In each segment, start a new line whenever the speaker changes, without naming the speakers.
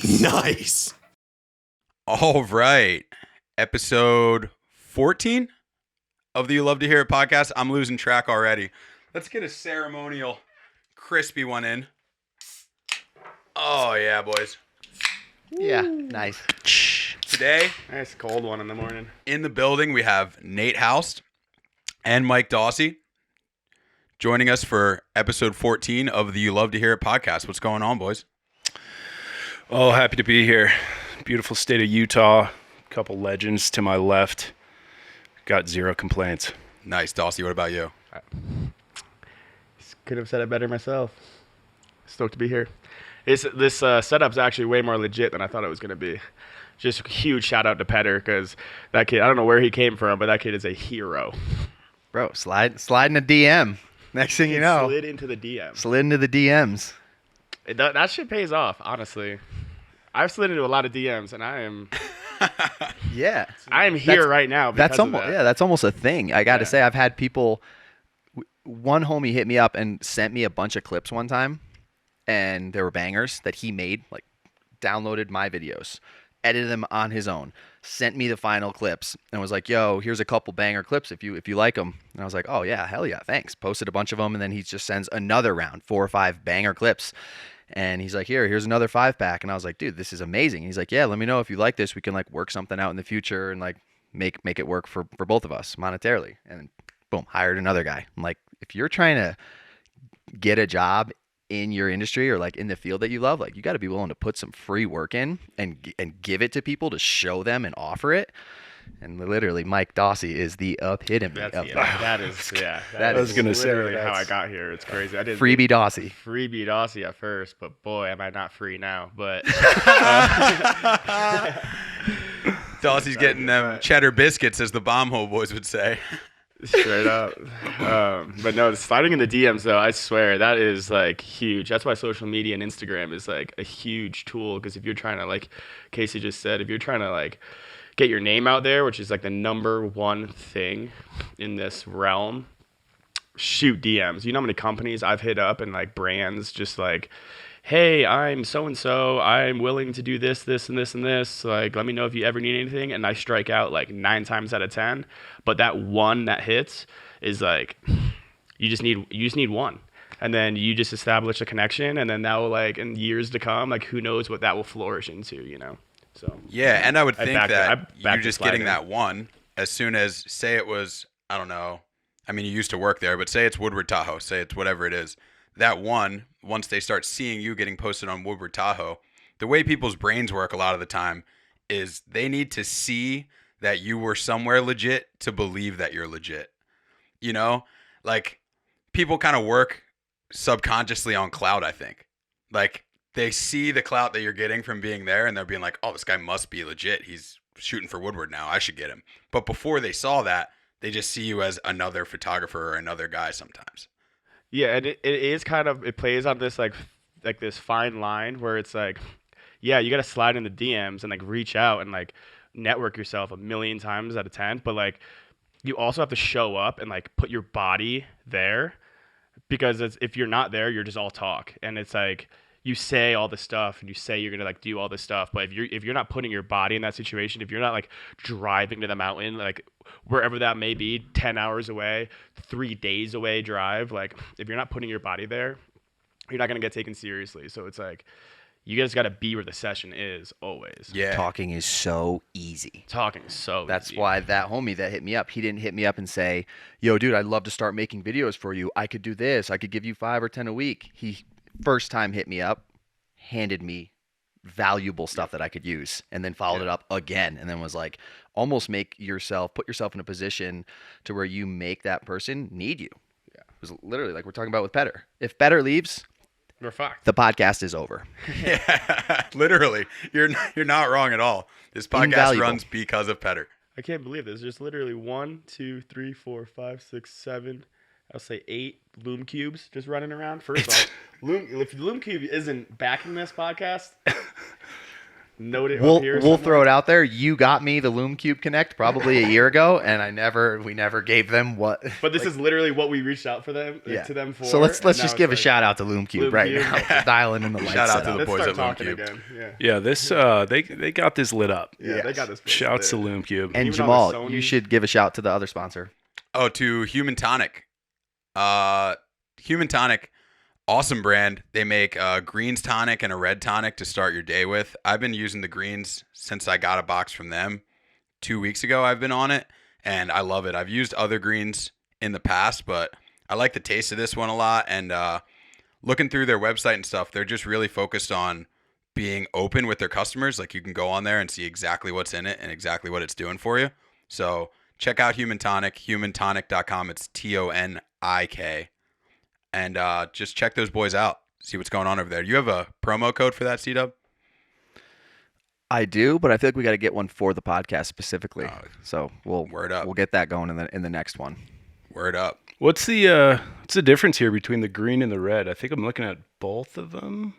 Nice.
All right. Episode 14 of the You Love to Hear It podcast. I'm losing track already. Let's get a ceremonial, crispy one in. Oh, yeah, boys.
Yeah, nice.
Today,
Nice cold one in the morning.
in the building, we have Nate Haust and Mike Dawsy joining us for episode 14 of the You Love to Hear It podcast. What's going on, boys?
Oh, happy to be here. Beautiful state of Utah. Couple legends to my left. Got zero complaints.
Nice. Dawsy, what about you?
Could have said it better myself. Stoked to be here. This setup's actually way more legit than I thought it was going to be. Just a huge shout out to Peder, because that kid, I don't know where he came from, but that kid is a hero.
Bro, slide in a DM. Next thing you know,
Slid into the DM.
slid into the DMs.
That shit pays off, honestly. I've slid into a lot of DMs, and I am
Yeah.
here right now because
That's
of
almost
that.
that's almost a thing. I got to
Yeah.
say, I've had people. One homie hit me up and sent me a bunch of clips one time, and there were bangers that he made. Like, downloaded my videos, edited them on his own, sent me the final clips, and was like, "Yo, here's a couple banger clips if you like them." And I was like, "Oh yeah, hell yeah, thanks." Posted a bunch of them, and then he just sends another round, 4 or 5 banger clips. And he's like, here's another 5-pack. And I was like, dude, this is amazing. And he's like, yeah, let me know if you like this. We can like work something out in the future and like make it work for both of us monetarily. And boom, hired another guy. I'm like, if you're trying to get a job in your industry or like in the field that you love, like you got to be willing to put some free work in and give it to people to show them and offer it. And literally, Mike Dawsy is the epitome of that.
That is, yeah.
That
I was gonna say,
literally how I
that's-
got here. It's crazy. I didn't
Freebie Dawsy.
freebie Dawsy at first, but boy, am I not free now. But
Dawsy's getting them cheddar biscuits, as the bomb hole boys would say.
straight up. But no, sliding in the DMs though, I swear that is like huge. That's why social media and Instagram is like a huge tool, because if you're trying to, like Casey just said, if you're trying to like get your name out there, which is like the number one thing in this realm, shoot DMs. You know how many companies I've hit up and like brands just like, hey, I'm so-and-so, I'm willing to do this, this, and this, and this. Like, let me know if you ever need anything. And I strike out like 9 times out of 10. But that one that hits is like, you just need one. And then you just establish a connection. And then that will, like, in years to come, like, who knows what that will flourish into, you know? So
Yeah, and I would think
backed it. I
that you
backed
just
the
getting
slide
that one, as soon as, say it was, I don't know, I mean, you used to work there, but say it's Woodward Tahoe, say it's whatever it is, that one, once they start seeing you getting posted on Woodward Tahoe, the way people's brains work a lot of the time is they need to see that you were somewhere legit to believe that you're legit. You know? Like, people kind of work subconsciously on clout, I think. Like, they see the clout that you're getting from being there, and they're being like, oh, this guy must be legit. He's shooting for Woodward now. I should get him. But before they saw that, they just see you as another photographer or another guy sometimes.
yeah, and it is kind of, it plays on this like this fine line where it's like, yeah, you got to slide in the DMs and like reach out and like network yourself a million times out of 10, but like you also have to show up and like put your body there, because if you're not there, you're just all talk. And it's like, you say all this stuff and you say you're gonna like do all this stuff, but if you're not putting your body in that situation, if you're not like driving to the mountain, like wherever that may be, 10 hours away, 3 days away drive, like if you're not putting your body there, you're not gonna get taken seriously. So it's like, you guys got to be where the session is always.
Yeah.
Talking is so easy.
Talking is so
That's
easy.
why that homie that hit me up, he didn't hit me up and say, yo, dude, I'd love to start making videos for you. I could do this. I could give you 5 or 10 a week. He first time hit me up, handed me valuable stuff that I could use, and then followed it up again, and then was like, almost put yourself in a position to where you make that person need you. Yeah. It was literally like we're talking about with Peder. If Peder leaves,
We're fucked.
the podcast is over.
Yeah, literally. You're not wrong at all. This podcast
Invaluable.
runs because of Peder.
I can't believe this. There's literally 1, 2, 3, 4, 5, 6, 7. I'll say 8 Loom cubes just running around. First off, if the Loom cube isn't backing this podcast, note it
We'll
up here.
we'll throw it out there. You got me the Loom Cube Connect probably a year ago, and we never gave them what.
But this is literally what we reached out for them to them for.
So let's
and now
just
it's
give a
like,
shout out to Loom Cube
Loom
right
Cube.
now. For dialing in the lights.
Shout out to the
Let's
boys
start
at Loom
talking
Cube.
again. Yeah.
Yeah, this they got this lit up.
Yeah, they got this. place
Shouts to
lit.
Loom Cube.
And
Even on the
Jamaal, you
Sony-
should give a shout to the other sponsor.
Oh, to Human Tonic. Human Tonic, awesome brand. They make a greens tonic and a red tonic to start your day with. I've been using the greens since I got a box from them 2 weeks ago. I've been on it, and I love it. I've used other greens in the past, but I like the taste of this one a lot. And looking through their website and stuff, they're just really focused on being open with their customers. Like, you can go on there and see exactly what's in it and exactly what it's doing for you. So check out Human Tonic, humantonic.com. It's TONIK. And just check those boys out. See what's going on over there. You have a promo code for that, C-Dub?
I do, but I feel like we got to get one for the podcast specifically.
Oh,
So we'll
word up.
We'll get that going in the next one.
Word up.
What's the difference here between the green and the red? I think I'm looking at both of them.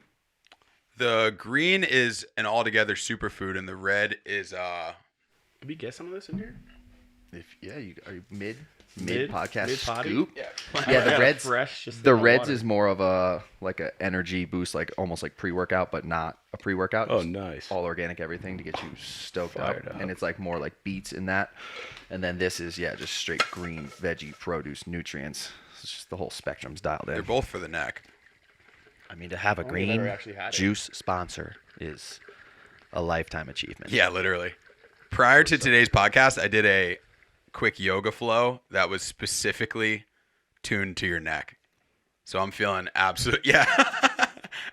The green is an altogether superfood, and the red is
Did we get some of this in here?
Are you mid
Mid-
podcast
mid-potty?
scoop?
yeah.
Yeah, the
Yeah,
reds.
fresh. Just
The
in
reds
water.
is more of a energy boost, like almost like pre-workout, but not a pre-workout.
Oh,
Just
nice.
all organic everything to get you stoked
Fired up.
and it's like more like beets in that. And then this is just straight green veggie produce nutrients. It's just the whole spectrum's dialed
They're
in.
both for the neck.
I mean, to have a
I wonder if I
green
ever actually had it.
juice sponsor is a lifetime achievement.
Yeah, literally. Prior to today's podcast, I did a quick yoga flow that was specifically tuned to your neck. So I'm feeling absolutely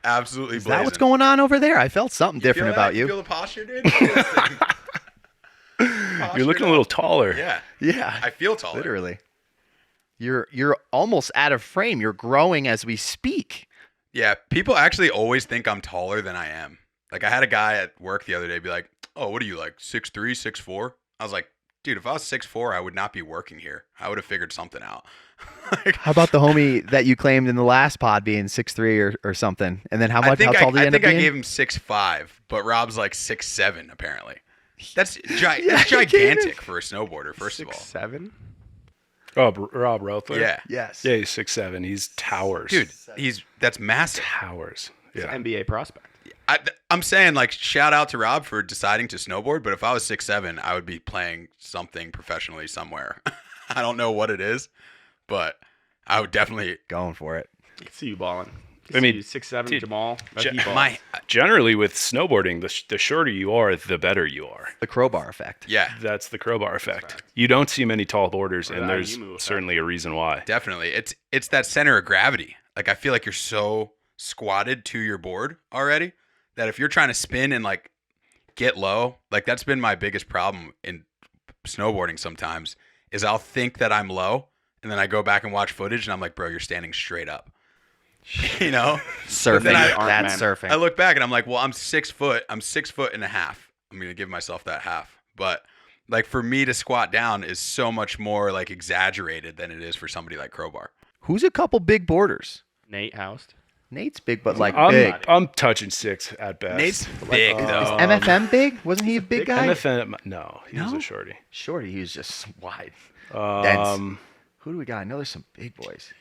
absolutely
Is
blazing.
that what's going on over there? I felt something
You feel
different
that?
about
You
you.
feel the posture, dude?
You're looking a little taller.
Yeah,
Yeah,
I feel taller.
literally. You're almost out of frame. You're growing as we speak.
Yeah, people actually always think I'm taller than I am. Like, I had a guy at work the other day be like, "Oh, what are you, like 6'3", 6'4"? I was like, dude, if I was 6'4", I would not be working here. I would have figured something out. Like,
How about the homie that you claimed in the last pod being 6'3" or something? And then how
I
much? How
think
tall did he
I
end up
think I
being?
gave him 6'5", but Rob's like 6'7", apparently. That's
Yeah,
that's
you gave him-
gigantic for a snowboarder, first of all.
6'7".
Oh, Rob Rothler.
Yeah.
Yes.
Yeah, he's 6'7". He's towers.
Dude, that's massive.
Towers.
It's
Yeah.
an NBA prospect.
I'm saying, like, shout out to Rob for deciding to snowboard, but if I was 6'7", I would be playing something professionally somewhere. I don't know what it is, but I would definitely
Going for it.
I can see you balling.
I mean,
6'7",
dude,
Jamaal.
Je-
He balls.
my
Generally, with snowboarding, the shorter you are, the better you are.
The crowbar effect.
yeah,
That's the crowbar effect. You don't see many tall boarders,
Or
and
the
there's
Ayumu effect.
certainly a reason why.
definitely. It's that center of gravity. Like, I feel like you're so squatted to your board already that if you're trying to spin and like get low, like, that's been my biggest problem in snowboarding sometimes, is I'll think that I'm low and then I go back and watch footage and I'm like, bro, you're standing straight up. You know?
Surfing.
then
That's surfing.
I look back and I'm like, well, I'm 6 foot. I'm 6 foot and a half. I'm going to give myself that half. But like, for me to squat down is so much more like exaggerated than it is for somebody like Crowbar.
Who's a couple big boarders?
Nate Haust.
Nate's big, but like
I'm,
big.
I'm touching 6 at best.
Nate's big though.
MFM big? Wasn't he a big guy?
MFN, no, he was
No?
a shorty.
Shorty, he was just wide. Dense.
Um,
Who do we got? I know there's some big boys.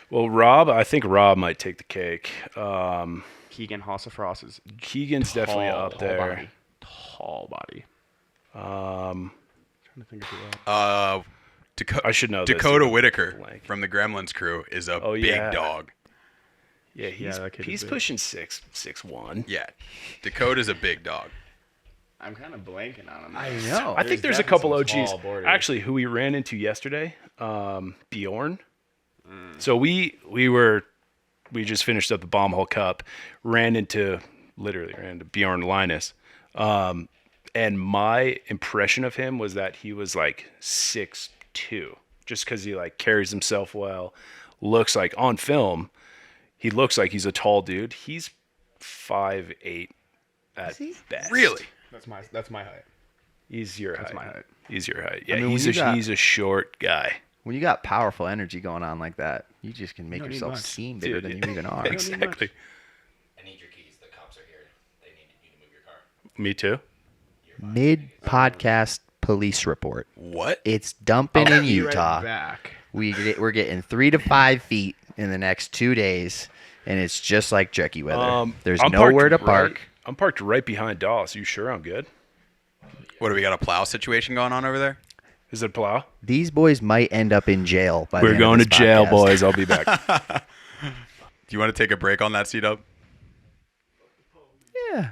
well, Rob, I think Rob might take the cake.
Keegan Hossafrost is
Keegan's definitely
tall,
up
tall
there.
Body. Tall body. Trying to think of who else.
I should know this.
Dakota Whitaker
Blank.
from the Gremlins crew is a
Oh,
big
yeah.
dog.
Yeah, he's,
that kid is
he's
big.
pushing 6'1".
Yeah. Dakota's a big dog.
I'm kind of blanking on him.
I know.
I think there's a couple OGs. Actually, who we ran into yesterday, Bjorn. So we just finished up the Bomb Hole Cup, ran into Bjorn Linus. And my impression of him was that he was like 6'2", just because he like carries himself well, looks like on film, he looks like he's a tall dude. He's 5'8" at best.
Really?
That's my height.
He's your
That's
height.
my height.
He's your height. Yeah,
mean, when
he's
you got-
he's a short guy.
When you got powerful energy going on like that, you just can make
don't need
yourself
much.
seem bigger
Dude,
than you even are.
Exactly.
I need your keys. The cops are here. They need you to move your car.
Me too.
Mid-podcast police report.
What?
It's dumping in
Be
Utah.
right back.
We're getting 3 to 5 feet in the next 2 days, and it's just like Trekkie weather. There's
I'm
nowhere to
parked
park.
I'm parked right behind Dawes. You sure I'm good?
What do we got a plow situation going on over there?
Is it a plow?
These boys might end up in jail by the
We're
end of
going to
this
jail,
podcast.
boys. I'll be back.
Do you want to take a break on that, C-Dub?
Yeah,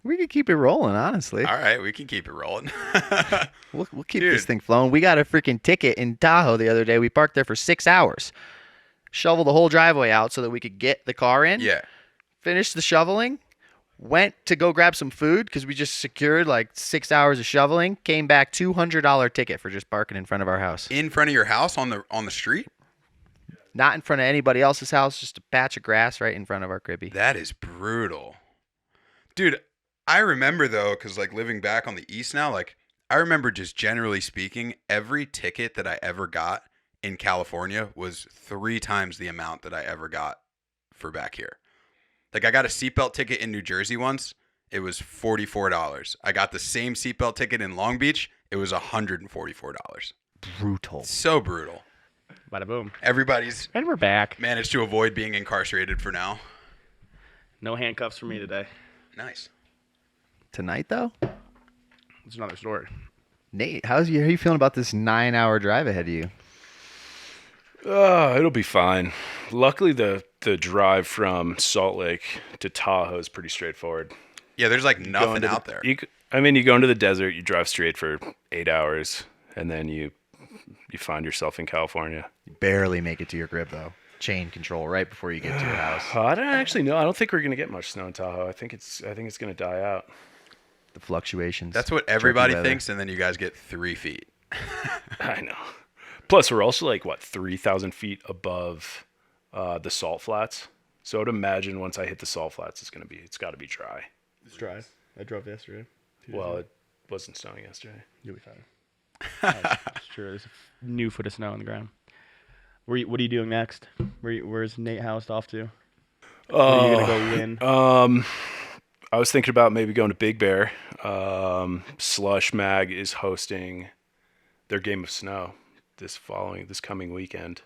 we could keep it rolling, honestly.
All right, we can keep it rolling.
We'll keep
Dude.
this thing flowing. We got a freaking ticket in Tahoe the other day. We parked there for 6 hours. Shoveled the whole driveway out so that we could get the car in.
Yeah.
Finished the shoveling. Went to go grab some food because we just secured like 6 hours of shoveling. Came back, $200 ticket for just parking in front of our house.
In front of your house on the street?
Not in front of anybody else's house, just a patch of grass right in front of our cribby.
That is brutal. Dude, I remember though, because like living back on the east now, like I remember just generally speaking, every ticket that I ever got in California was 3 times the amount that I ever got for back here. Like I got a seatbelt ticket in New Jersey once. It was $44. I got the same seatbelt ticket in Long Beach. It was $144.
Brutal.
So brutal.
Bada boom.
Everybody's
And we're back.
managed to avoid being incarcerated for now.
No handcuffs for me today.
Nice.
Tonight, though?
It's another story.
Nate, how are you feeling about this 9-hour drive ahead of you?
It'll be fine. Luckily, the drive from Salt Lake to Tahoe is pretty straightforward.
Yeah, there's like nothing
Going to
out
the-
there.
You go into the desert, you drive straight for 8 hours, and then you find yourself in California.
You barely make it to your crib, though. Chain control right before you get to your house.
I don't actually know. I don't think we're gonna get much snow in Tahoe. I think it's gonna die out.
The fluctuations.
That's what everybody
weather.
thinks, and then you guys get 3 feet.
I know. Plus, we're also like 3,000 feet above the salt flats. So I'd imagine once I hit the salt flats, it's got to be dry.
It's dry. I drove yesterday.
Well, it wasn't snowing yesterday.
You'll be fine. That's true. There's a new foot of snow on the ground. What are you doing next? Where's Nate Haust off to? Where are you gonna go win?
I was thinking about maybe going to Big Bear. Slush Mag is hosting their Game of Snow this coming weekend.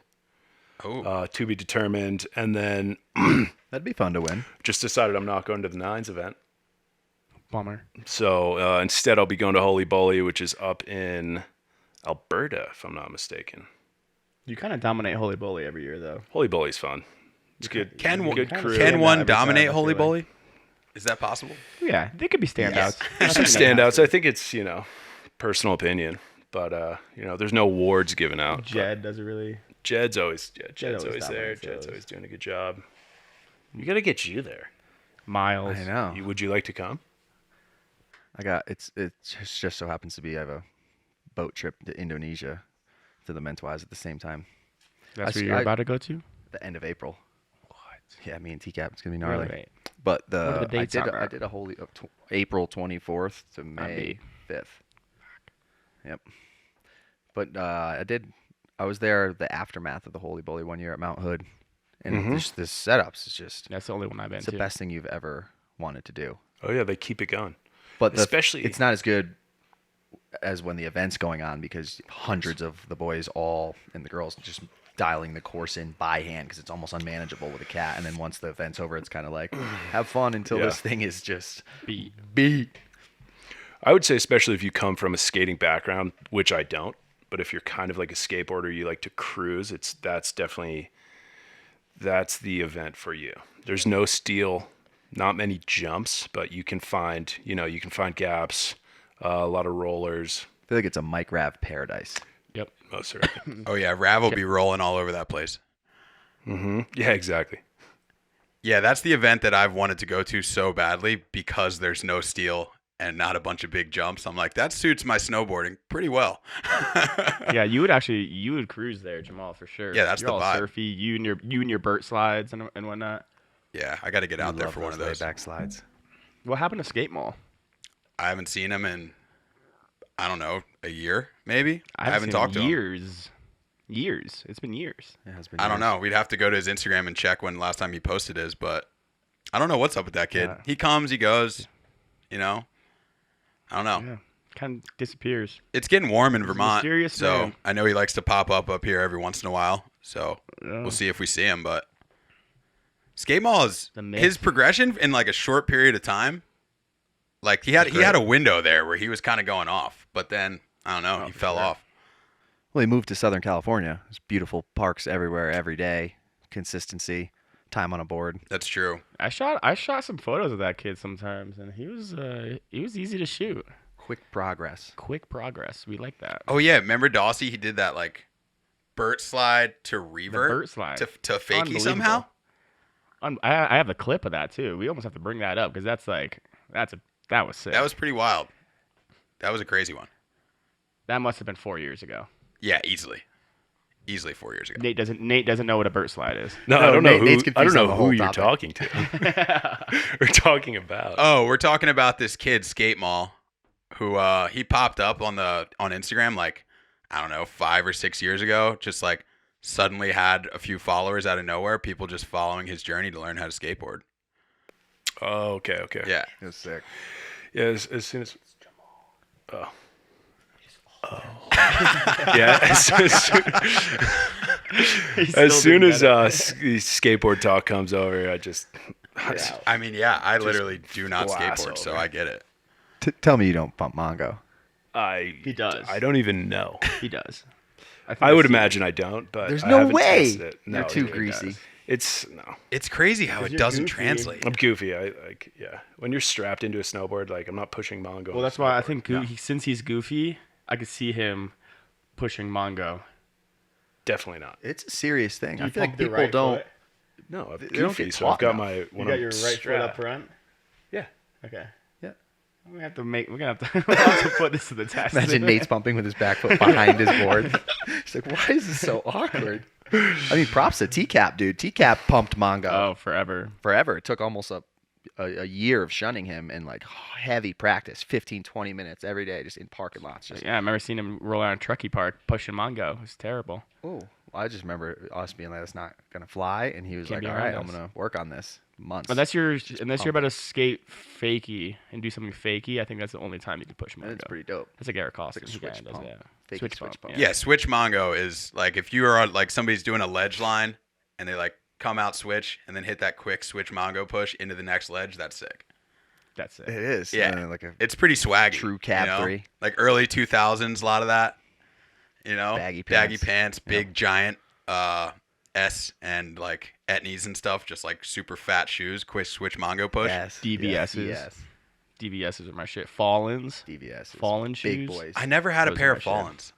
Oh,
To be determined. And then
That'd be fun to win.
just decided I'm not going to the Nines event.
Bummer.
So instead, I'll be going to Holy Bully, which is up in Alberta, if I'm not mistaken.
You kind of dominate Holy Bully every year, though.
Holy Bully's fun. It's good.
can
good
kinda
crew.
stand
can
out
one
every time,
dominate
I
Holy
feel like.
Bully? Is that possible?
Yeah, they could be standouts.
There's some standouts. I think it's personal opinion, but there's no awards given out.
Jed does a really.
Jed's always
always
always there.
dominates
Jed's
those.
always doing a good job. You got to get you there.
Miles.
I know.
Would you like to come?
It just so happens to be I have a boat trip to Indonesia to the Mentwise at the same time.
That's
I-
where you're
I-
about to go to?
The end of April. What? Yeah, me and TCAP. It's gonna be gnarly.
Right.
But
What are the dates on
I
that?
did a holy April 24th to May
big.
5th. Yep. But I was there the aftermath of the Holy Bully one year at Mount Hood, and this setups is just
That's the only one I've been
it's the
to.
best thing you've ever wanted to do.
Oh yeah, they keep it going.
But
Especially-
it's not as good as when the event's going on because hundreds of the boys all and the girls just dialing the course in by hand because it's almost unmanageable with a cat. And then once the event's over, it's kind of like have fun until
Yeah.
this thing is just
Beat.
I would say, especially if you come from a skating background, which I don't, but if you're kind of like a skateboarder, you like to cruise. That's the event for you. There's no steel, not many jumps, but you can find gaps, a lot of rollers.
I feel like it's a Mike Rav paradise.
Yep, most certainly.
Oh yeah, Rav will be rolling all over that place.
Yeah, exactly.
Yeah, that's the event that I've wanted to go to so badly because there's no steel and not a bunch of big jumps. I'm like, that suits my snowboarding pretty well.
Yeah, you would cruise there, Jamaal, for sure.
Yeah, that's
You're
the
all
vibe.
surfy. You and your Burt slides and whatnot.
Yeah, I got to get out there for one of those.
back slides.
What happened to Skate Mall?
I haven't seen him in, I don't know, a year maybe. I haven't
seen
talked to him.
Years. It's been years.
It has been
I don't
years.
know. We'd have to go to his Instagram and check when last time he posted his, but I don't know what's up with that kid.
Yeah.
He comes, he goes, you know. I don't know.
Yeah. Kind of disappears.
It's getting warm in
He's a
Vermont,
mysterious
so
man.
I know he likes to pop up here every once in a while. So
Yeah.
we'll see if we see him. But Skate Mall is
The myth.
his progression in like a short period of time. Like he had a window there where he was kind of going off, but then I don't know, he fell off.
Well, he moved to Southern California. There's beautiful parks everywhere, every day. Consistency, time on a board.
That's true.
I shot some photos of that kid sometimes, and he was easy to shoot.
Quick progress.
Quick progress. We like that.
Oh yeah, remember Dawsy? He did that like Burt slide to revert,
Burt slide.
to fakie
Unbelievable.
somehow.
I have the clip of that too. We almost have to bring that up because that was sick.
That was pretty wild. That was a crazy one.
That must have been 4 years ago.
Yeah, easily 4 years ago.
Nate doesn't know what a Burt slide is.
No,
No,
I don't know
Nate's
who. I don't
confused on
know
the
who
whole
you're
topic.
talking to. We're talking about.
Oh, we're talking about this kid Skate Mall, who he popped up on Instagram like I don't know 5 or 6 years ago. Just like suddenly had a few followers out of nowhere. People just following his journey to learn how to skateboard.
Oh, okay.
Yeah,
It was sick.
Yeah, as soon as Jamaal. Oh. Yeah. As soon as skateboard talk comes over,
I mean, yeah, I literally do not
blast
skateboard, so
over.
I get it.
Tell me you don't bump Mongo.
He does.
I don't even know.
He does.
I would imagine I don't, but
There's
I
no
haven't
way.
tested it. No,
You're too
it
greasy.
does. It's no.
It's crazy how it
you're
doesn't
goofy.
translate.
I'm goofy. When you're strapped into a snowboard, like I'm not pushing Mongo.
Well,
on
that's
a
why I
snowboard.
think since he's goofy, I could see him pushing Mongo.
Definitely not.
It's a serious thing.
Do
I
you
feel like
pump the
people
right
don't.
foot?
No, I'm
They don't
goofy,
get
so I've
taught
got
enough.
my.
You
when
got
I'm
your right foot up
strapped-
front.
Yeah.
Okay.
Yeah.
We're gonna have to put this to the test.
Imagine Nate's bumping with his back foot behind his board. He's like, why is this so awkward? I mean, props to T-Cap, dude. T-Cap pumped Mongo
Oh, forever.
forever. It took almost a year of shunning him and like heavy practice, 15, 20 minutes every day, just in parking lots. Just,
Yeah, I remember seeing him roll out in Truckee Park pushing Mongo. It was terrible.
oh, I just remember us being like, that's not going to fly. And he was
Can't
like,
be
all
around
right, I'm
us.
going to work on this months.
Unless you're
pumped.
about to skate fakie and do something fakie, I think that's the only time you can push Mongo.
It's pretty dope.
That's like Eric Austin.
like a
He kinda
switch
does
pump.
that.
Fakie
Switch
switch
pump.
pump.
Yeah, switch Mongo is like if you are like somebody's doing a ledge line and they like come out switch and then hit that quick switch Mongo push into the next ledge. That's sick.
That's it.
It is.
Yeah,
Like a
it's pretty swaggy.
true cab
you know?
3.
Like early 2000s, a lot of that. You know,
Baggy
pants,
pants.
big giant S and like etnies and stuff, just like super fat shoes. Quick switch Mongo push.
yes.
DVSs.
Yes.
DVSs are my shit. Fallens.
DVS.
Fallen
Big
shoes.
boys.
I never had a
Those
pair
are
of
my shit.
Fallens.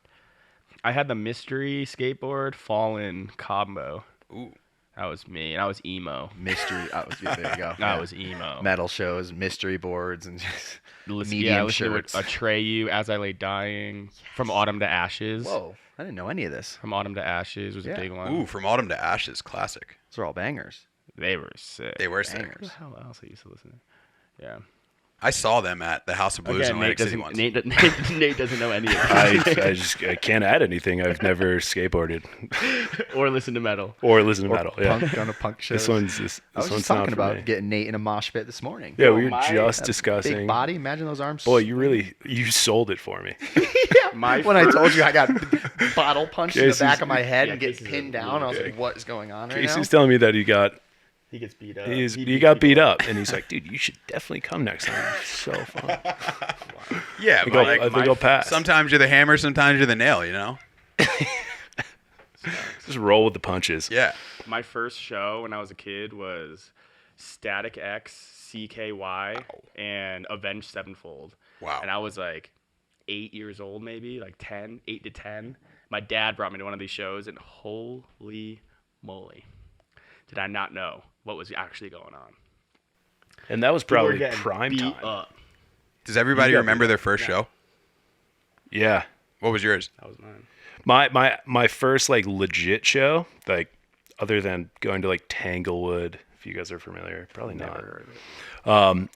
I had the mystery skateboard Fallen combo.
Ooh,
That was me, and I was emo.
Mystery. There you go.
I was emo.
Metal shows, mystery boards, and just
Yeah, I
medium
listened
shirts.
to Atreyu, As I Lay Dying, From Autumn to Ashes.
Whoa, I didn't know any of this.
From Autumn to Ashes was
Yeah.
a big one.
ooh, From Autumn to Ashes, classic.
Those are all bangers.
They were sick.
They were
Bangers.
sick.
What the hell else I used to listen to? Yeah.
I saw them at the House of Blues in
Nate
Atlantic City
doesn't,
once.
Nate doesn't know any of this.
I can't add anything. I've never skateboarded
or listen to metal.
or listened to metal. Yeah.
Punk, going to punk shows.
This
I was
one's
just
not
talking
for
about
me.
getting Nate in a mosh pit this morning.
Yeah, we were
my-
just
That
discussing.
Big body. Imagine those arms.
Boy, you sold it for me.
My
when I told you I got bottle punched in the
Casey's-
back of my head and get
Casey's a
pinned down, I was
really
like, "What is going on right
Casey's
now?"
telling me that he
He gets beat up.
he got beat up, and he's like, dude, you should definitely come next time. It's so fun.
Yeah,
I think
but
I'll- I think I'll pass.
sometimes you're the hammer, sometimes you're the nail. You know?
Just roll with the punches.
Yeah.
My first show when I was a kid was Static X, CKY, and Avenged Sevenfold.
Wow.
And I was like 8 years old, maybe, like 10, 8 to 10. My dad brought me to one of these shows, and holy moly, did I not know what was actually going on.
And that was
People were
probably
getting
prime
beat
time.
up.
Does everybody
You got
remember their first show?
Yeah.
What was yours?
That was mine.
My first like legit show, like other than going to like Tanglewood, if you guys are familiar, probably not.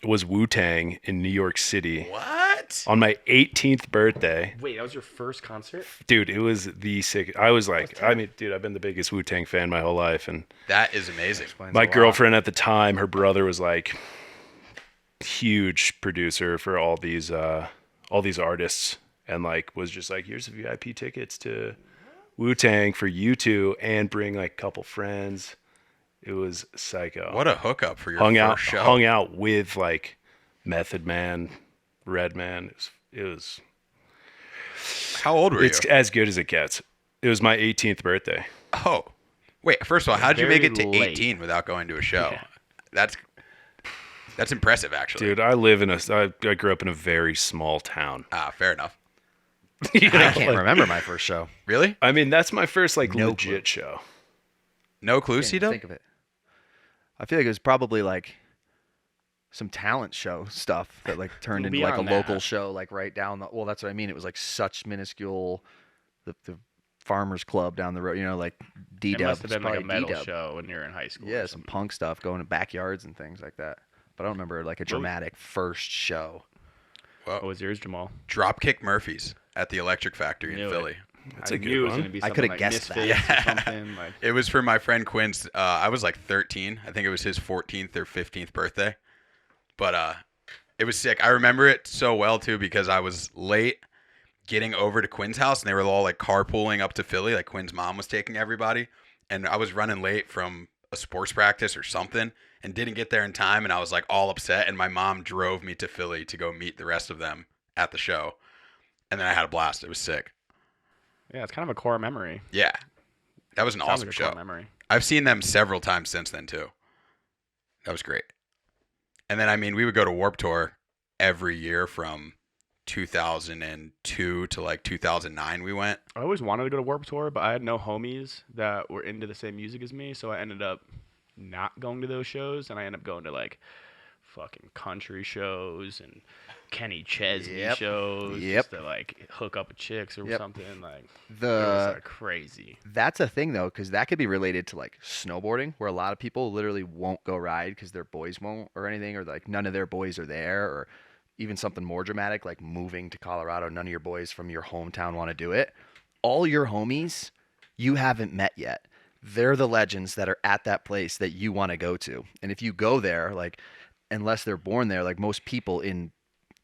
Was Wu-Tang in New York City
What?
on my 18th birthday.
Wait, that was your first concert?
Dude, it was the sick. I was like, I mean, dude, I've been the biggest Wu-Tang fan my whole life, and
That is amazing.
my girlfriend at the time, her brother was like huge producer for all these all these artists, and like was just like, here's the VIP tickets to Wu-Tang for you two, and bring like a couple friends. It was psycho.
What a hookup for your first show.
Hung out with like Method Man, Redman. It was.
How old were you?
It's as good as it gets. It was my 18th birthday.
Oh, wait. First of all, how did you make it to
Very
18 without going to a show? Yeah. That's impressive, actually.
Dude, I grew up in a very small town.
Ah, fair enough.
I can't remember my first show.
Really?
I mean, that's my first like
No
legit
clue.
show.
No clue,
Can't even
C-Dub?
think of it. I feel like it was probably like some talent show stuff that like turned into like a
Beyond
local
that.
show, like right down the. Well, that's what I mean. It was like such minuscule, the farmers club down the road. You know, like
It
D-Dub.
must have been like a metal
D-Dub.
show when you were in high school.
Yeah,
or
some
something.
punk stuff going to backyards and things like that. But I don't remember like a dramatic first show.
What was yours, Jamaal?
Dropkick Murphys at the Electric Factory in
Knew it.
Philly.
That's
I
a good
knew it was
one.
gonna be
I
something
coulda
like
guessed that.
Misfits
Yeah.
or something. Like,
It was for my friend Quinn's. I was like 13. I think it was his 14th or 15th birthday. But it was sick. I remember it so well too because I was late getting over to Quinn's house, and they were all like carpooling up to Philly. Like Quinn's mom was taking everybody, and I was running late from a sports practice or something, and didn't get there in time. And I was like all upset. And my mom drove me to Philly to go meet the rest of them at the show, and then I had a blast. It was sick.
yeah, it's kind of a core memory.
Yeah, that was an
Sounds
awesome
like a core
show.
memory.
I've seen them several times since then too. That was great. And then I mean, we would go to Warped Tour every year from 2002 to like 2009. We went.
I always wanted to go to Warped Tour, but I had no homies that were into the same music as me, so I ended up not going to those shows, and I ended up going to like fucking country shows and Kenny Chesney
Yep.
shows
Yep.
just to like hook up with chicks or
Yep.
something. Like it was
The
like crazy.
That's a thing though, because that could be related to like snowboarding, where a lot of people literally won't go ride because their boys won't or anything, or like none of their boys are there, or even something more dramatic like moving to Colorado. None of your boys from your hometown want to do it. All your homies you haven't met yet. They're the legends that are at that place that you want to go to. And if you go there, like, unless they're born there, like most people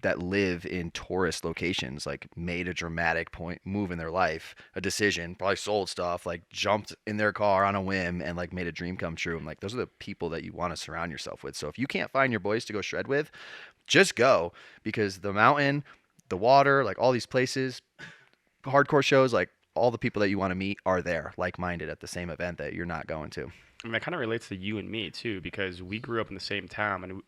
that live in tourist locations, like made a dramatic move in their life, a decision, probably sold stuff, like jumped in their car on a whim and like made a dream come true. And like, those are the people that you want to surround yourself with. So if you can't find your boys to go shred with, just go, because the mountain, the water, like all these places, hardcore shows, like all the people that you want to meet are there, like-minded at the same event that you're not going to.
I mean, that kind of relates to you and me too, because we grew up in the same town,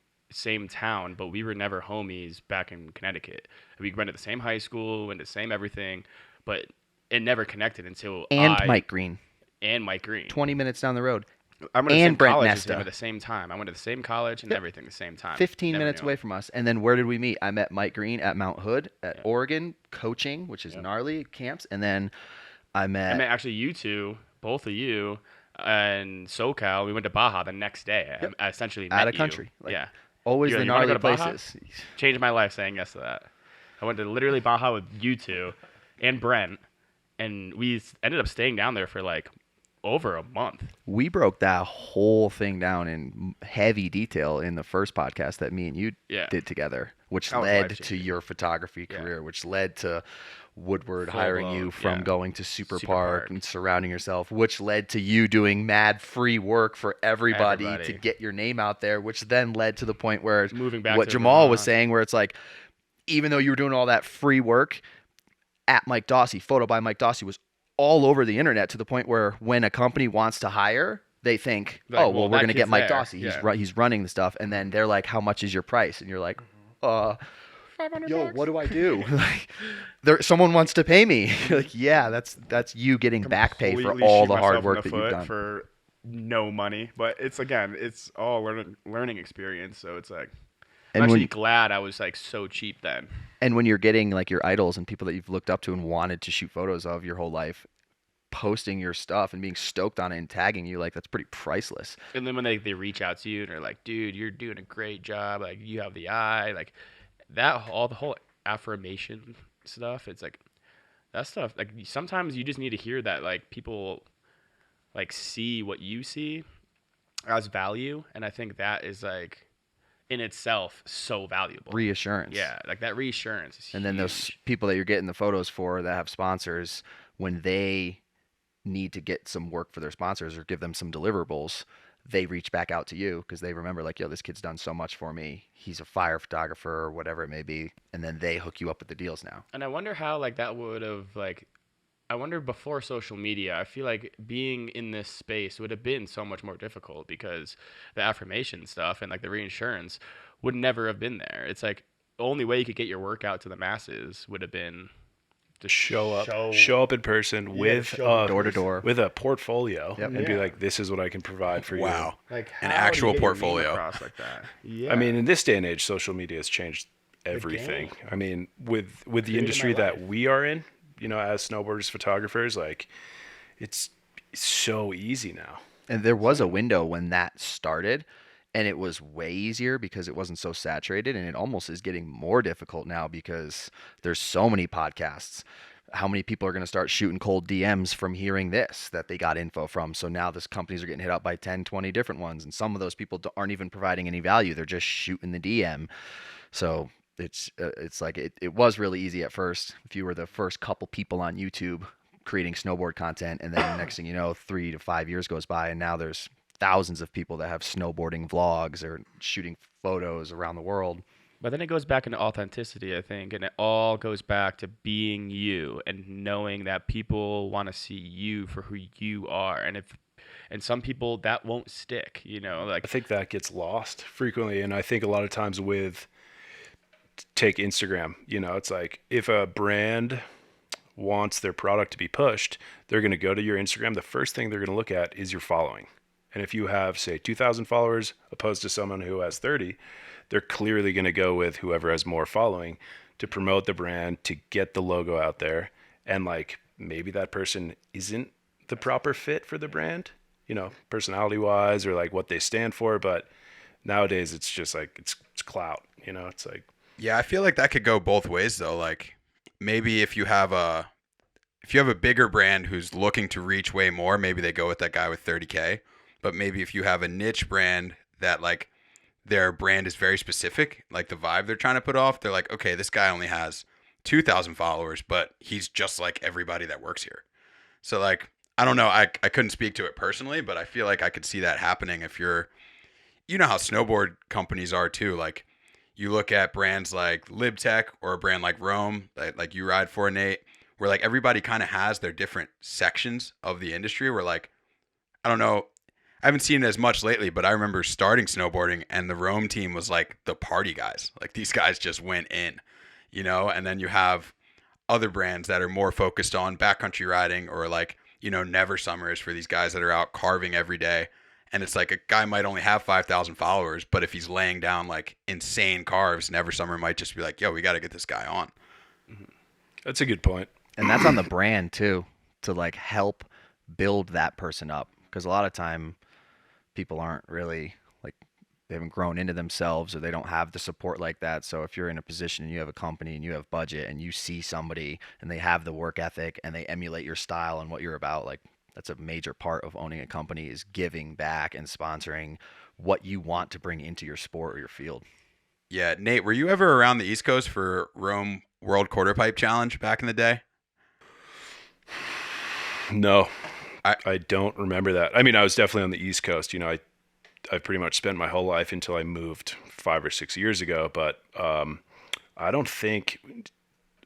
but we were never homies back in Connecticut. We went to the same high school, went to the same everything, but it never connected until
Mike Green,
and Mike Green.
20 minutes down the road.
I went to the
and
same
Brent
college
Nesta.
as him at the same time. I went to the same college and everything at the same time.
15
Never
minutes
knew
away
him.
from us. And then where did we meet? I met Mike Green at Mount Hood at Oregon, coaching, which is gnarly camps. And then I met
actually you two, both of you, in SoCal. We went to Baja the next day.
Yep.
I essentially
out
met
of country.
you.
Like,
Yeah.
always
You're
the
like, "You wanna
gnarly
go to Baja?"
places.
Changed my life saying yes to that. I went to literally Baja with you two and Brent, and we ended up staying down there for like over a month.
We broke that whole thing down in heavy detail in the first podcast that me and you
Yeah.
did together, which
That was
led to
life-changing.
your photography
Yeah.
career, which led to Woodward
Full
hiring
blown,
you from
yeah.
going to Super
Super
Park
Park.
and surrounding yourself, which led to you doing mad free work for everybody to get your name out there, which then led to the point where
Moving back
what
to
Jamaal was
Vermont.
saying, where it's like, even though you were doing all that free work at Mike Dawsy, photo by Mike Dawsy was all over the internet, to the point where when a company wants to hire, they think,
Like,
oh,
well,
well, we're
that
going to get
kid's
Mike
there.
Dawsy.
Yeah.
He's running the stuff. And then they're like, how much is your price? And you're like, yo, what do I do? Like, someone wants to pay me. You're like, yeah, that's you getting back pay for
Completely
all
shoot
the hard
myself in
work
the
that you've
foot
done.
for no money. But it's all learning experience. So it's like, I'm
And
actually
when-
glad I was like so cheap then.
And when you're getting like your idols and people that you've looked up to and wanted to shoot photos of your whole life, posting your stuff and being stoked on it and tagging you, like, that's pretty priceless.
And then when they reach out to you and they're like, dude, you're doing a great job. Like, you have the eye. Like, the whole affirmation stuff. It's like, that stuff. Like, sometimes you just need to hear that, like, people, like, see what you see as value. And I think that is, like, in itself so valuable.
Reassurance.
Yeah, like that reassurance is
And then those people that you're getting the photos for that have sponsors, when they need to get some work for their sponsors or give them some deliverables, they reach back out to you because they remember like, yo, this kid's done so much for me. He's a fire photographer or whatever it may be. And then they hook you up with the deals now.
And I wonder how like that would have like, I wonder before social media, I feel like being in this space would have been so much more difficult because the affirmation stuff and like the reinsurance would never have been there. It's like the only way you could get your work out to the masses would have been
to show up in person with
door to door
with a portfolio and be like, this is what I can provide for you.
Wow.
like
An actual portfolio.
like that. Yeah.
I mean, in this day and age, social media has changed everything. I mean, with the industry that we are in, you know, as snowboarders, photographers, like it's so easy now.
And there was a window when that started, and it was way easier because it wasn't so saturated, and it almost is getting more difficult now because there's so many podcasts. How many people are going to start shooting cold DMs from hearing this that they got info from? So now this companies are getting hit up by 10, 20 different ones, and some of those people aren't even providing any value. They're just shooting the DM. So it's like it was really easy at first if you were the first couple people on YouTube creating snowboard content, and then next thing you know, 3 to 5 years goes by, and now there's thousands of people that have snowboarding vlogs or shooting photos around the world.
But then it goes back into authenticity, I think, and it all goes back to being you and knowing that people want to see you for who you are. And some people that won't stick, you know, like
I think that gets lost frequently, and I think a lot of times with take Instagram, you know, it's like if a brand wants their product to be pushed, they're going to go to your Instagram. The first thing they're going to look at is your following. And if you have, say, 2,000 followers opposed to someone who has 30, they're clearly going to go with whoever has more following to promote the brand, to get the logo out there. And like maybe that person isn't the proper fit for the brand, you know, personality wise or like what they stand for. But nowadays it's just like it's clout, you know, it's like.
Yeah, I feel like that could go both ways though. Like maybe if you have a bigger brand who's looking to reach way more, maybe they go with that guy with 30K. But maybe if you have a niche brand that like their brand is very specific, like the vibe they're trying to put off, they're like, okay, this guy only has 2,000 followers, but he's just like everybody that works here. So like, I don't know, I couldn't speak to it personally, but I feel like I could see that happening if you're, you know how snowboard companies are too. Like you look at brands like LibTech or a brand like Rome, like you ride for, Nate, where like everybody kind of has their different sections of the industry where like, I don't know, I haven't seen it as much lately, but I remember starting snowboarding and the Rome team was like the party guys. Like these guys just went in, you know, and then you have other brands that are more focused on backcountry riding or like, you know, Never Summers for these guys that are out carving every day. And it's like a guy might only have 5,000 followers, but if he's laying down like insane carves, Never Summer might just be like, yo, we got to get this guy on.
That's a good point.
And that's on the brand too, to like help build that person up. Because a lot of time people aren't really like, they haven't grown into themselves or they don't have the support like that. So if you're in a position and you have a company and you have budget and you see somebody and they have the work ethic and they emulate your style and what you're about, like that's a major part of owning a company, is giving back and sponsoring what you want to bring into your sport or your field.
Yeah. Nate, were you ever around the East Coast for Rome World Quarter Pipe Challenge back in the day?
No, I don't remember that. I mean, I was definitely on the East Coast. You know, I pretty much spent my whole life until I moved 5 or 6 years ago. But I don't think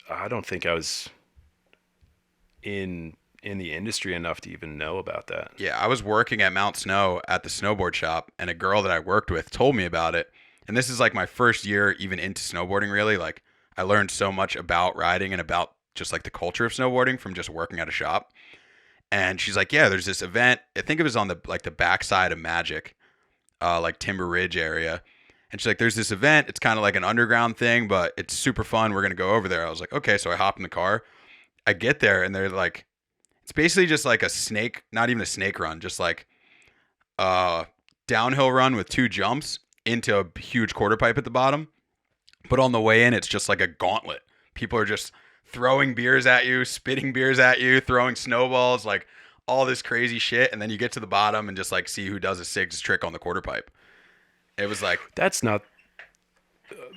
I was in the industry enough to even know about that.
Yeah, I was working at Mount Snow at the snowboard shop, and a girl that I worked with told me about it. And this is like my first year even into snowboarding, really. Like I learned so much about riding and about just like the culture of snowboarding from just working at a shop. And she's like, yeah, there's this event. I think it was on the backside of Magic, like Timber Ridge area. And she's like, there's this event. It's kind of like an underground thing, but it's super fun. We're going to go over there. I was like, okay. So I hop in the car. I get there and they're like, it's basically just like a snake, not even a snake run, just like a downhill run with 2 jumps into a huge quarter pipe at the bottom. But on the way in, it's just like a gauntlet. People are just throwing beers at you, spitting beers at you, throwing snowballs, like all this crazy shit. And then you get to the bottom and just like see who does a SIGS trick on the quarter pipe. It was like,
that's not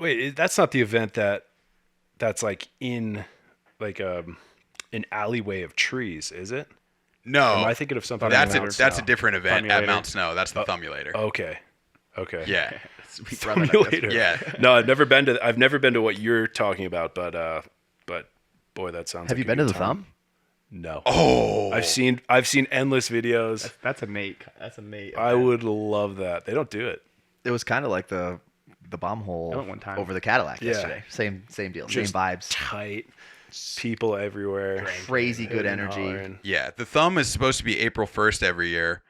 Wait, that's not the event that's like in like an alleyway of trees, is it?
No,
Or am I thinking of something?
that's
at
a
Mount
that's a
Snow?
different event at
Thumulator.
Mount Snow. That's the Thumulator.
Okay.
Yeah,
Sweet brother, I guess.
Thumulator.
yeah.
No, I've never been to what you're talking about, but boy, that sounds.
Have
like
you
a
been to
good
the
time.
Thumb?
No.
Oh,
I've seen endless videos.
That's a Nate. That's a Nate.
I would love that. They don't do it.
It was kind of like the bomb
I
hole
went one time.
over the Cadillac
Yeah.
yesterday. Same deal.
Just
same vibes.
Tight. People everywhere.
Crazy good
Hitting
energy.
hard.
yeah. The Thumb is supposed to be April 1st every year.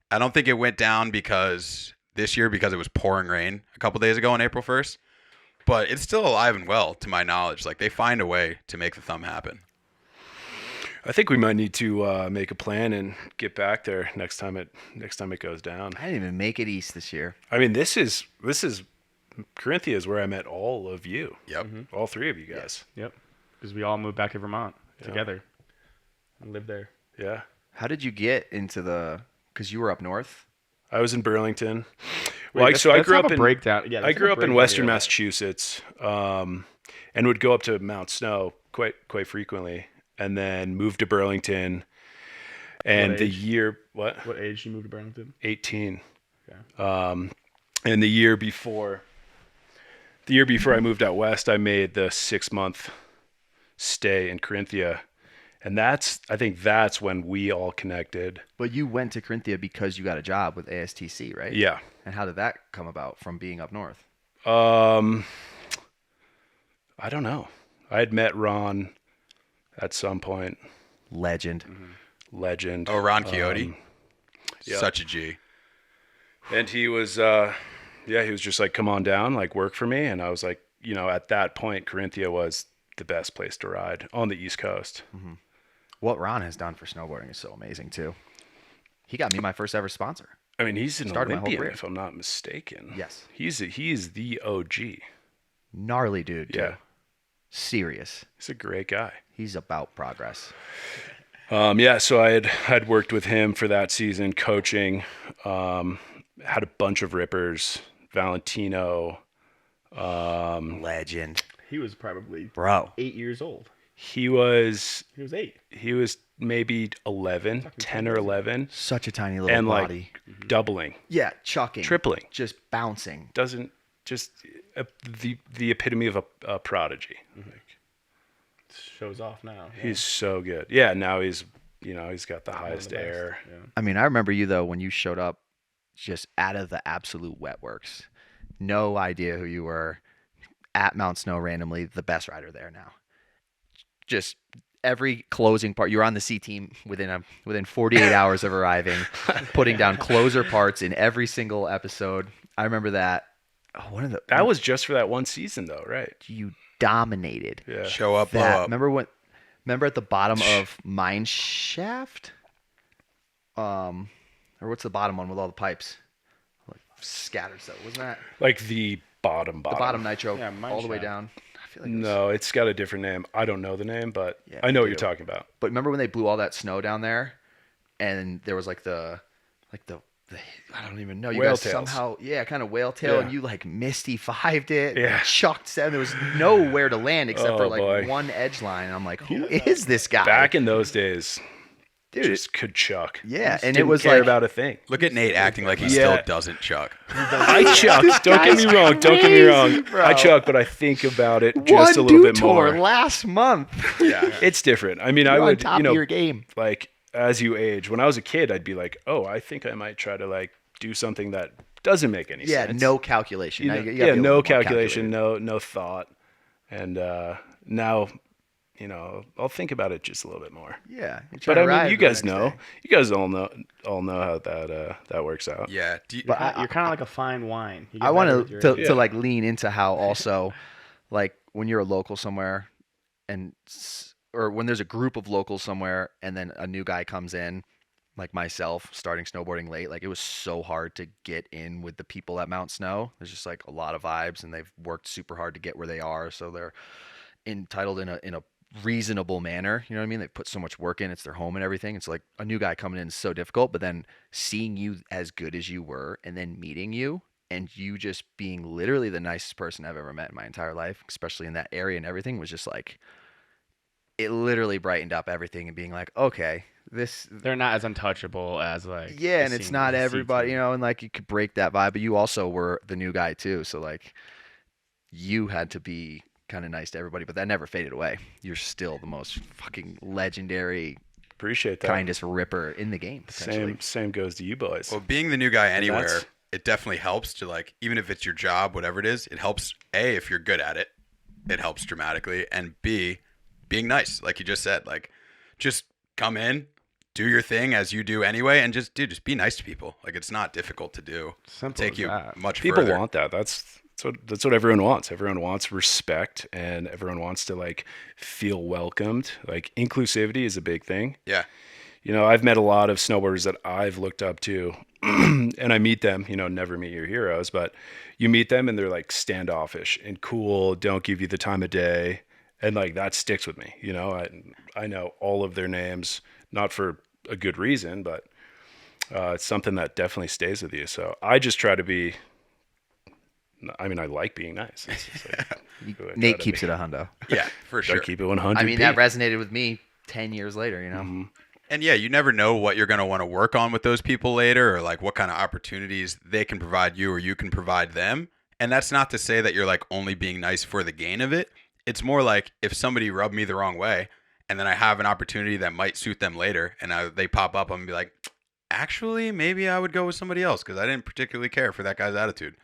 I don't think it went down this year because it was pouring rain a couple days ago on April 1st. But it's still alive and well, to my knowledge. Like they find a way to make the Thumb happen.
I think we might need to make a plan and get back there next time it goes down.
I didn't even make it east this year.
I mean, this is Corinthia is where I met all of you.
Yep.
All three of you guys.
Yep. Because we all moved back to Vermont together and lived there.
Yeah.
How did you get into the? Because you were up north.
I was in Burlington.
Wait,
Well,
let's-
so I
let's
grew
have
up
a
in
breakdown. Yeah,
I
let's
grew
have a
up in
breakdown
Western
of that.
Massachusetts, and would go up to Mount Snow quite frequently, and then moved to Burlington. And
What
the
age?
year
What age did you move to Burlington?
18.
Okay.
And the year before I moved out west, I made the 6-month stay in Corinthia. And I think that's when we all connected.
But you went to Corinthia because you got a job with ASTC, right?
Yeah.
And how did that come about from being up north?
I don't know. I had met Ron at some point.
Legend.
Legend.
Oh, Ron Quixote.
yeah.
Such a G.
And he was, he was just like, come on down, like work for me. And I was like, at that point, Corinthia was the best place to ride on the East Coast.
What Ron has done for snowboarding is so amazing too. He got me my first ever sponsor.
I mean, he's an
Started my whole
Olympian,
career.
if I'm not mistaken.
Yes.
He's the OG.
Gnarly dude too.
Yeah.
Serious.
He's a great guy.
He's about progress.
So I'd worked with him for that season, coaching. Had a bunch of rippers, Valentino.
Legend.
He was probably
Bro.
8 years old.
He was
He was 8.
maybe 11, 10 or 11,
Such a tiny little
and
body.
like doubling,
Yeah, chucking.
tripling.
Just bouncing.
Doesn't just the epitome of a prodigy.
Shows off now. Yeah.
He's so good. Yeah, now he's got the highest
best.
air.
Yeah.
I mean, I remember you though when you showed up just out of the absolute wet works. No idea who you were. At Mount Snow randomly, the best rider there now. Just every closing part. You were on the C team within 48 hours of arriving, putting down closer parts in every single episode. I remember that. Oh,
That was just for that one season, though, right?
you dominated.
Yeah.
Show up, blow
That
up.
remember at the bottom of Mine Shaft? Or what's the bottom one with all the pipes? Like scattered stuff. Wasn't that
Like the bottom.
the bottom nitro
Yeah, Mine
all the way
Shaft.
down? I feel like it was-
No, it's got a different name. I don't know the name, but
Yeah,
I know
me
what you're
too.
talking about.
But remember when they blew all that snow down there, and there was like the I don't even know. You
Whale
guys
tails.
somehow kind of whale tail,
Yeah.
and you like Misty 5'd it,
Yeah.
chucked 7. There was nowhere to land except for
Oh,
like
boy.
one edge line. And I'm like, who is this guy?
Back in those days,
Dude,
just could chuck.
yeah,
Just
and it
didn't
was
care
like
about a thing.
Look at Nate acting like he
Yeah.
still doesn't chuck.
I chuck. Don't get me
guy's
wrong. Don't get me wrong.
crazy, bro.
I chuck, but I think about it
one
just a little bit
tour
more.
last month.
Yeah.
It's different. I mean, I
You're on
would,
top of your game.
like as you age. When I was a kid, I'd be like, oh, I think I might try to like do something that doesn't make any
Yeah,
sense.
no calculation.
You
Now
know,
you gotta
yeah,
be a little
no
more
calculation,
calculated.
no thought, and now, I'll think about it just a little bit more.
Yeah, you're trying
But
to
I mean,
ride
you
the
guys
next
know,
day.
you guys all know how that works out.
Yeah.
But
You're kind of like a fine wine. You get
I
better
want
with your
to
age.
to like lean into how also, like when you're a local somewhere, or when there's a group of locals somewhere, and then a new guy comes in, like myself, starting snowboarding late. Like it was so hard to get in with the people at Mount Snow. There's just like a lot of vibes, and they've worked super hard to get where they are, so they're entitled in a reasonable manner. You know what I mean? They put so much work in. It's their home and everything. It's like a new guy coming in is so difficult, but then seeing you as good as you were, and then meeting you and you just being literally the nicest person I've ever met in my entire life, especially in that area and everything, was just like, it literally brightened up everything and being like, okay,
they're not as untouchable as like
yeah,
the
and it's
scene-
not
the
everybody,
CT.
you know, and like you could break that vibe, but you also were the new guy too, so like you had to be kind of nice to everybody, but that never faded away. You're still the most fucking legendary,
Appreciate that.
kindest ripper in the game. Potentially.
Same goes to you boys.
Well, being the new guy anywhere,
that's-
it definitely helps to like, even if it's your job, whatever it is, it helps. A, if you're good at it, it helps dramatically, and B, being nice, like you just said, like just come in, do your thing as you do anyway, and just be nice to people. Like it's not difficult to do.
Simple
Take
as
you
that.
much
People
further.
want that. That's what everyone wants. Everyone wants respect, and everyone wants to like feel welcomed. Like inclusivity is a big thing.
Yeah.
You know, I've met a lot of snowboarders that I've looked up to, and I meet them. You know, never meet your heroes, but you meet them and they're like standoffish and cool. Don't give you the time of day, and like that sticks with me. You know, I know all of their names, not for a good reason, but it's something that definitely stays with you. So I just try to be. I mean, I like being nice. It's just like who I try
Nate
to
keeps
be.
it 100.
Yeah, for
I
sure.
keep it 100.
I mean, that resonated with me 10 years later, you know?
Mm-hmm.
And yeah, you never know what you're going to want to work on with those people later, or like what kind of opportunities they can provide you or you can provide them. And that's not to say that you're like only being nice for the gain of it. It's more like if somebody rubbed me the wrong way and then I have an opportunity that might suit them later and they pop up, I'm going to be like, actually, maybe I would go with somebody else because I didn't particularly care for that guy's attitude.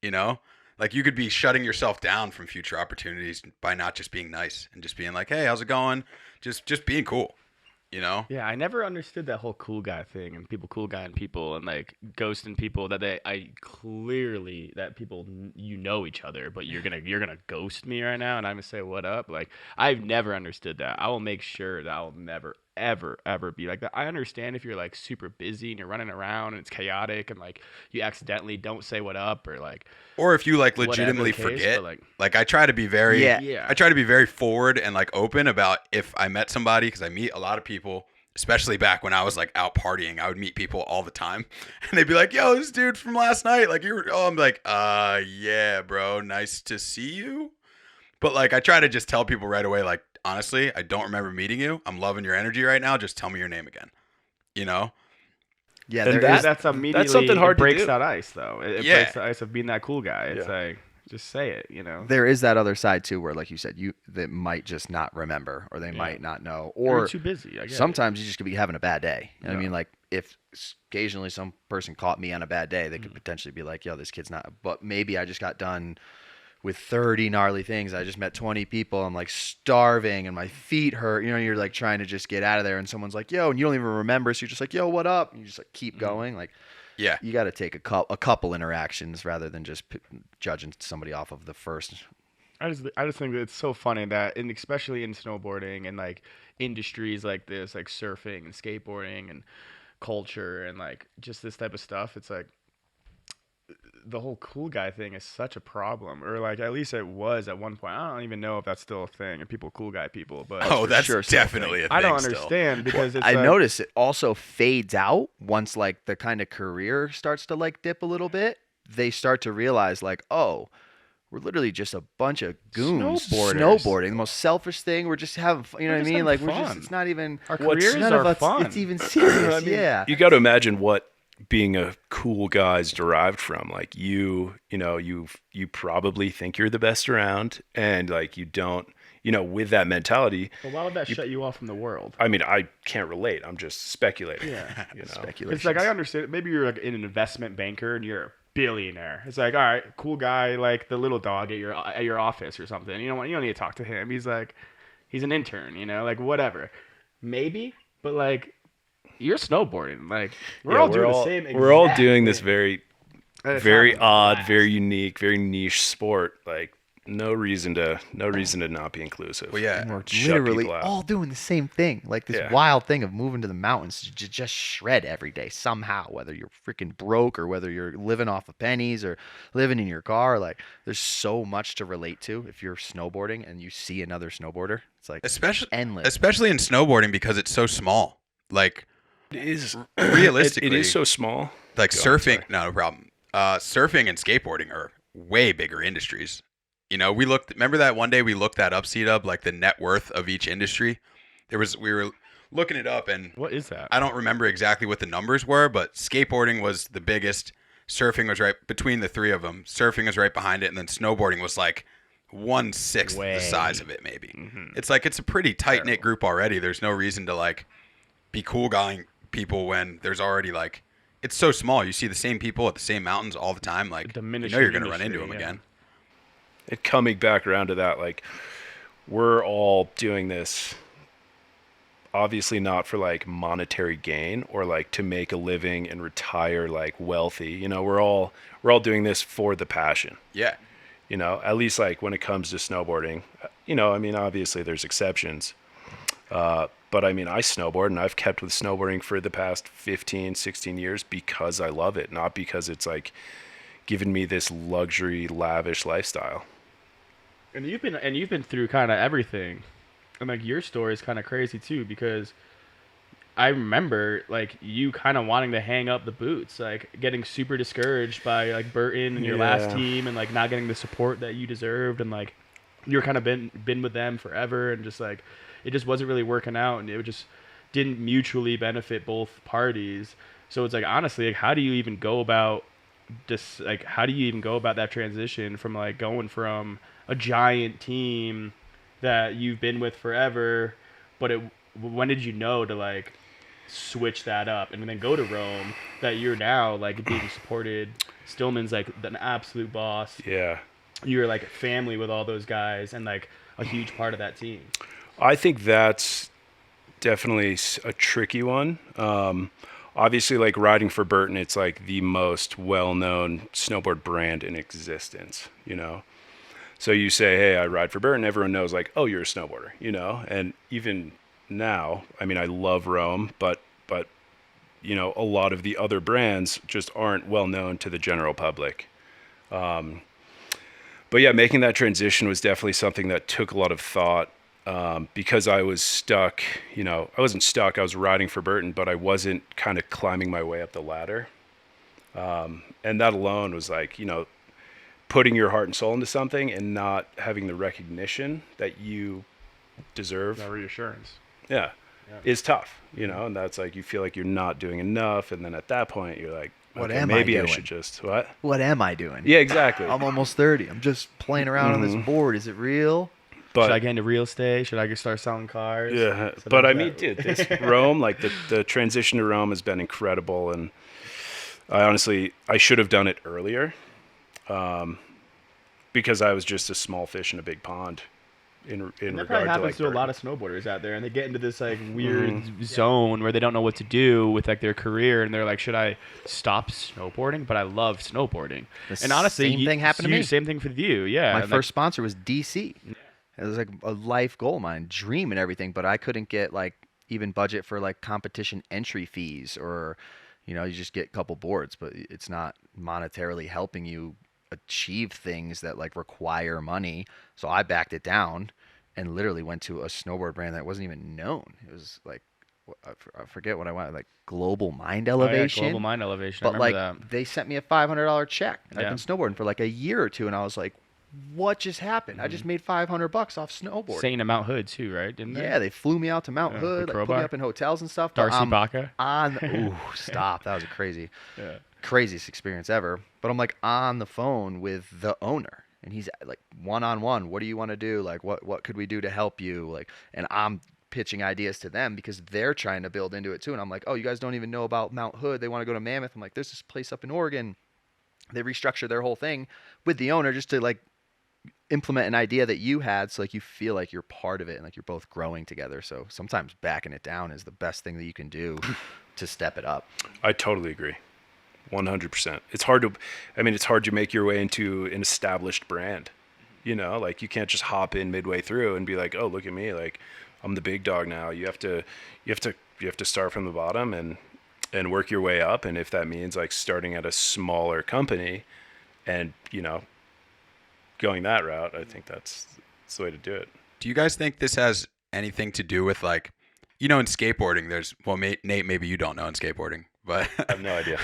You know? Like you could be shutting yourself down from future opportunities by not just being nice and just being like, hey, how's it going? Just being cool. You know?
Yeah, I never understood that whole cool guy thing and people cool guying people and like ghosting people I clearly that people you know each other, but you're gonna ghost me right now and I'm gonna say what up. Like I've never understood that. I will make sure that I will never ever be like that. I understand if you're like super busy and you're running around and it's chaotic and like you accidentally don't say what up
or if you like
whatever
legitimately
case,
forget.
but,
Like I try to be very
Yeah.
I try to be very forward and like open about if I met somebody, because I meet a lot of people, especially back when I was like out partying. I would meet people all the time and they'd be like, yo, this dude from last night, like I'm like, yeah, bro, nice to see you. But like I try to just tell people right away, like, honestly, I don't remember meeting you. I'm loving your energy right now. Just tell me your name again. You know?
Yeah,
And
there is.
that's immediately
something hard
it
to
breaks
do.
that ice though. It
Yeah.
breaks the ice of being that cool guy. It's
Yeah.
like just say it, you know.
There is that other side too, where like you said, they might just not remember, or they might not know,
You're
or
too busy. I get it.
sometimes you just could be having a bad day. You know what I
Yeah.
mean? Like if occasionally some person caught me on a bad day, they could potentially be like, yo, this kid's not, but maybe I just got done with 30 gnarly things. I just met 20 people. I'm like starving and my feet hurt. You know, you're like trying to just get out of there and someone's like, yo, and you don't even remember. So you're just like, yo, what up? And you just like keep going. Like,
Yeah.
you got to take a couple interactions rather than just judging somebody off of the first.
I just think that it's so funny that, and especially in snowboarding and like industries like this, like surfing and skateboarding and culture and like just this type of stuff, it's like the whole cool guy thing is such a problem, or like at least it was at one point. I don't even know if that's still a thing, and people cool guy people, but
Oh, that's
sure still a
definitely a thing.
I don't
still.
understand because it's
I
like,
notice it also fades out once like the kind of career starts to like dip a little bit. They start to realize like, oh, we're literally just a bunch of goons
Snowboarders.
snowboarding. The most selfish thing. We're just having fun. You know
We're
what I
just
mean?
having
Like we're
fun.
just. It's not even.
our
What's-
careers
None
are
of us.
fun.
It's even serious. Yeah.
You got to imagine what being a cool guy is derived from. Like you probably think you're the best around, and like you don't. You know, with that mentality,
But why would that shut you off from the world?
I mean, I can't relate. I'm just speculating.
Yeah.
You know,
Speculation.
It's like I understand. Maybe you're like an investment banker and you're a billionaire. It's like, all right, cool guy, like the little dog at your office or something. You don't need to talk to him. He's an intern. You know, like whatever. Maybe, but like you're snowboarding. Like we're all doing the same.
We're all
exact
doing this
thing.
very,
And it's
very
having a
odd,
blast.
very unique, very niche sport. Like no reason to not be inclusive.
Well, yeah.
And we're
Shut
literally
people out.
all doing the same thing. Like this
Yeah.
wild thing of moving to the mountains to just shred every day somehow, whether you're freaking broke or whether you're living off of pennies or living in your car. Like there's so much to relate to if you're snowboarding and you see another snowboarder. It's like endless.
Especially in snowboarding because it's so small. Like
It is
realistically,
It is so small.
like
Go on,
surfing.
sorry.
No problem. Surfing and skateboarding are way bigger industries. You know, remember that one day we looked that up, C-Dub, like the net worth of each industry? We were looking it up, and
What is that?
I don't remember exactly what the numbers were, but skateboarding was the biggest. Surfing was right between the three of them. Surfing was right behind it, and then snowboarding was like 1/6 the size of it, maybe. It's like it's a pretty tight-knit group already. There's no reason to like be cool guying people when there's already like it's so small. You see the same people at the same mountains all the time. Like you know you're going to run into them again.
It coming back around to that, like we're all doing this obviously not for like monetary gain or like to make a living and retire like wealthy. You know, we're all doing this for the passion.
Yeah.
You know, at least like when it comes to snowboarding, you know, I mean, obviously there's exceptions. But I mean, I snowboard and I've kept with snowboarding for the past 15, 16 years because I love it, not because it's like given me this luxury, lavish lifestyle.
And you've been through kind of everything. And like your story is kind of crazy too, because I remember like you kind of wanting to hang up the boots, like getting super discouraged by like Burton and your last team and like not getting the support that you deserved, and like you're kind of been with them forever, and just like it just wasn't really working out, and it just didn't mutually benefit both parties. So it's like, honestly, like how do you even go about that transition from like going from a giant team that you've been with forever, but when did you know to like switch that up and then go to Rome that you're now like being supported? Stillman's like an absolute boss.
Yeah.
You're like family with all those guys and like a huge part of that team.
I think that's definitely a tricky one. Obviously, like riding for Burton, it's like the most well-known snowboard brand in existence, you know? So you say, hey, I ride for Burton, everyone knows like, oh, you're a snowboarder, you know? And even now, I mean, I love Rome, but you know, a lot of the other brands just aren't well-known to the general public. But yeah, making that transition was definitely something that took a lot of thought. Because I was stuck, you know, I wasn't stuck, I was riding for Burton, but I wasn't kind of climbing my way up the ladder. And that alone was like, you know, putting your heart and soul into something and not having the recognition that you deserve.
That reassurance.
Yeah. Is tough, you know, and that's like, you feel like you're not doing enough. And then at that point you're like, okay, maybe I should just,
What am I doing?
Yeah, exactly.
I'm almost 30. I'm just playing around on this board. Is it real?
But, should I get into real estate? Should I start selling cars?
Yeah, but I mean, dude, this Rome, like the transition to Rome has been incredible, and I should have done it earlier, because I was just a small fish in a big pond. In
that
regard
probably
to
happens
like
to a lot of snowboarders out there, and they get into this like weird zone where they don't know what to do with like their career, and they're like, should I stop snowboarding? But I love snowboarding. And honestly,
same thing happened to me.
Same thing for you, yeah.
My first sponsor was DC. It was like a life goal of mine, dream and everything, but I couldn't get like even budget for like competition entry fees, or, you know, you just get a couple boards, but it's not monetarily helping you achieve things that like require money. So I backed it down and literally went to a snowboard brand that wasn't even known. It was like, I forget what I wanted, like Global Mind Elevation.
Global Mind Elevation.
But like they sent me a $500 check. And I've been snowboarding for like a year or two, and I was like, what just happened? I just made $500 off snowboarding.
Staying in Mount Hood too, right? Didn't they?
Yeah, they flew me out to Mount Hood, like, put me up in hotels and stuff.
Darcy Baca.
Ooh, stop! That was a craziest experience ever. But I'm like on the phone with the owner, and he's like one-on-one. What do you want to do? Like, what could we do to help you? Like, and I'm pitching ideas to them because they're trying to build into it too. And I'm like, oh, you guys don't even know about Mount Hood. They want to go to Mammoth. I'm like, there's this place up in Oregon. They restructured their whole thing with the owner just to like implement an idea that you had, so like you feel like you're part of it and like you're both growing together. So sometimes backing it down is the best thing that you can do to step it up.
I totally agree. 100%. It's hard to make your way into an established brand. You know, like you can't just hop in midway through and be like, oh, look at me, like I'm the big dog now. You have to start from the bottom and work your way up. And if that means like starting at a smaller company and, you know, going that route, I think that's the way to do it.
Do you guys think this has anything to do with like, you know, in skateboarding, Nate, maybe you don't know in skateboarding, But
I have no idea.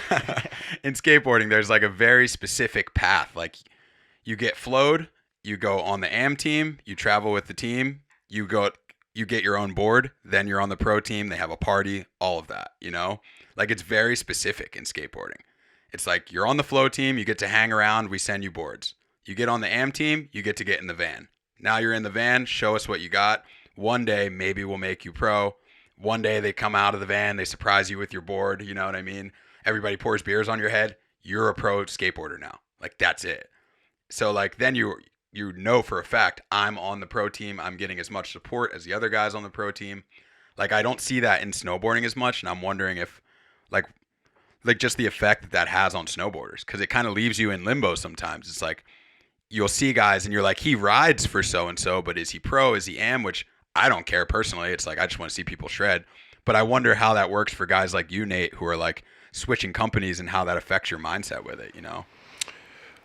in skateboarding, there's like a very specific path. Like you get flowed, you go on the AM team, you travel with the team, you get your own board, then you're on the pro team, they have a party, all of that, you know? Like it's very specific in skateboarding. It's like you're on the flow team, you get to hang around, we send you boards. You get on the AM team, you get to get in the van. Now you're in the van, show us what you got. One day, maybe we'll make you pro. One day they come out of the van, they surprise you with your board, you know what I mean? Everybody pours beers on your head, you're a pro skateboarder now. Like that's it. So like then you know for a fact, I'm on the pro team, I'm getting as much support as the other guys on the pro team. Like I don't see that in snowboarding as much, and I'm wondering if like just the effect that has on snowboarders, because it kind of leaves you in limbo sometimes. It's like you'll see guys and you're like, he rides for so-and-so, but is he pro? Is he AM? Which I don't care personally. It's like I just want to see people shred. But I wonder how that works for guys like you, Nate, who are like switching companies and how that affects your mindset with it, you know?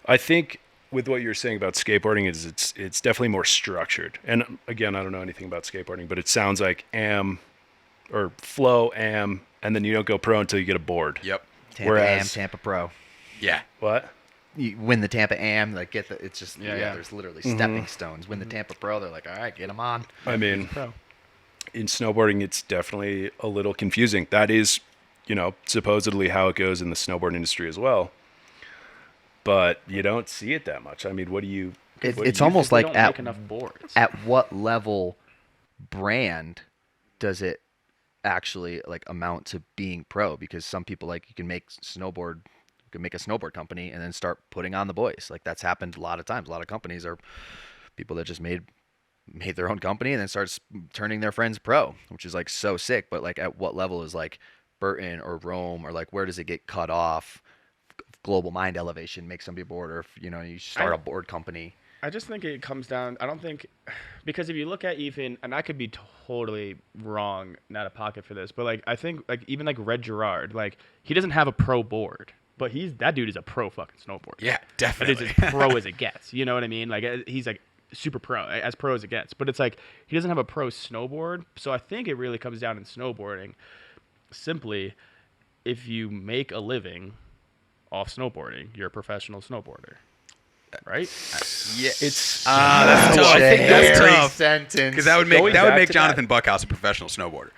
I think with what you're saying about skateboarding is it's definitely more structured. And again, I don't know anything about skateboarding, but it sounds like AM or flow AM, and then you don't go pro until you get a board.
Yep.
Tampa AM, Tampa Pro.
Yeah.
What?
You win the Tampa AM, like it's just there's literally stepping stones. Win the Tampa Pro, they're like, all right, get them on.
I mean, in snowboarding, it's definitely a little confusing. That is, supposedly how it goes in the snowboard industry as well. But you don't see it that much. I mean, what do you?
It's almost like
make enough boards.
At what level brand does it actually like amount to being pro? Because some people like you can make a snowboard company and then start putting on the boys. Like that's happened a lot of times. A lot of companies are people that just made their own company and then starts turning their friends pro, which is like so sick. But like at what level is like Burton or Rome, or like where does it get cut off? Global mind elevation, make somebody a board, or you start a board company.
I just think it comes down. I don't think, because if you look at even, and I could be totally wrong, not a pocket for this, but like I think like even like Red Gerard, like he doesn't have a pro board, but that dude is a pro fucking snowboarder.
Yeah, definitely.
That is as pro as it gets. You know what I mean? Like he's like super pro, as pro as it gets. But it's like he doesn't have a pro snowboard. So I think it really comes down in snowboarding. Simply, if you make a living off snowboarding, you're a professional snowboarder. Right?
Yeah, it's that's tough. I think that's tough sentence, because that would make Jonathan Buckhouse a professional snowboarder.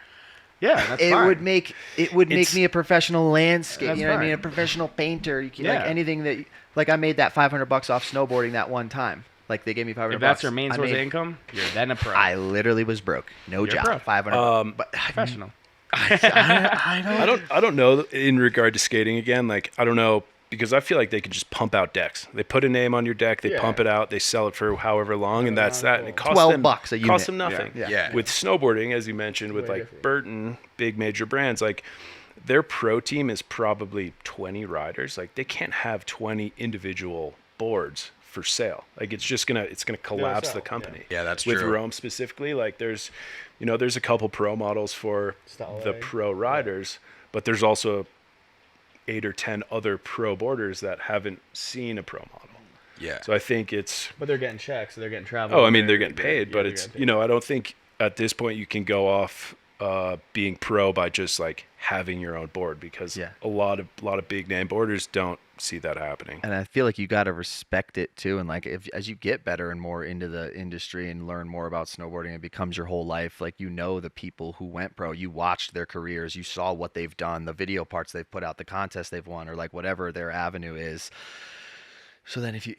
Yeah, that's
it
fine.
would make me a professional landscape.
That's
You know what I mean? A
fine.
professional painter. You can, like anything that like I made that $500 off snowboarding that one time. Like they gave me $500.
If that's your main source of income, you're then a pro.
I literally was broke, no
You're
job,
pro.
$500. But
professional.
I don't know in regard to skating again. Like I don't know, because I feel like they could just pump out decks. They put a name on your deck, they pump it out, they sell it for however long, and that's that. And it costs
$12
them
a unit.
Costs them nothing.
Yeah.
With snowboarding, as you mentioned, with like Burton, big major brands, like their pro team is probably 20 riders. Like they can't have 20 individual boards for sale. Like it's gonna collapse the company.
Yeah, that's
with
true.
Rome specifically, like there's a couple pro models for the pro riders, but there's also 8 or 10 other pro boarders that haven't seen a pro model.
Yeah.
So I think it's.
But they're getting checks, so they're getting travel.
Oh, I mean they're getting paid, but it's I don't think at this point you can go off being pro by just like having your own board, because a lot of big name boarders don't see that happening.
And I feel like you got to respect it too. And like as you get better and more into the industry and learn more about snowboarding, it becomes your whole life. Like the people who went pro, you watched their careers, you saw what they've done, the video parts they've put out, the contests they've won, or like whatever their avenue is. So then I feel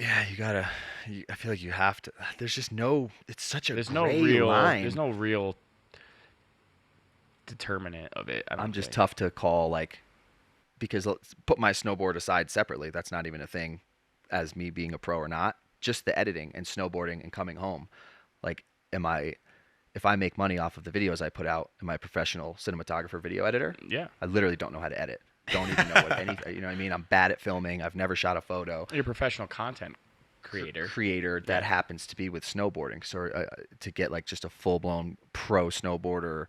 like you have to. There's just it's such a gray line.
There's no real determinant of it.
I'm just tough to call, like, because let's put my snowboard aside separately. That's not even a thing as me being a pro or not. Just the editing and snowboarding and coming home. Like, if I make money off of the videos I put out, am I a professional cinematographer, video editor?
Yeah.
I literally don't know how to edit. Don't even know what anything, you know what I mean? I'm bad at filming. I've never shot a photo.
You're a professional content creator.
That happens to be with snowboarding. So to get like just a full-blown pro snowboarder,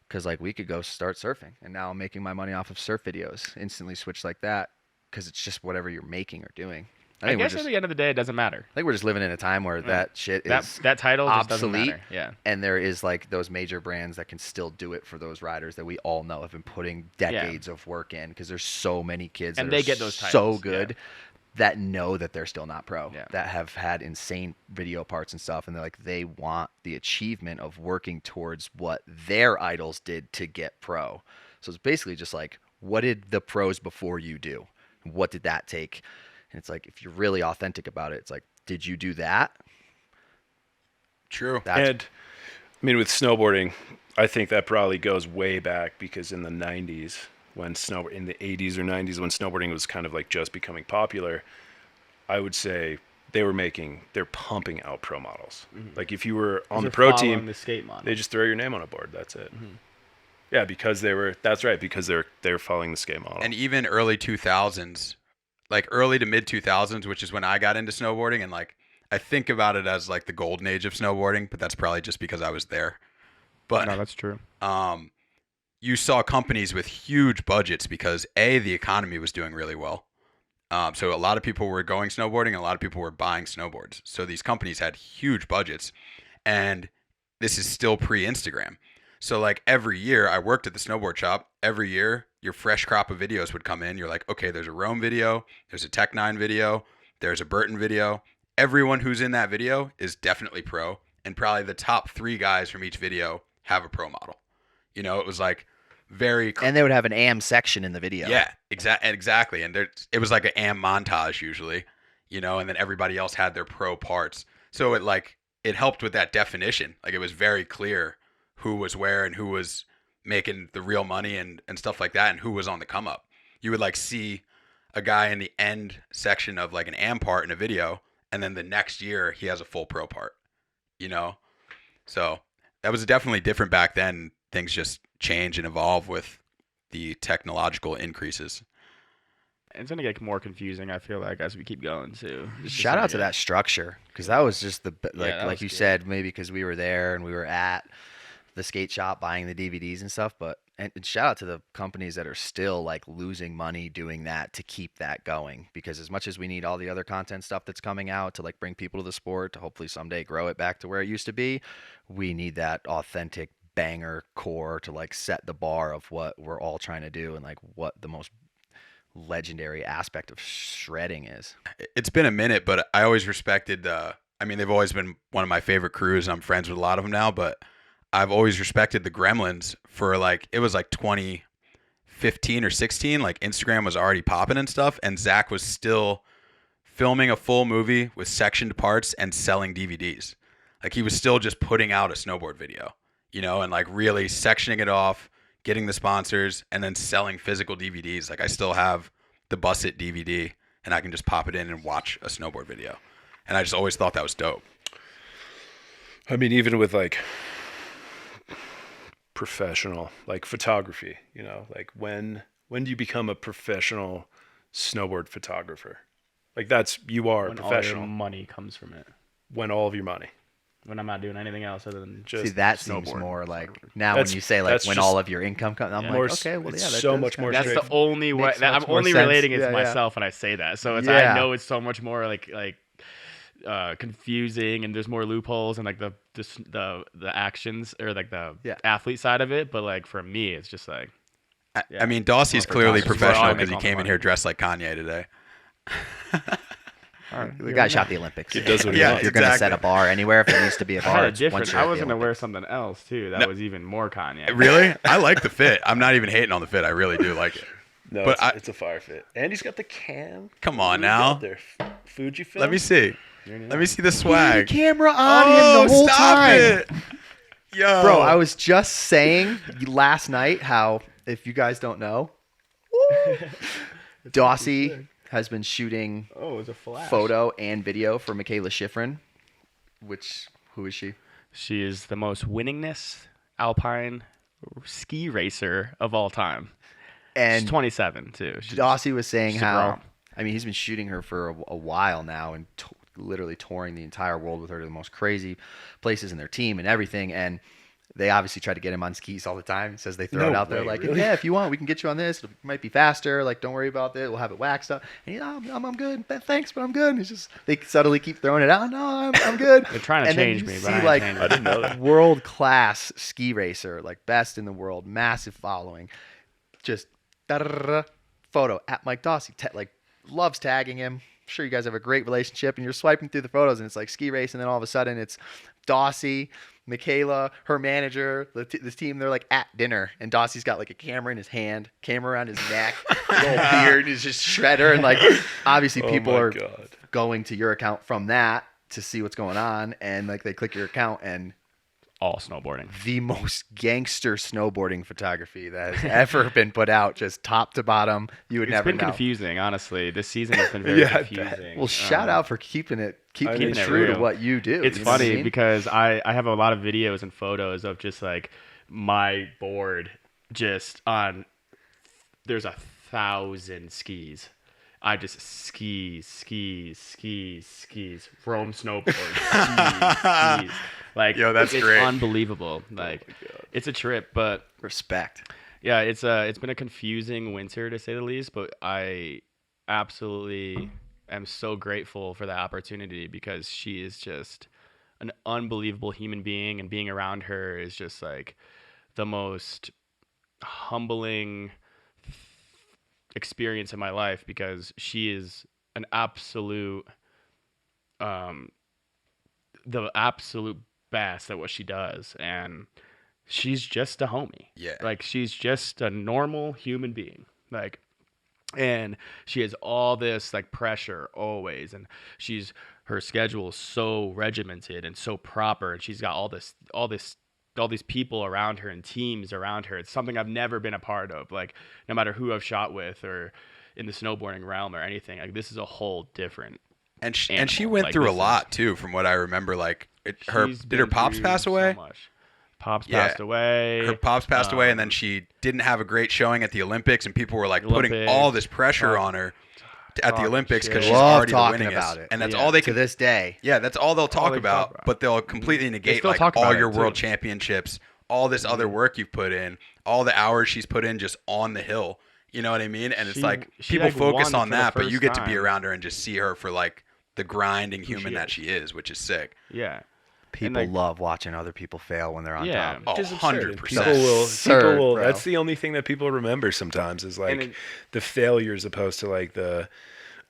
because like we could go start surfing, and now I'm making my money off of surf videos. Instantly switch like that, because it's just whatever you're making or doing.
I guess at the end of the day, it doesn't matter.
I think we're just living in a time where that shit is
that title just doesn't
obsolete.
matter. Yeah.
And there is like those major brands that can still do it for those riders that we all know have been putting decades of work in, because there's so many kids
and
that
they
are
get those
so
titles,
good that know that they're still not pro,
Yeah.
that have had insane video parts and stuff, and they're like, they want the achievement of working towards what their idols did to get pro. So it's basically just like, what did the pros before you do? What did that take? And it's like, if you're really authentic about it, it's like, did you do that?
True.
And I mean, with snowboarding, I think that probably goes way back, because in the 90s, in the 80s or 90s, when snowboarding was kind of like just becoming popular, I would say they're pumping out pro models.
Mm-hmm.
Like if you were on the pro team,
the skate model.
they just throw your name on a board. That's it. Mm-hmm. Yeah, because that's right, because they're following the skate model.
And even early 2000s, like early to mid 2000s, which is when I got into snowboarding, and like I think about it as like the golden age of snowboarding, but that's probably just because I was there. But
no, that's true.
You saw companies with huge budgets because the economy was doing really well. So a lot of people were going snowboarding, and a lot of people were buying snowboards. So these companies had huge budgets, and this is still pre-Instagram. So like every year I worked at the snowboard shop, every year your fresh crop of videos would come in. You're like, okay, there's a Rome video, there's a Tech 9 video, there's a Burton video. Everyone who's in that video is definitely pro, and probably the top 3 guys from each video have a pro model. You know, it was like
and they would have an AM section in the video.
Yeah, exactly. And it was like an AM montage usually, you know, and then everybody else had their pro parts. So it helped with that definition. Like it was very clear who was where and who was making the real money and stuff like that, and who was on the come up. You would like see a guy in the end section of like an AM part in a video, and then the next year he has a full pro part, you know? So that was definitely different back then. Things just change and evolve with the technological increases.
It's going to get more confusing, I feel like, as we keep going, too.
Shout out to that structure, because that was just like you
good.
said, maybe because we were there and we were at the skate shop buying the DVDs and stuff, and shout out to the companies that are still like losing money doing that to keep that going, because as much as we need all the other content stuff that's coming out to like bring people to the sport to hopefully someday grow it back to where it used to be, we need that authentic banger core to like set the bar of what we're all trying to do and like what the most legendary aspect of shredding is.
It's been a minute, but I always respected they've always been one of my favorite crews, and I'm friends with a lot of them now, but I've always respected the Gremlins for like, it was like 2015 or 16, like Instagram was already popping and stuff, and Zach was still filming a full movie with sectioned parts and selling DVDs. Like he was still just putting out a snowboard video, you know, and like really sectioning it off, getting the sponsors, and then selling physical DVDs. Like I still have the Bus It DVD, and I can just pop it in and watch a snowboard video. And I just always thought that was dope.
I mean, even with like professional, like photography, you know, like when do you become a professional snowboard photographer? Like you are
when
professional.
All your money comes from it.
When all of your money.
When I'm not doing anything else other than just
See, that
snowboard.
seems more like now when you say like when all of your income comes, I'm like, okay, well,
it's
yeah, that
so
does
much more
That's
straight.
the only way. I'm
more
only
sense.
relating it
Yeah,
to
yeah.
myself when I say that. So it's,
Yeah.
I know it's so much more like confusing, and there's more loopholes and like the actions or like the athlete side of it. But like for me, it's just like.
I mean, Dawsy's clearly
photography.
professional
Well, I
because he
make all
came
the
in here
money.
dressed like Kanye today.
The guy shot the Olympics.
He does what he
Yeah,
wants.
If you're gonna set
exactly.
a bar anywhere, if it needs to be a
I
bar,
had a
it's once
different.
you're
I
at
was
the
gonna wear
Olympics.
something else too. That
No.
was even more Kanye.
Really? I like the fit. I'm not even hating on the fit. I really do like it.
No,
But
it's a fire fit. And he's got the cam.
Come on
He's
now.
got their Fujifilm.
Let me see. Let me see the
He had
swag.
the camera on
Oh,
him the whole
stop
time.
it. Yo.
Bro, I was just saying last night how, if you guys don't know, Dawsy has been shooting
Oh, it was a flash.
photo and video for Mikela Shiffrin. Who is she?
She is the most winningest alpine ski racer of all time.
And
She's 27 too.
Dawsy was saying
she's a
how,
girl.
I mean, he's been shooting her for a while now and literally touring the entire world with her to the most crazy places in their team and everything. And They obviously try to get him on skis all the time. He says they throw
No
it out there
way,
like,
really?
yeah, if you want, we can get you on this. It might be faster. Like, don't worry about it. We'll have it waxed up. And he's, I'm good. Thanks, but I'm good. And it's just they subtly keep throwing it out. No, I'm good.
They're trying to
and then
change
you
me,
see,
but I ain't
like,
changing.
I didn't know that.
world-class ski racer, like best in the world, massive following. Just photo at Mike Dawsy. Like, loves tagging him. Sure, you guys have a great relationship, and you're swiping through the photos, and it's like ski race, and then all of a sudden it's Dawsy, Mikela, her manager, this team. They're like at dinner, and Dawsy's got like a camera in his hand, camera around his neck, little beard, he's just shredder, and like obviously people
my
are
God.
going to your account from that to see what's going on, and like they click your account, and
All snowboarding.
the most gangster snowboarding photography that has ever been put out, just top to bottom. You would
It's
never
been
know.
confusing, honestly. This season has been very
Yeah, I bet.
confusing.
Well, shout out for keeping it
mean,
true
it
to
real.
what you do.
It's
you know what I
funny
mean?
because I have a lot of videos and photos of just like my board just on. There's 1,000 skis. I just skis, roam snowboard, skis. Like,
Yo, that's
it's
great.
unbelievable. Like, it's a trip, but
Respect.
yeah, it's been a confusing winter to say the least. But I absolutely am so grateful for the opportunity because she is just an unbelievable human being, and being around her is just like the most humbling experience in my life because she is an absolute the absolute best at what she does, and she's just a homie.
Yeah.
Like, she's just a normal human being. Like, and she has all this like pressure always, and her schedule is so regimented and so proper, and she's got all these people around her and teams around her. It's something I've never been a part of. Like, no matter who I've shot with or in the snowboarding realm or anything, like, this is a whole different.
And she
animal.
went
Like,
through a
this is-
lot too, from what I remember. Like,
She's
did her
been
pops
through
pass
so
away?
much. Pops
Yeah.
passed away.
Her pops passed away, and then
Um,
she didn't have a great showing at the Olympics, and people were like putting
Olympics.
all this pressure
Talk-
on her at the
talking
Olympics because
shit.
she's
Love
already the
talking
winningest,
about it.
and that's
Yeah.
all they
To
can.
this day.
Yeah, that's all they'll talk
they
about,
talk about.
but they'll completely negate
still
like
talk
all
about
your
it,
world
too.
championships, all this other work you've put in, all the hours she's put in just on the hill. You know what I mean? And it's
She-
like
she,
people
like,
focus
won
on
for the
that, but you
first
get to be
time.
around her and just see her for like the grinding human
she
that
is.
she is, which is sick.
Yeah.
People
like-
love watching other people fail when they're on
Yeah.
top.
Oh,
Which is absurd. And
100%.
Absurd,
People will.
bro.
That's the only thing that people remember sometimes is like
it-
the failures opposed to like the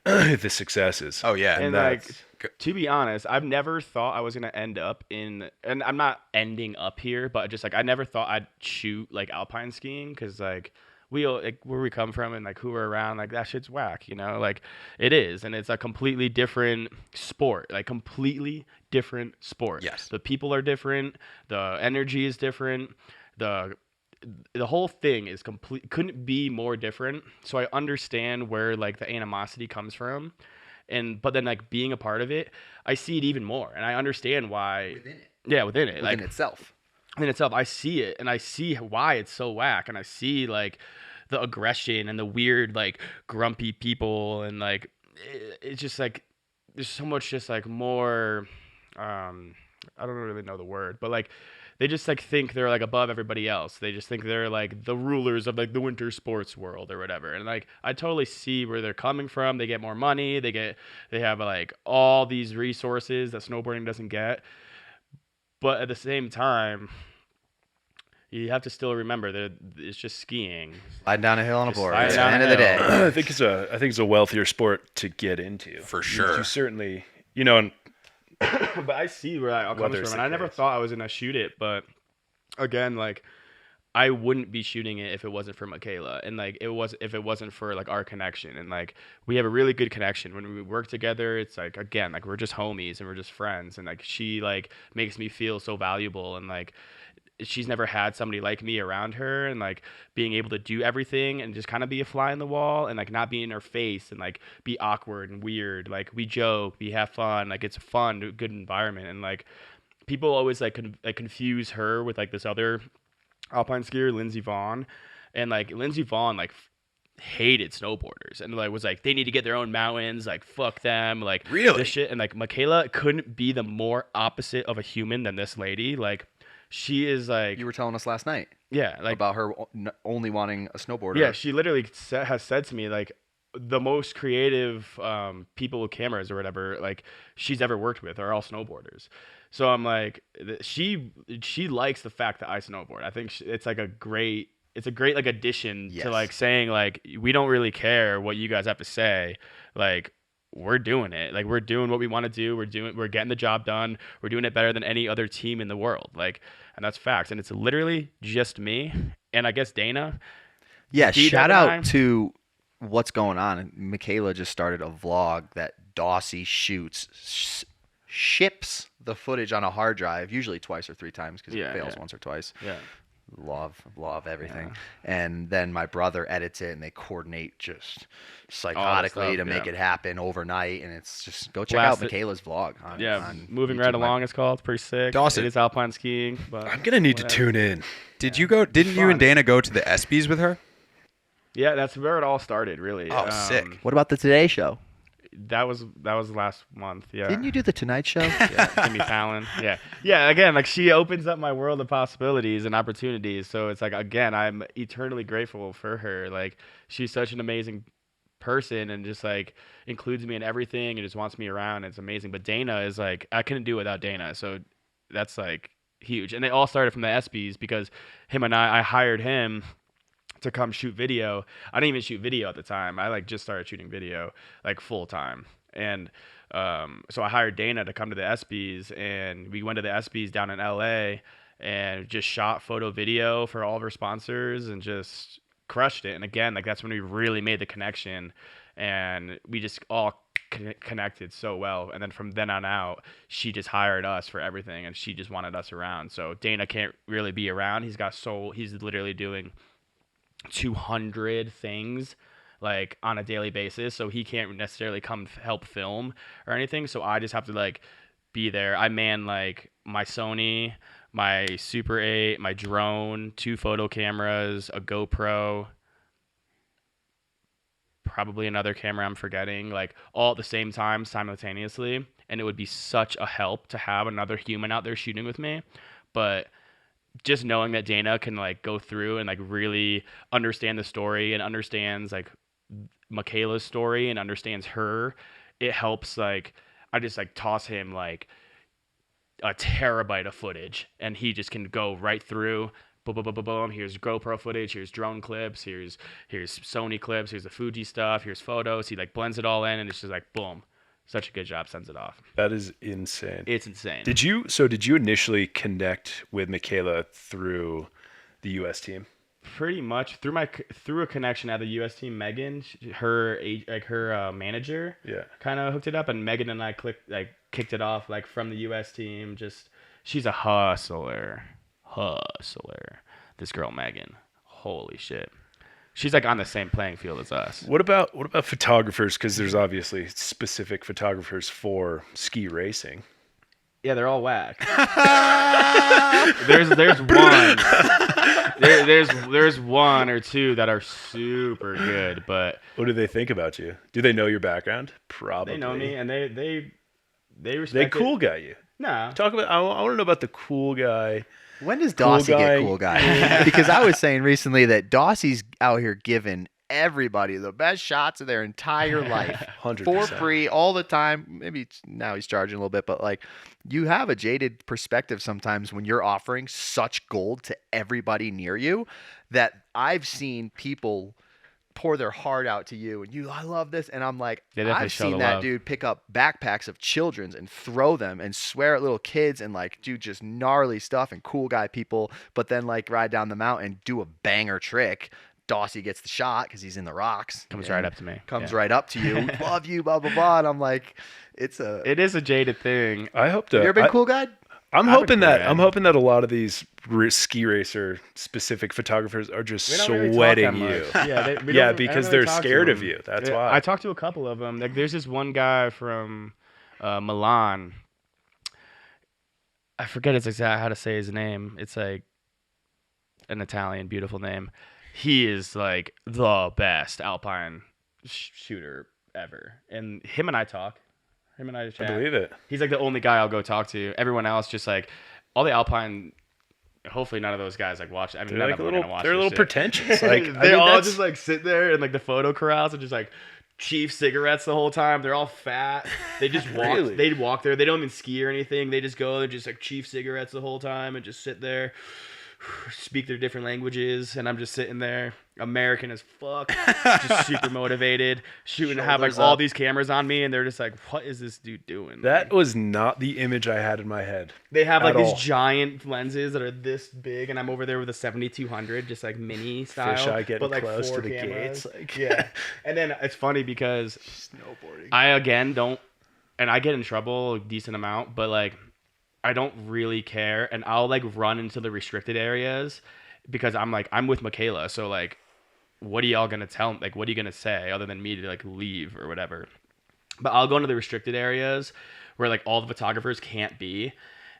the successes.
Oh yeah,
And
that's-
like, to be honest, I've never thought I was gonna end up in, and I'm not ending up here, but just like I never thought I'd shoot like alpine skiing because like we like where we come from and like who we're around, like that shit's whack, you know, like it is, and it's a completely different sport, like completely different sport.
Yes.
The people are different, the energy is different, the whole thing is couldn't be more different. So I understand where like the animosity comes from, but then like being a part of it, I see it even more, and I understand why.
Within it.
Yeah, within it,
Within
like
itself.
in itself, I see it, and I see why it's so whack, and I see like the aggression and the weird like grumpy people, and like it's just like there's so much just like more. I don't really know the word, but like they just like think they're like above everybody else. They just think they're like the rulers of like the winter sports world or whatever. And like I totally see where they're coming from. They get more money. They have like all these resources that snowboarding doesn't get. But at the same time, you have to still remember that it's just skiing.
Slide down a hill on a
Just
board.
slide
At the
down
end
a
of the
hill.
day.
I think it's a wealthier sport to get into
For
You
sure.
certainly, and
But I see where that all
Whether
comes
it's
from,
the
and I never
case.
thought I was gonna shoot it. But again, like I wouldn't be shooting it if it wasn't for Mikela, and like if it wasn't for like our connection, and like we have a really good connection when we work together. It's like again, like we're just homies and we're just friends, and like she like makes me feel so valuable, and like she's never had somebody like me around her, and like being able to do everything and just kind of be a fly in the wall and like not be in her face and like be awkward and weird. Like we joke, we have fun, like it's a fun, good environment, and like people always like confuse her with like this other alpine skier, Lindsey Vaughn, and like Lindsey Vaughn like hated snowboarders and like was like they need to get their own mountains, like fuck them, like
Really?
this shit. And like Mikela couldn't be the more opposite of a human than this lady. Like she is like,
You were telling us last night
yeah, like
about her only wanting a snowboarder.
yeah, she literally has said to me like the most creative people with cameras or whatever like she's ever worked with are all snowboarders. So I'm like, she likes the fact that I snowboard. I think it's like a great like addition to like saying like we don't really care what you guys have to say. Like we're doing it. Like we're doing what we want to do. We're getting the job done. We're doing it better than any other team in the world. Like, and that's facts. And it's literally just me and I guess Dana.
Yeah, shout out to what's going on. Mikela just started a vlog that Dawsy shoots, ships the footage on a hard drive, usually twice or three times because it fails once or twice.
Yeah.
Law of everything. And then my brother edits it and they coordinate just psychotically to make it happen overnight. And it's just, go check out Mikela's vlog. On
Moving
YouTube.
Right Along it's called. It's pretty sick.
Dawson.
It is alpine skiing. But
I'm gonna need to tune in.
Didn't you and Dana go to the ESPYs with her?
Yeah, that's where it all started, really.
Oh, sick.
What about the Today Show?
That was last month. Yeah.
Didn't you do the Tonight Show?
Yeah, Jimmy Fallon. Yeah. Again, like she opens up my world of possibilities and opportunities. So it's like again, I'm eternally grateful for her. Like she's such an amazing person and just like includes me in everything and just wants me around. It's amazing. But Dana is like I couldn't do it without Dana. So that's like huge. And it all started from the ESPYs because him and I hired him to come shoot video. I didn't even shoot video at the time. I like just started shooting video like full time. And so I hired Dana to come to the ESPYs and we went to the ESPYs down in LA and just shot photo video for all of our sponsors and just crushed it. And again, like that's when we really made the connection and we just all connected so well. And then from then on out, she just hired us for everything and she just wanted us around. So Dana can't really be around. He's literally doing 200 things like on a daily basis, so he can't necessarily come help film or anything, so I just have to like be there. I man like my Sony, my Super 8, my drone, 2 photo cameras, a GoPro, probably another camera I'm forgetting, like all at the same time simultaneously, and it would be such a help to have another human out there shooting with me. But just knowing that Dana can like go through and like really understand the story and understands like Mikela's story and understands her, it helps. Like I just like toss him like a terabyte of footage and he just can go right through. Boom, boom, boom, boom, boom. Here's GoPro footage. Here's drone clips. Here's Sony clips. Here's the Fuji stuff. Here's photos. He like blends it all in and it's just like boom. Such a good job, sends it off.
That is insane.
It's insane.
Did you initially connect with Mikela through the US team?
Pretty much through a connection at the US team. Megan, her manager, kind of hooked it up, and Megan and I kicked it off like from the US team. Just she's a hustler. This girl Megan, holy shit. She's like on the same playing field as us.
What about photographers? Because there's obviously specific photographers for ski racing.
Yeah, they're all whack. there's one. There's one or two that are super good, but
what do they think about you? Do they know your background? Probably.
They know me, and they respect.
They cool guy you.
No.
Talk about. I want to know about the cool guy.
When does Dawsy get cool guy? Because I was saying recently that Dawsy's out here giving everybody the best shots of their entire life
100%.
For free all the time. Maybe now he's charging a little bit, but like you have a jaded perspective sometimes when you're offering such gold to everybody near you that I've seen people pour their heart out to you and I love this, and I'm like, I've seen that dude pick up backpacks of children's and throw them and swear at little kids and like do just gnarly stuff and cool guy people, but then like ride down the mountain, do a banger trick. Dawsy gets the shot because he's in the rocks.
Comes right up to me.
Right up to you. Love you, blah blah blah. And I'm like, it
is a jaded thing.
I hope to.
You ever been cool guy?
I'm hoping that a lot of these ski racer specific photographers are just sweating you. Because they're scared of you. That's why.
I talked to a couple of them. Like, there's this one guy from Milan. I forget how to say his name. It's like an Italian, beautiful name. He is like the best alpine shooter ever, and him and I talk. Him and I chat.
I believe it.
He's like the only guy I'll go talk to. Everyone else just like all the alpine hopefully none of those guys like watch. I mean,
They're
none
like
of them are gonna watch.
they're a little
this shit.
pretentious. Like
they all just like sit there and like the photo crowds are just like cheap cigarettes the whole time. They're all fat. They just walk.
Really?
They walk there. They don't even ski or anything. They just go. They're just like cheap cigarettes the whole time and just sit there, speak their different languages, and I'm just sitting there, American as fuck, just super motivated, shooting, have like all these cameras on me, and they're just like, "What is this dude doing?"
that was not the image I had in my head.
They have like
at
these
all.
giant lenses that are this big, and I'm over there with a 7200, just like mini style,
Fisheye getting
but like
close
4
to the
cameras.
gates. Like
Yeah, and then it's funny because
snowboarding.
I again don't, and I get in trouble a decent amount, but like I don't really care, and I'll like run into the restricted areas because I'm with Mikela, so like, what are y'all gonna tell? Like, what are you gonna say other than me to like leave or whatever? But I'll go into the restricted areas where like all the photographers can't be,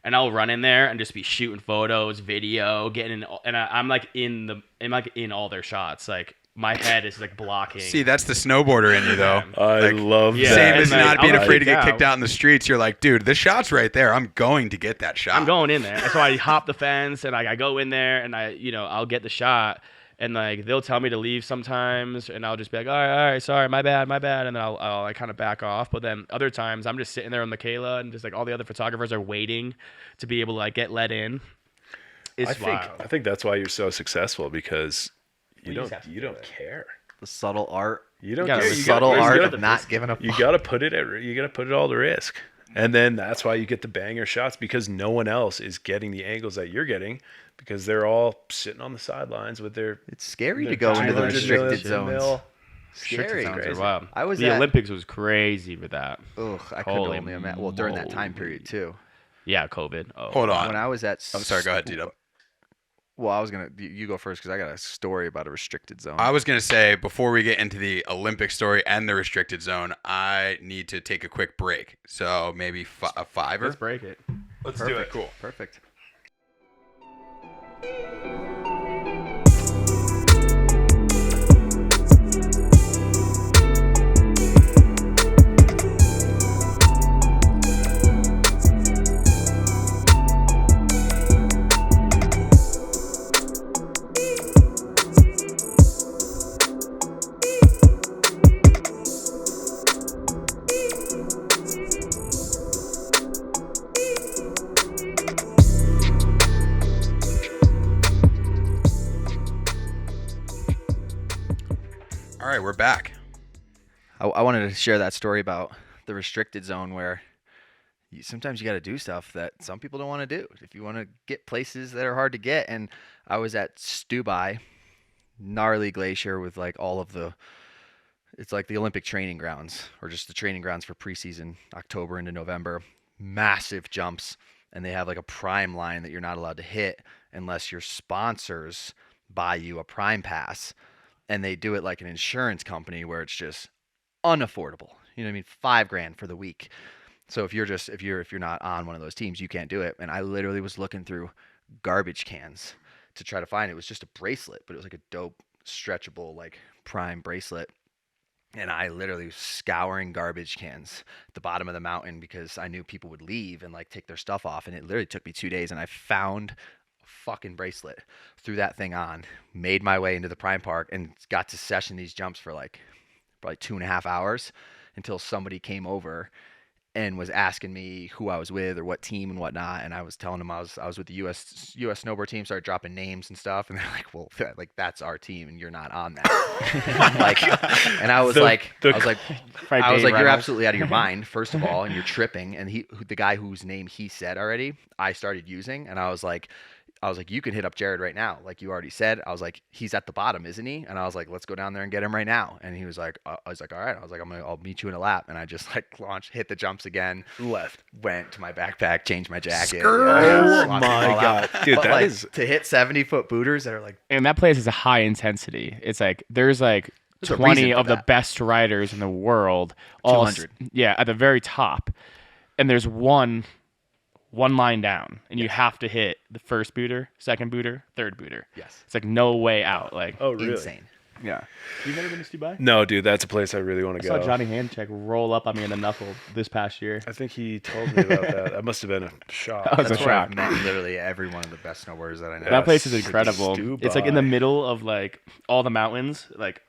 and I'll run in there and just be shooting photos, video, getting in, and I'm like in all their shots, like. My head is like blocking.
See, that's the snowboarder in you, though.
I love
yeah,
that.
Same
and
as
like,
not being
I'll
afraid to
freak
get
out.
kicked out in the streets. You're like, dude, this shot's right there. I'm going to get that shot.
I'm going in there. And so I hop the fence and like I go in there and I'll get the shot, and like they'll tell me to leave sometimes, and I'll just be like, all right, sorry, my bad, and then I'll like kind of back off. But then other times I'm just sitting there with Mikela, and just like all the other photographers are waiting to be able to like get let in. It's
I think that's why you're so successful, because you
just
don't
have to do it.
care.
The subtle art.
You don't
Yeah,
care.
the
The
You
subtle
gotta-
art
you
of
gotta-
not giving a
You
fuck.
gotta put it all to risk, and then that's why you get the banger shots, because no one else is getting the angles that you're getting, because they're all sitting on the sidelines with their.
It's scary to
their
go into the
200
restricted
mil-
zones.
Restricted
Scary.
zones are
Crazy.
wild.
I was
the
at-
Olympics was crazy with that.
Ugh, I could
Holy
only imagine. Well, during that time
moly.
period too.
Yeah, COVID. Oh,
Hold on.
When I was at.
I'm sorry. Go ahead, Tito.
Well, I was gonna. You go first because I got a story about a restricted zone.
I was going to say, before we get into the Olympic story and the restricted zone, I need to take a quick break. So maybe a fiver.
Let's break it.
Let's do it. Cool.
Perfect.
All right, we're back.
I wanted to share that story about the restricted zone where sometimes you got to do stuff that some people don't want to do if you want to get places that are hard to get. And I was at Stubai, gnarly glacier with like all of the, it's like the Olympic training grounds or just the training grounds for preseason, October into November, massive jumps. And they have like a prime line that you're not allowed to hit unless your sponsors buy you a prime pass. And they do it like an insurance company where it's just unaffordable. You know what I mean? $5,000 for the week. So if you're not on one of those teams, you can't do it. And I literally was looking through garbage cans to try to find it. It was just a bracelet, but it was like a dope stretchable like prime bracelet. And I literally was scouring garbage cans at the bottom of the mountain because I knew people would leave and like take their stuff off. And it literally took me 2 days, and I found a fucking bracelet, threw that thing on, made my way into the Prime Park, and got to session these jumps for like probably 2.5 hours until somebody came over and was asking me who I was with or what team and whatnot. And I was telling them I was with the U.S. Snowboard team, started dropping names and stuff. And they're like, well, like that's our team and you're not on that. Like, and I was like, you're absolutely out of your mind, first of all, and you're tripping. And the guy whose name he said already, I started using, and I was like, you can hit up Jared right now. Like you already said, I was like, he's at the bottom, isn't he? And I was like, let's go down there and get him right now. And he was like, I was like, all right. I was like, I'll meet you in a lap. And I just like hit the jumps again,
Left.
went to my backpack, changed my jacket.
Oh
swapped
my
it all out.
God. Dude,
But,
that
like,
is-
to hit 70-foot booters that are like,
And that place is a high intensity. It's like there's like
There's a
20
reason for
of the
that.
best riders in the world, all
200.
at the very top, and there's one line down, and you have to hit the first booter, second booter, third booter.
yes,
It's like no way out. Like
Oh, really?
insane.
Yeah. You've never been to Dubai?
No, dude, that's a place I really want
I
to
saw
go.
Johnny Handcheck roll up on me in the knuckle this past year.
I think he told me about that. That must have been a shock.
That was a
That's where I've
shock.
met literally every one of the best snowboarders that I know.
That place is
Yes,
incredible.
Dubai.
It's like in the middle of like all the mountains, like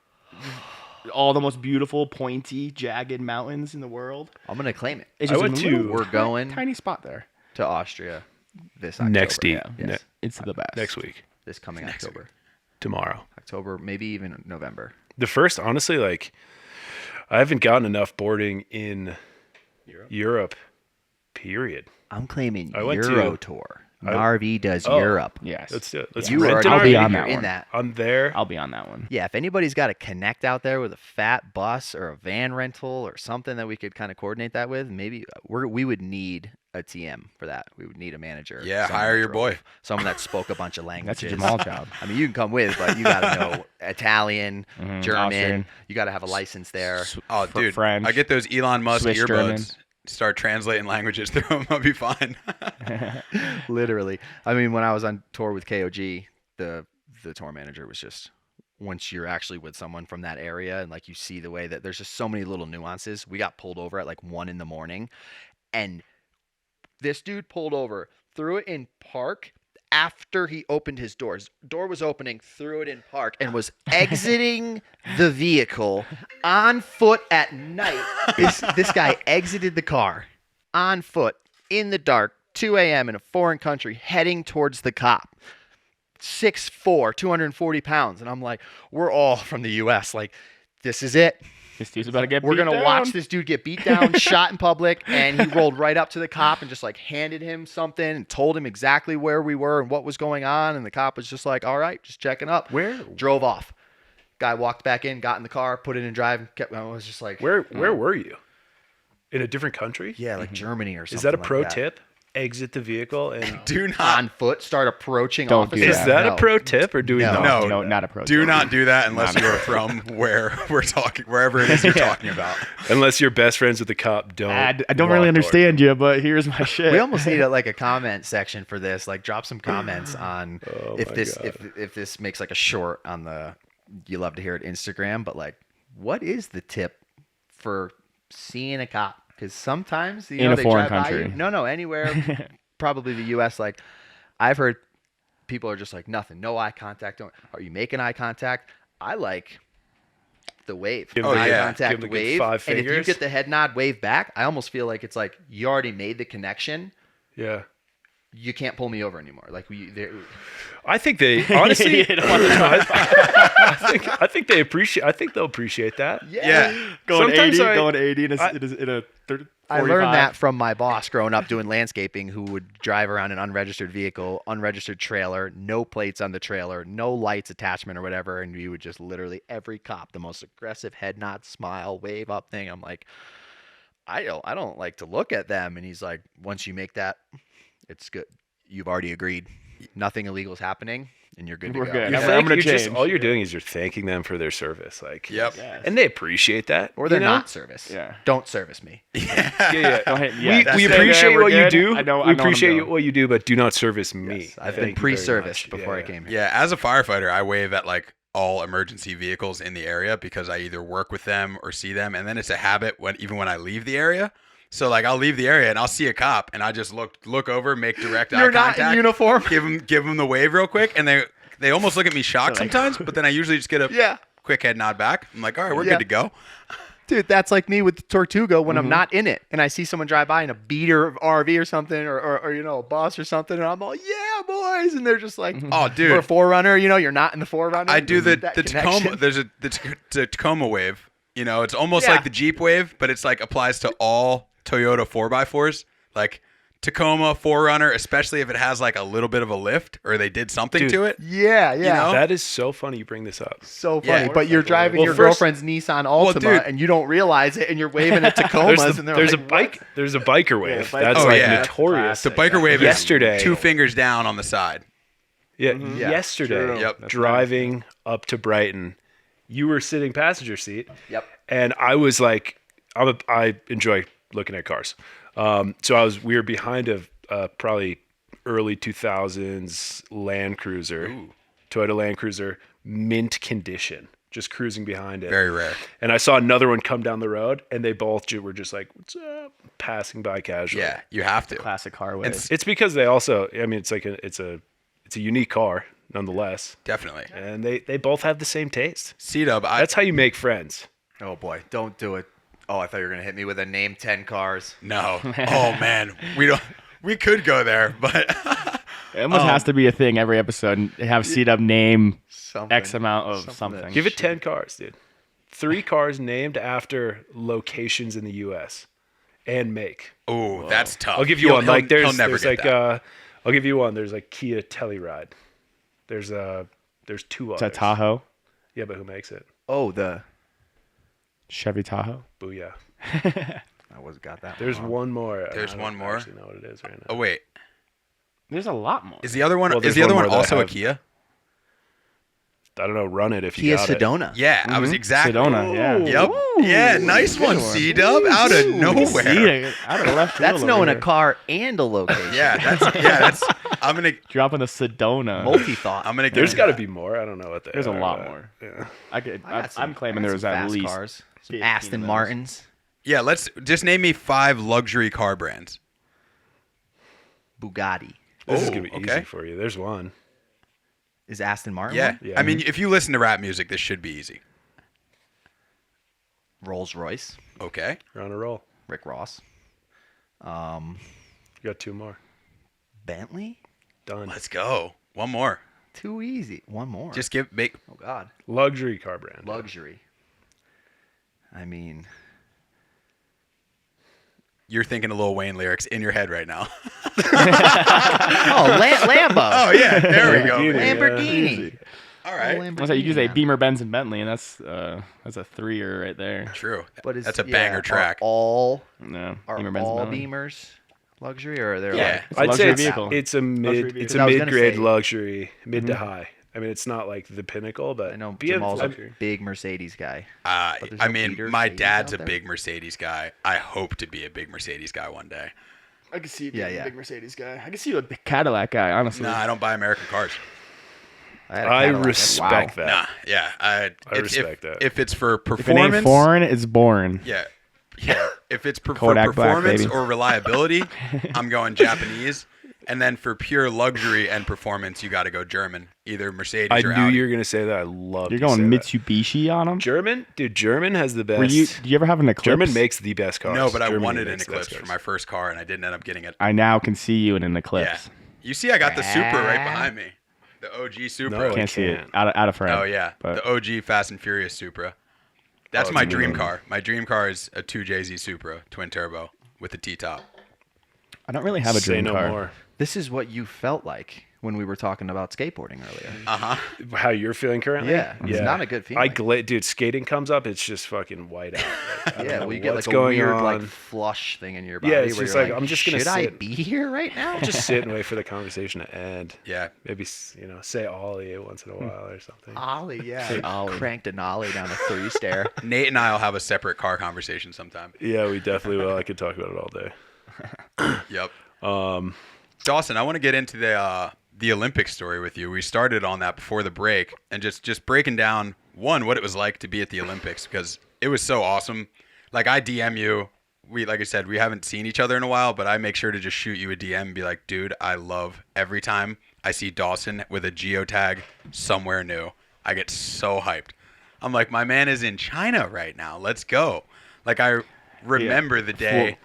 all the most beautiful, pointy, jagged mountains in the world.
I'm gonna claim it.
It's
I
just
went
a
to-
little
We're going
tiny spot there.
to Austria this October.
Next week.
Yes.
It's the best.
Next week.
This coming October.
Tomorrow.
October, maybe even November.
The first, honestly, like, I haven't gotten enough boarding in Europe period.
I'm claiming
I went
Euro
to-
Tour. Narvi does
Oh.
Europe.
Yes.
Let's do it. Let's
You
rent
already
an
I'll
RV.
be on
you're
that
in
one.
that.
I'm there.
I'll be on that one.
Yeah, if anybody's got a connect out there with a fat bus or a van rental or something that we could kind of coordinate that with, maybe we would need a TM for that. We would need a manager.
Yeah,
someone
hire
that
your boy.
Someone that spoke a bunch of
That's
languages.
a Jamaal job.
I mean, you can come with, but you got to know Italian, German.
Austrian.
You got to have a license there.
Oh,
For
dude,
French,
I get those Elon Musk
Swiss
earbuds.
German.
Start translating languages through them. I'll be fine.
Literally. I mean, when I was on tour with KOG, the tour manager was just, once you're actually with someone from that area and like you see the way that there's just so many little nuances. We got pulled over at like 1 a.m. and this dude pulled over, threw it in park after he opened his doors. Door was opening, threw it in park, and was exiting the vehicle on foot at night. This guy exited the car on foot in the dark, 2 a.m. in a foreign country, heading towards the cop. 6'4", 240 pounds. And I'm like, we're all from the U.S. Like, this is it.
This dude's about to get
We're
beat
going to
down.
watch this dude get beat down, shot in public, and he rolled right up to the cop and just like handed him something and told him exactly where we were and what was going on. And the cop was just like, all right, just checking up.
Where?
Drove off. Guy walked back in, got in the car, put it in drive, and kept. I was just like,
Where were you? In a different country?
yeah, like Germany or something.
Is that a
like
pro
that.
tip? Exit the vehicle and
Do not.
On foot, start approaching
Don't do
officers.
is that
No.
a pro tip or do we
No.
not?
No,
No, not a pro.
Do
tip.
not do that unless you're from where we're talking, wherever it is you're talking about.
Unless you're best friends with the cop, don't.
I don't
walk
really
toward
understand you, but here's my shit.
We almost need a comment section for this. Like, drop some comments on if
my
this
God.
if this makes like a short on the you love to hear it Instagram. But like, what is the tip for seeing a cop? Because sometimes
In a
they
foreign
drive by
country.
you. No, anywhere. Probably the U.S. Like, I've heard people are just like nothing, no eye contact. Don't. Are you making eye contact? I like the wave.
Give
Oh,
them
Eye
the-
yeah.
contact
give them the good
wave.
5
And if you
fingers.
get the head nod, wave back. I almost feel like it's like you already made the connection.
Yeah.
You can't pull me over anymore. Like
I think they honestly.
You don't want to
I think they appreciate. I think they'll appreciate that.
Yeah.
going
Sometimes
80,
I-
going 80 in
I-
a 30,
I
45.
learned that from my boss growing up doing landscaping, who would drive around an unregistered vehicle, unregistered trailer, no plates on the trailer, no lights attachment or whatever, and we would just literally every cop, the most aggressive head nod, smile, wave up thing. I'm like, I don't like to look at them, and he's like, once you make that, it's good. You've already agreed. Nothing illegal is happening, and you're good to
We're
go.
good.
You
I'm
thank-
gonna
you're just
change.
all you're doing is you're thanking them for their service, like.
Yep.
Yes.
And they appreciate that,
Or they're
you know?
not service.
Yeah.
Don't service me.
Yeah.
Don't hit,
We,
yeah,
we
that's it.
appreciate
We're
what you
good.
do.
I know
we
what I'm
appreciate
doing.
what you do, but do not service me.
Yes, I've
Thank
been
you very
pre-serviced
much.
before I
Yeah.
came here.
Yeah, as a firefighter, I wave at like all emergency vehicles in the area because I either work with them or see them, and then it's a habit even when I leave the area. So like I'll leave the area and I'll see a cop and I just look over, make direct eye
You're not
contact,
in uniform.
give them the wave real quick, and they almost look at me shocked sometimes, but then I usually just get a
Yeah.
quick head nod back. I'm like, all right, we're
Yeah.
good to go.
Dude, that's like me with the Tortuga when I'm not in it and I see someone drive by in a beater RV or something or a bus or something, and I'm all, yeah, boys, and they're just like,
Oh, dude.
or a Forerunner, you're not in the Forerunner.
I do
You
the
need that
Tacoma.
connection.
There's the Tacoma wave. It's almost
Yeah.
like the Jeep wave, but it's like applies to all Toyota 4x4s. Like Tacoma, Forerunner, especially if it has like a little bit of a lift or they did something
Dude.
to it.
Yeah.
know?
That is so funny you bring this up.
So
Yeah.
funny, but you're driving
Well,
your
first-
girlfriend's Nissan Altima
dude.
and you don't realize it, and you're waving at Tacomas, and they're
There's
like,
a bike. There's a biker wave.
bike-
That's
Oh,
like
yeah.
notorious.
The biker wave
Yesterday.
is 2 fingers down on the side.
Yeah,
Yeah.
yesterday,
True. Yep.
driving up to Brighton, you were sitting passenger seat.
Yep.
And I was like, I enjoy looking at cars. So we were behind a probably early 2000s Land Cruiser, Toyota Land Cruiser, mint condition. just cruising behind it.
Very rare.
And I saw another one come down the road, and they both were just like, "What's up?" Passing by casually.
Yeah, you have to.
Classic car way.
It's because they also. I mean, it's a unique car nonetheless,
Definitely.
and they both have the same taste.
C-Dub,
That's how you make friends.
Oh boy, don't do it. Oh, I thought you were gonna hit me with a name 10 cars.
no. Oh man, we could go there, but
It almost has to be a thing every episode. And have C-Dub name
Something.
X amount of something.
Give it 10 cars, dude. 3 cars named after locations in the U.S. and make.
oh, that's tough.
I'll give you
He'll-
one. Like
he'll
there's
never get
like
that.
I'll give you one. There's like Kia Telluride. There's 2
Is
others.
that Tahoe?
Yeah, but who makes it?
Oh, the
Chevy Tahoe?
Booyah.
I was got that.
There's
wrong.
one more.
There's
I don't
one more?
actually know what it is right now.
Oh wait,
There's a lot more.
is the other one?
Well,
is
there's
the other
one
one
more that I
also a
have.
Kia?
I don't know. Run it if you
Kia
got it.
Sedona.
Yeah, I was exactly.
Sedona, yeah.
Yep. Yeah, nice one, C-Dub, out of nowhere.
See, out of left
That's
field
knowing
over
a car and a location.
That's. I'm gonna.
here. Dropping the Sedona.
Multi-thought.
I'm gonna.
There's
give
got to
that.
be more. I don't know what they
There's a
are,
lot
but,
more.
Yeah.
I'm claiming there was at
fast
least
cars. Some
15
Aston
of those.
Martins.
Yeah, let's just name me 5 luxury car brands.
Bugatti.
This is
Oh,
gonna be
okay.
easy for you. There's one.
Is Aston Martin
Yeah.
one?
Yeah.
I mean, if you listen to rap music, this should be easy.
Rolls Royce.
Okay.
You're on a roll.
Rick Ross.
You got 2 more.
Bentley.
Done.
Let's go. One more.
Too easy. One more.
Just make.
Oh God.
Luxury car brand.
Luxury. I mean,
You're thinking of Lil Wayne lyrics in your head right now.
Lambo.
Oh yeah, there we go.
Lamborghini.
All right.
Oh,
What's that? You could say
Lamborghini.
Beamer, Benz, and Bentley, and that's a 3er right there.
True.
But
That's a banger track.
Are all
No,
are
Beamer, Benz, and
all
Bentley.
Beamers luxury, or are there
Yeah.
like
It's a
I'd say
luxury vehicle.
it's a
Luxury
mid.
vehicle.
It's
I
a
was gonna
mid-grade
say-
luxury, mid to high. I mean, it's not like the pinnacle, but
I know
BM
Jamal's
I-
a big Mercedes guy. But there's
I
no
mean,
Peder
my
Mercedes
dad's a
out there?
big Mercedes guy. I hope to be a big Mercedes guy one day.
I can see you
being a big
Mercedes guy. I can see you a big Cadillac guy, honestly.
Nah, I don't buy American cars.
had a
I
Cadillac.
respect that.
Nah, yeah.
I respect that.
If it's for
If it
performance,
ain't foreign, it's born.
yeah. If it's for
Kodak Black,
performance
baby.
or reliability, I'm going Japanese. And then for pure luxury and performance, you got to go German, either Mercedes
I
or
knew
Audi.
you were gonna say that. I love.
You're going Mitsubishi on them?
German, dude. German has the best.
Did you ever have an Eclipse?
German makes the best cars.
No, but I
Germany
wanted an
makes the best
Eclipse for
cars.
my first car, and I didn't end up getting it.
I now can see you in an
Yeah.
Eclipse.
You see, I got the Supra right behind me. The OG Supra.
No,
Can't see it.
can't.
Out of frame.
Oh, yeah.
But
The OG Fast and Furious Supra. That's
Oh,
my
it's a
dream
good
car. My dream car is a 2JZ Supra, twin turbo, with a T-top.
I don't really have a
Say
dream
no
car.
more.
This is what you felt like when we were talking about skateboarding earlier.
How you're feeling currently?
Yeah, it's not a good feeling.
Dude, skating comes up, it's just fucking white out. Like, I don't
Yeah,
know
well, you get
what's
like a
going
weird
on.
like flush thing in your body.
Yeah, it's
where
just
you're
like, I'm just gonna
should I
sit.
be here right now?
just sit and wait for the conversation to end.
Yeah.
Maybe say Ollie once in a while or something.
Ollie, yeah.
Say Ollie.
Cranked an Ollie down a 3-stair.
Nate and I will have a separate car conversation sometime.
Yeah, we definitely will. I could talk about it all day.
Yep. Dawson, I want to get into the Olympic story with you. We started on that before the break, and just breaking down what it was like to be at the Olympics, because it was so awesome. Like, I DM you. Like I said, we haven't seen each other in a while, but I make sure to just shoot you a DM and be like, dude, I love every time I see Dawson with a geotag somewhere new. I get so hyped. I'm like, my man is in China right now. Let's go. Like, I remember the day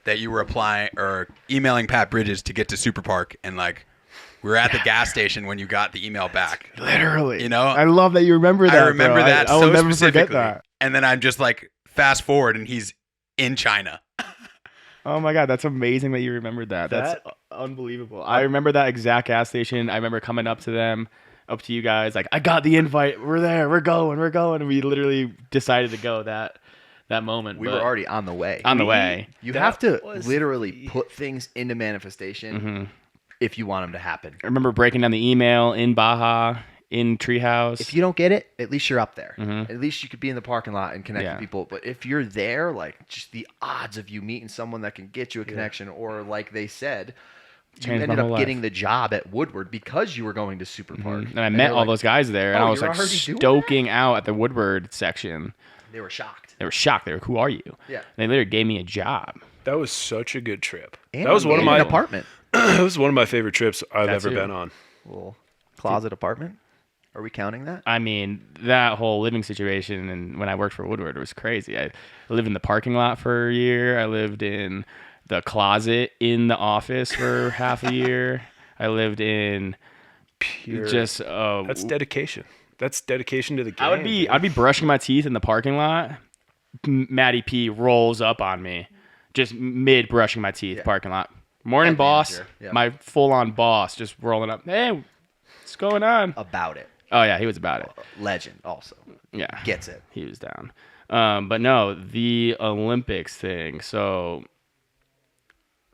that you were applying or emailing Pat Bridges to get to Super Park, and like, we were at the gas station when you got the email back.
Literally.
You know?
I love that you remember that.
I remember
bro.
that
I will
so
never
specifically.
forget that.
And then I'm just like, fast forward, and he's in China.
Oh my god, that's amazing that you remembered that. That's unbelievable. I remember that exact gas station. I remember coming up to them, up to you guys, like, I got the invite. We're there. We're going. And we literally decided to go that moment.
We
but
were already on the way.
on the way.
You
That
have to
was
literally put things into manifestation if you want them to happen.
I remember breaking down the email in Baja, in Treehouse.
If you don't get it, at least you're up there.
Mhm.
At least you could be in the parking lot and connect
Yeah.
with people. But if you're there, like, just the odds of you meeting someone that can get you a connection, or like they said, you ended up getting the job at Woodward because you were going to Super Park.
And I met all those guys there, and I was like stoking out at the Woodward section.
They were shocked.
They were shocked. They were, who are you?
Yeah.
And they literally gave me a job.
That was such a good trip.
And
that was one of my
apartment.
That was one of my favorite trips I've ever been on.
Little closet apartment. Are we counting that?
I mean, that whole living situation, and when I worked for Woodward, it was crazy. I lived in the parking lot for a year. I lived in the closet in the office for half a year. I lived in just
that's dedication. That's dedication to the game.
I'd be brushing my teeth in the parking lot. Matty P rolls up on me, just mid brushing my teeth, parking lot. Morning, boss. Yep. My full on boss, just rolling up. Hey, what's going on?
About it.
Oh yeah, he was about it.
Legend, also.
Yeah,
gets it.
He was down. But no, the Olympics thing. So,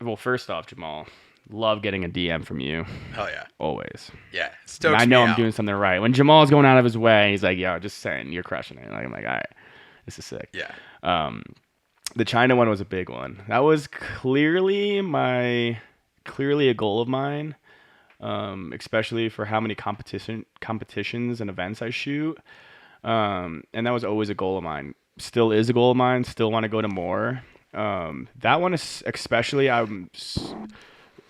well, first off, Jamaal, love getting a DM from you.
Hell yeah.
Always.
Yeah.
I know I'm doing something right. When Jamal's going out of his way, he's like, yo, just saying, you're crushing it. Like, I'm like, all right, this is sick.
Yeah.
The China one was a big one. That was clearly a goal of mine, especially for how many competitions and events I shoot. And that was always a goal of mine. Still is a goal of mine. Still want to go to more. That one is especially I'm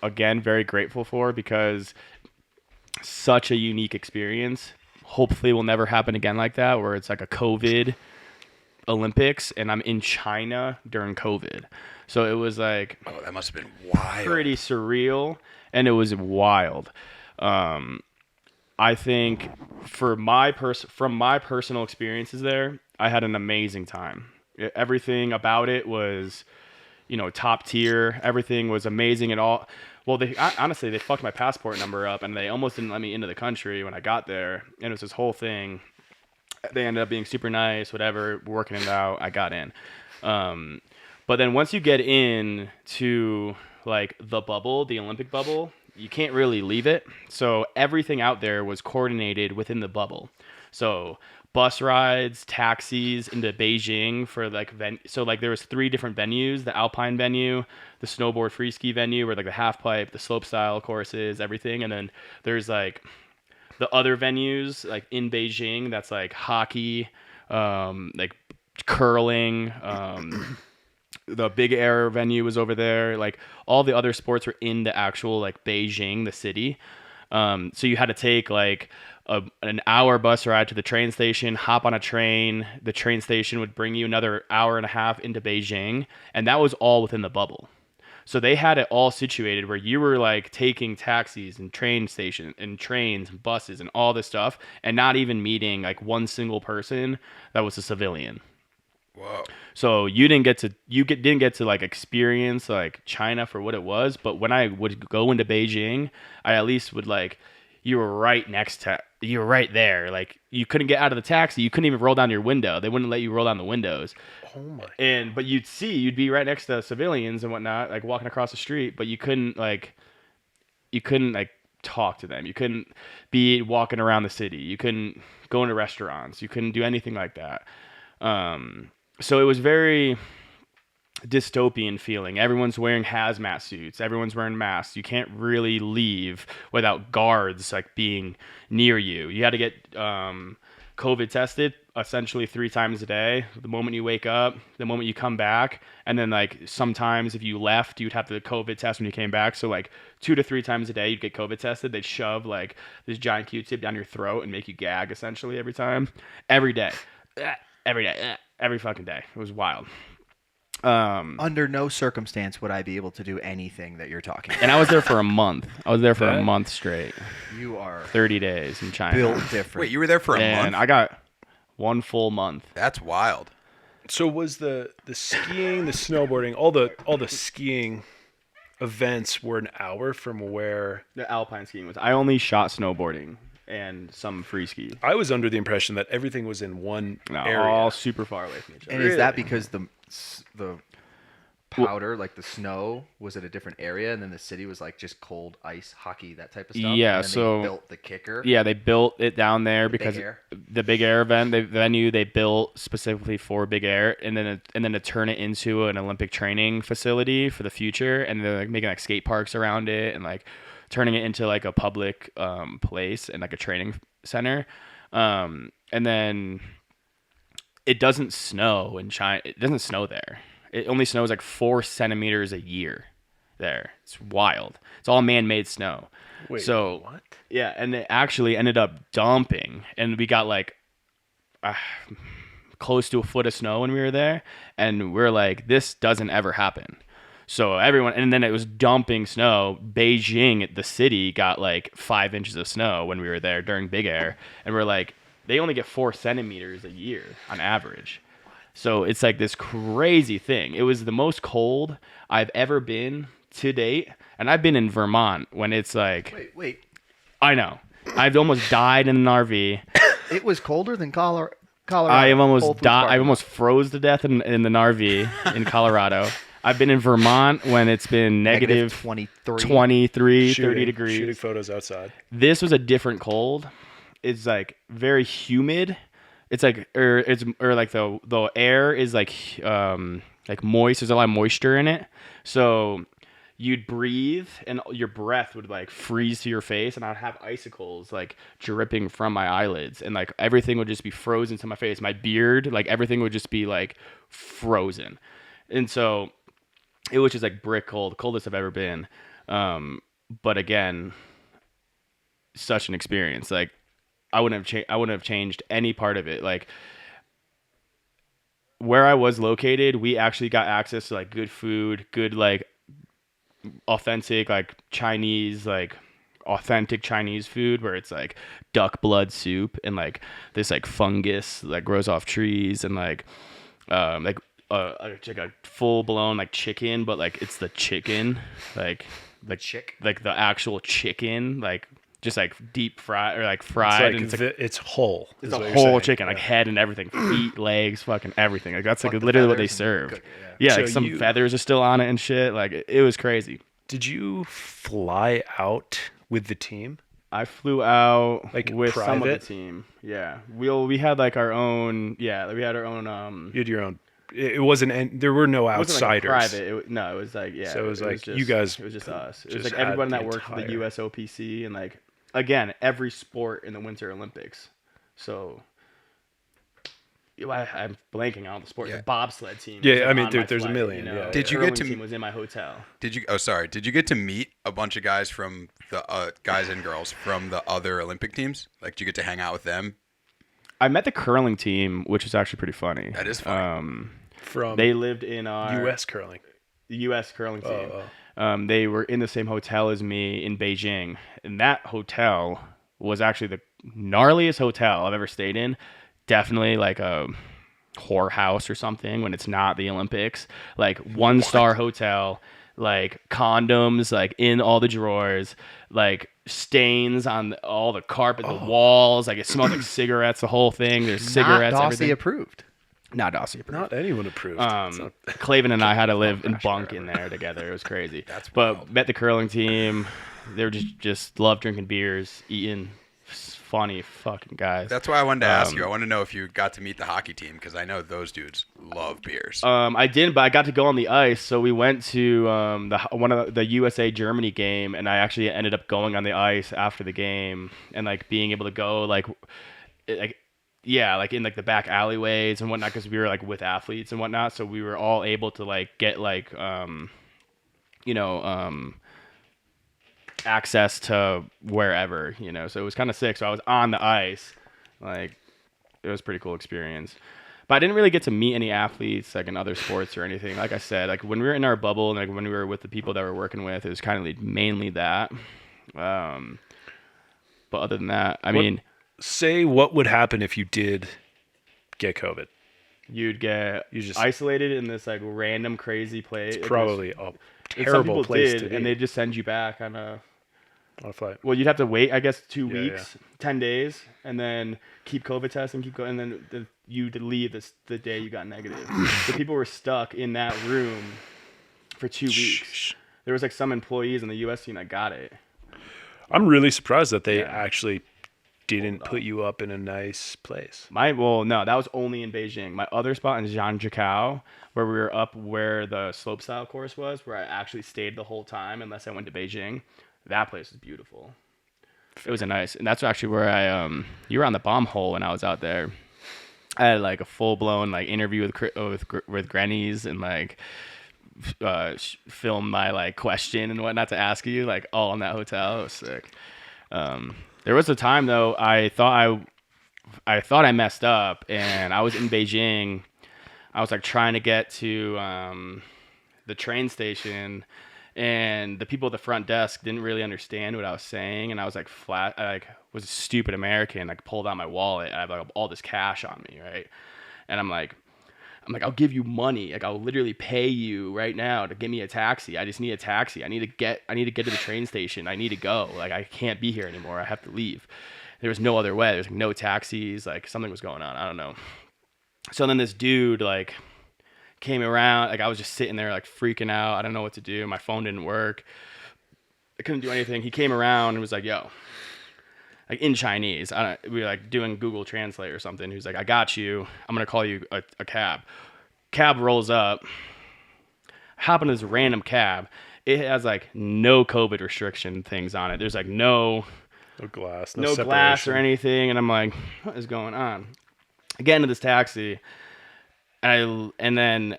again very grateful for because such a unique experience. Hopefully will never happen again like that, where it's like a COVID Olympics and I'm in China during COVID. So it was like,
oh, that must have been wild.
Pretty surreal, and it was wild. I think from my personal experiences there, I had an amazing time. Everything about it was, top tier. Everything was amazing and all. Well, honestly, they fucked my passport number up, and they almost didn't let me into the country when I got there. And it was this whole thing. They ended up being super nice, whatever, working it out. I got in. But then once you get in to like the bubble, the Olympic bubble, you can't really leave it. So everything out there was coordinated within the bubble. So bus rides, taxis into Beijing for like so like there was 3 different venues: the alpine venue, the snowboard free ski venue, where like the half pipe, the slope style courses, everything, and then there's like the other venues like in Beijing that's like hockey, like curling, the big air venue was over there. Like all the other sports were in the actual like Beijing, the city. So you had to take like an hour bus ride to the train station, hop on a train. The train station would bring you another hour and a half into Beijing, and that was all within the bubble. So they had it all situated where you were like taking taxis and train stations and trains and buses and all this stuff, and not even meeting like one single person that was a civilian.
Whoa.
So you didn't get to like experience like China for what it was, but when I would go into Beijing, I at least would like, you were right there. Like you couldn't get out of the taxi. You couldn't even roll down your window. They wouldn't let you roll down the windows.
Oh my.
But you'd be right next to civilians and whatnot, like walking across the street, but you couldn't talk to them. You couldn't be walking around the city. You couldn't go into restaurants. You couldn't do anything like that. So it was very dystopian feeling. Everyone's wearing hazmat suits. Everyone's wearing masks. You can't really leave without guards like being near you. You had to get COVID tested essentially 3 times a day. The moment you wake up, the moment you come back, and then like sometimes if you left, you'd have to COVID test when you came back. So like 2 to 3 times a day, you'd get COVID tested. They'd shove like this giant Q-tip down your throat and make you gag essentially every time, every day, every fucking day. It was wild.
Under no circumstance would I be able to do anything that you're talking about.
And I was there for a month. I was there for a month straight.
You are
30 days in China.
Built different.
Wait, you were there for a month?
And I got 1 full month.
That's wild.
So was the skiing, the snowboarding, all the skiing events were an hour from where
the alpine skiing was? I only shot snowboarding and some free ski.
I was under the impression that everything was in one area.
All super far away from each other.
And is that because the powder, like the snow was at a different area, and then the city was like just cold ice hockey, that type of stuff.
Yeah,
and then
so
they built the kicker.
Yeah, they built it down there because
Big Air.
the Big Air venue they built specifically for Big Air, and then to turn it into an Olympic training facility for the future, and they're like making like skate parks around it and like turning it into like a public place and like a training center. And then it doesn't snow in China. It doesn't snow there. It only snows like 4 centimeters a year there. It's wild. It's all man-made snow.
Wait,
so
what?
Yeah, and it actually ended up dumping, and we got like close to a foot of snow when we were there, and we're like, this doesn't ever happen. So everyone, and then it was dumping snow. Beijing, the city, got like 5 inches of snow when we were there during Big Air, and we're like, they only get 4 centimeters a year on average. So it's like this crazy thing. It was the most cold I've ever been to date. And I've been in Vermont when it's like...
Wait.
I know. I've almost died in an RV.
It was colder than Colorado.
I have almost died. I almost froze to death in an RV in Colorado. I've been in Vermont when it's been negative 23, 30 degrees.
Shooting photos outside.
This was a different cold. It's like very humid. It's like like the air is like moist. There's a lot of moisture in it. So you'd breathe and your breath would like freeze to your face, and I'd have icicles like dripping from my eyelids, and like everything would just be frozen to my face. My beard, like everything would just be like frozen. And so it was just like brick cold, coldest I've ever been. But again, such an experience. Like I wouldn't have changed any part of it. Like where I was located, we actually got access to like good food, good like authentic like Chinese, like authentic Chinese food, where it's like duck blood soup and like this like fungus that grows off trees, and like a full blown like chicken, but like it's the chicken, like the actual chicken, like just like deep fried or like fried,
it's it's whole.
It's a whole chicken, like head and everything, feet, legs, fucking everything. Like that's like literally what they serve. Yeah, like some feathers are still on it and shit. Like it was crazy.
Did you fly out with the team?
I flew out
like
with
private?
some of the team. Yeah, we had like our own. Yeah, we had our own.
You had your own. It wasn't. There were no outsiders.
It wasn't like private. No, it was like
So it was like
just,
you guys.
It was just us. It was like everyone that worked for the USOPC, and like again every sport in the Winter Olympics. So I'm blanking on the sport.
Yeah.
The bobsled team.
Yeah, I mean, there's a million.
You know,
yeah.
Did you get to?
Team was in my hotel.
Did you? Oh, sorry. Did you get to meet a bunch of guys from the guys and girls from the other Olympic teams? Like, did you get to hang out with them?
I met the curling team, which is actually pretty funny.
That is funny.
They lived in our
U.S. curling.
The U.S. curling team. They were in the same hotel as me in Beijing, and that hotel was actually the gnarliest hotel I've ever stayed in. Definitely like a whorehouse or something when it's not the Olympics. Like 1-star hotel, like condoms like in all the drawers, like stains on all the carpet, the walls. Like it smelled like cigarettes. The whole thing. There's cigarettes.
Not Dawsy
everything.
Approved.
Not Dawsy approved.
Not anyone approved.
Claven and I had to live and bunk in there together. It was crazy. But met the curling team. They were just love drinking beers, eating. Funny fucking guys.
That's why I wanted to ask you. I want to know if you got to meet the hockey team, because I know those dudes love beers.
I didn't, but I got to go on the ice. So we went to one of the USA Germany game, and I actually ended up going on the ice after the game and like being able to go like in like the back alleyways and whatnot, because we were like with athletes and whatnot. So we were all able to like get like access to wherever, you know, so it was kind of sick. So I was on the ice, like it was a pretty cool experience, but I didn't really get to meet any athletes like in other sports or anything. Like I said, like when we were in our bubble and like when we were with the people that we were working with, it was kind of mainly that. But other than that,
say what would happen if you did get COVID?
You just isolated in this like random crazy place.
It's probably a terrible place to be.
And they just send you back on a
flight.
Well, you'd have to wait, I guess, 2 weeks, 10 days, and then keep COVID tests and keep going, and then you'd leave the day you got negative. So people were stuck in that room for 2 weeks. There was like some employees in the U.S. team that got it.
I'm really surprised that they actually didn't put you up in a nice place.
No, that was only in Beijing. My other spot in Zhangjiakou, where we were up where the slopestyle course was, where I actually stayed the whole time unless I went to Beijing. That place was beautiful. It was and that's actually where I you were on the bomb hole when I was out there. I had like a full blown like interview with grannies and like film my like question and whatnot to ask you, like all in that hotel. It was sick. There was a time though I thought I messed up, and I was in Beijing. I was like trying to get to the train station, and the people at the front desk didn't really understand what I was saying, and I was like I was a stupid American. Like pulled out my wallet. I have like all this cash on me, right? And I'm like, I'll give you money. Like I'll literally pay you right now to give me a taxi. I just need a taxi. I need to get to the train station. I need to go. Like I can't be here anymore. I have to leave. There was no other way. There's like no taxis. Like something was going on. I don't know. So then this dude like came around. Like I was just sitting there like freaking out. I don't know what to do. My phone didn't work. I couldn't do anything. He came around and was like, yo, like in Chinese. We were like doing Google Translate or something. He was like, I got you. I'm going to call you a cab. Cab rolls up. Hop in this random cab. It has like no COVID restriction things on it. There's like no
glass,
no glass or anything. And I'm like, what is going on? I get into this taxi, and then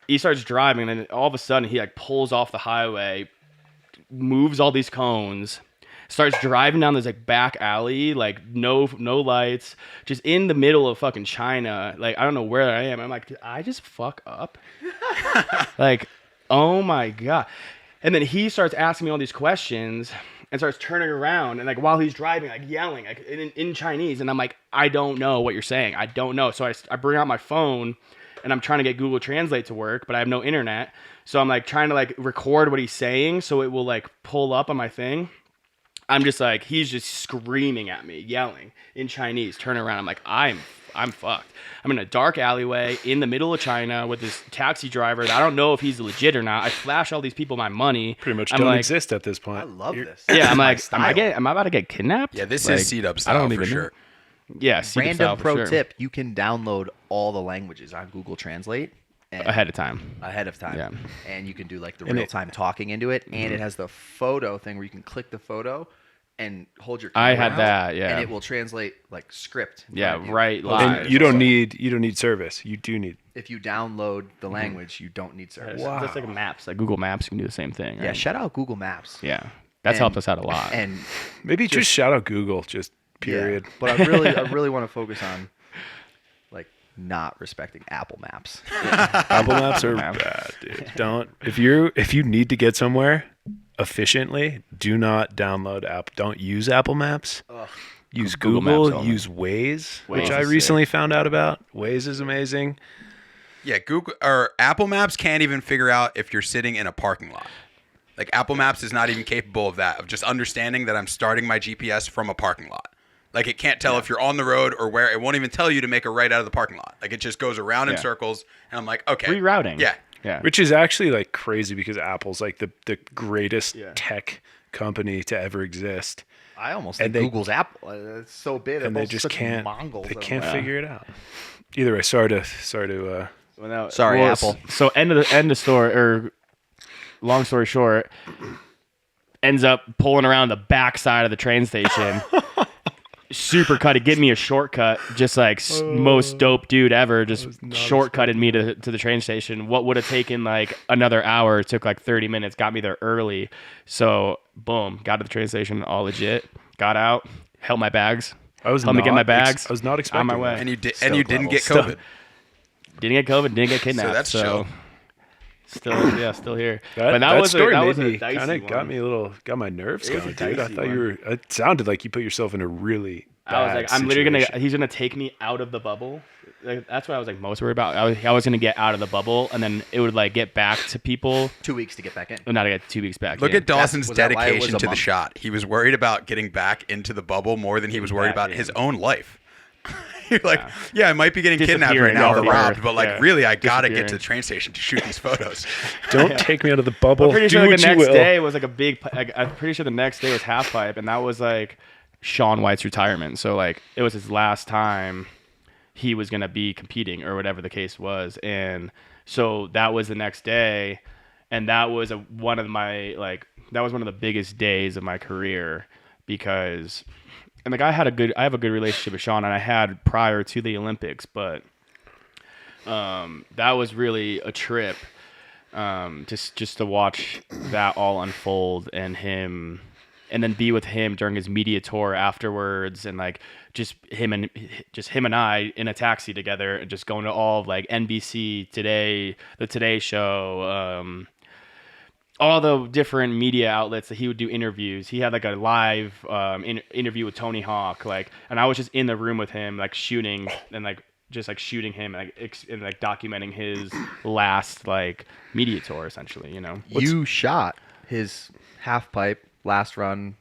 he starts driving, and then all of a sudden he like pulls off the highway, moves all these cones, starts driving down this like back alley, like no lights, just in the middle of fucking China. Like I don't know where I am. I'm like, did I just fuck up? Like, oh my God. And then he starts asking me all these questions and starts turning around, and like while he's driving, like yelling like in Chinese, and I'm like, I don't know what you're saying. I don't know. So I bring out my phone, and I'm trying to get Google Translate to work, but I have no internet. So I'm like trying to like record what he's saying so it will like pull up on my thing. I'm just like, he's just screaming at me, yelling in Chinese. Turn around. I'm like, I'm fucked. I'm in a dark alleyway in the middle of China with this taxi driver that I don't know if he's legit or not. I flash all these people my money.
Pretty much don't exist at this point.
I love this.
Yeah, I'm like, am I about to get kidnapped?
Yeah, this
like,
is seat-up style for sure.
Yeah,
Random pro tip: you can download all the languages on Google Translate
ahead of time.
Yeah. And you can do like the real-time talking into it, and it has the photo thing where you can click the photo and hold your camera
I had
out,
that, yeah.
and it will translate like script.
Yeah, right. Live.
And you don't need service. You do need.
If you download the language, you don't need service.
Wow. Just like Maps, like Google Maps, you can do the same thing. Right?
Yeah, shout out Google Maps.
Yeah, that's helped us out a lot.
And
maybe just shout out Google, just period.
Yeah, but I really want to focus on like not respecting Apple Maps.
Apple Maps are bad, dude. Don't if you need to get somewhere efficiently, do not download app. Don't use Apple Maps.
Ugh.
Use
Google
Google.
Maps
Use Waze, which
Waze
I
is
recently found out about. Waze is amazing.
Yeah, Google or Apple Maps can't even figure out if you're sitting in a parking lot. Like Apple Maps is not even capable of that, of just understanding that I'm starting my GPS from a parking lot. Like it can't tell if you're on the road or where. It won't even tell you to make a right out of the parking lot. Like it just goes around in circles, and I'm like, okay,
rerouting.
Yeah.
Which is actually like crazy because Apple's like the greatest tech company to ever exist.
I almost think Google's Apple. It's so big,
and they just can't.
Mongols
They can't figure it out. Either way, sorry to.
Sorry, Apple.
So end of story, or long story short, ends up pulling around the back side of the train station. Super cutted, give me a shortcut, just like most dope dude ever, just shortcutted me to the train station. What would have taken like another hour took like 30 minutes, got me there early. So boom, got to the train station, all legit. Got out, held my bags. Helped me get my bags.
I was not expecting
on my way.
that.
And you didn't get COVID.
Didn't get COVID, didn't get kidnapped.
So that's chill.
Still here.
That story
was a dicey
kind of got me a little, got my nerves going, dude. I thought it sounded like you put yourself in a really bad
I was like, I'm literally
situation.
he's gonna take me out of the bubble. Like, that's what I was like most worried about. I was gonna get out of the bubble, and then it would like get back to people.
2 weeks to get back in.
Well, not to get 2 weeks back.
Look at Dawson's
Was that why it was
dedication
a
to the
month?
shot. He was worried about getting back into the bubble more than he was worried about his own life. You're like, I might be getting kidnapped right now or robbed, but like, really, I gotta get to the train station to shoot these photos.
Don't take me out of the bubble.
I'm pretty
Do
sure
what
the
you
next
will.
day was like a big. I'm pretty sure the next day was half pipe, and that was like Shaun White's retirement. So like, it was his last time he was gonna be competing or whatever the case was, and so that was the next day, and that was one of the biggest days of my career because. And like I have a good relationship with Shaun, and I had prior to the Olympics, but that was really a trip, just to watch that all unfold and then be with him during his media tour afterwards, and like just him and I in a taxi together, and just going to all of like NBC Today, the Today Show. All the different media outlets that he would do interviews. He had like a live interview with Tony Hawk, like, and I was just in the room with him, like shooting and like just like shooting him and like documenting his last like media tour, essentially. You know,
you shot his half pipe last run,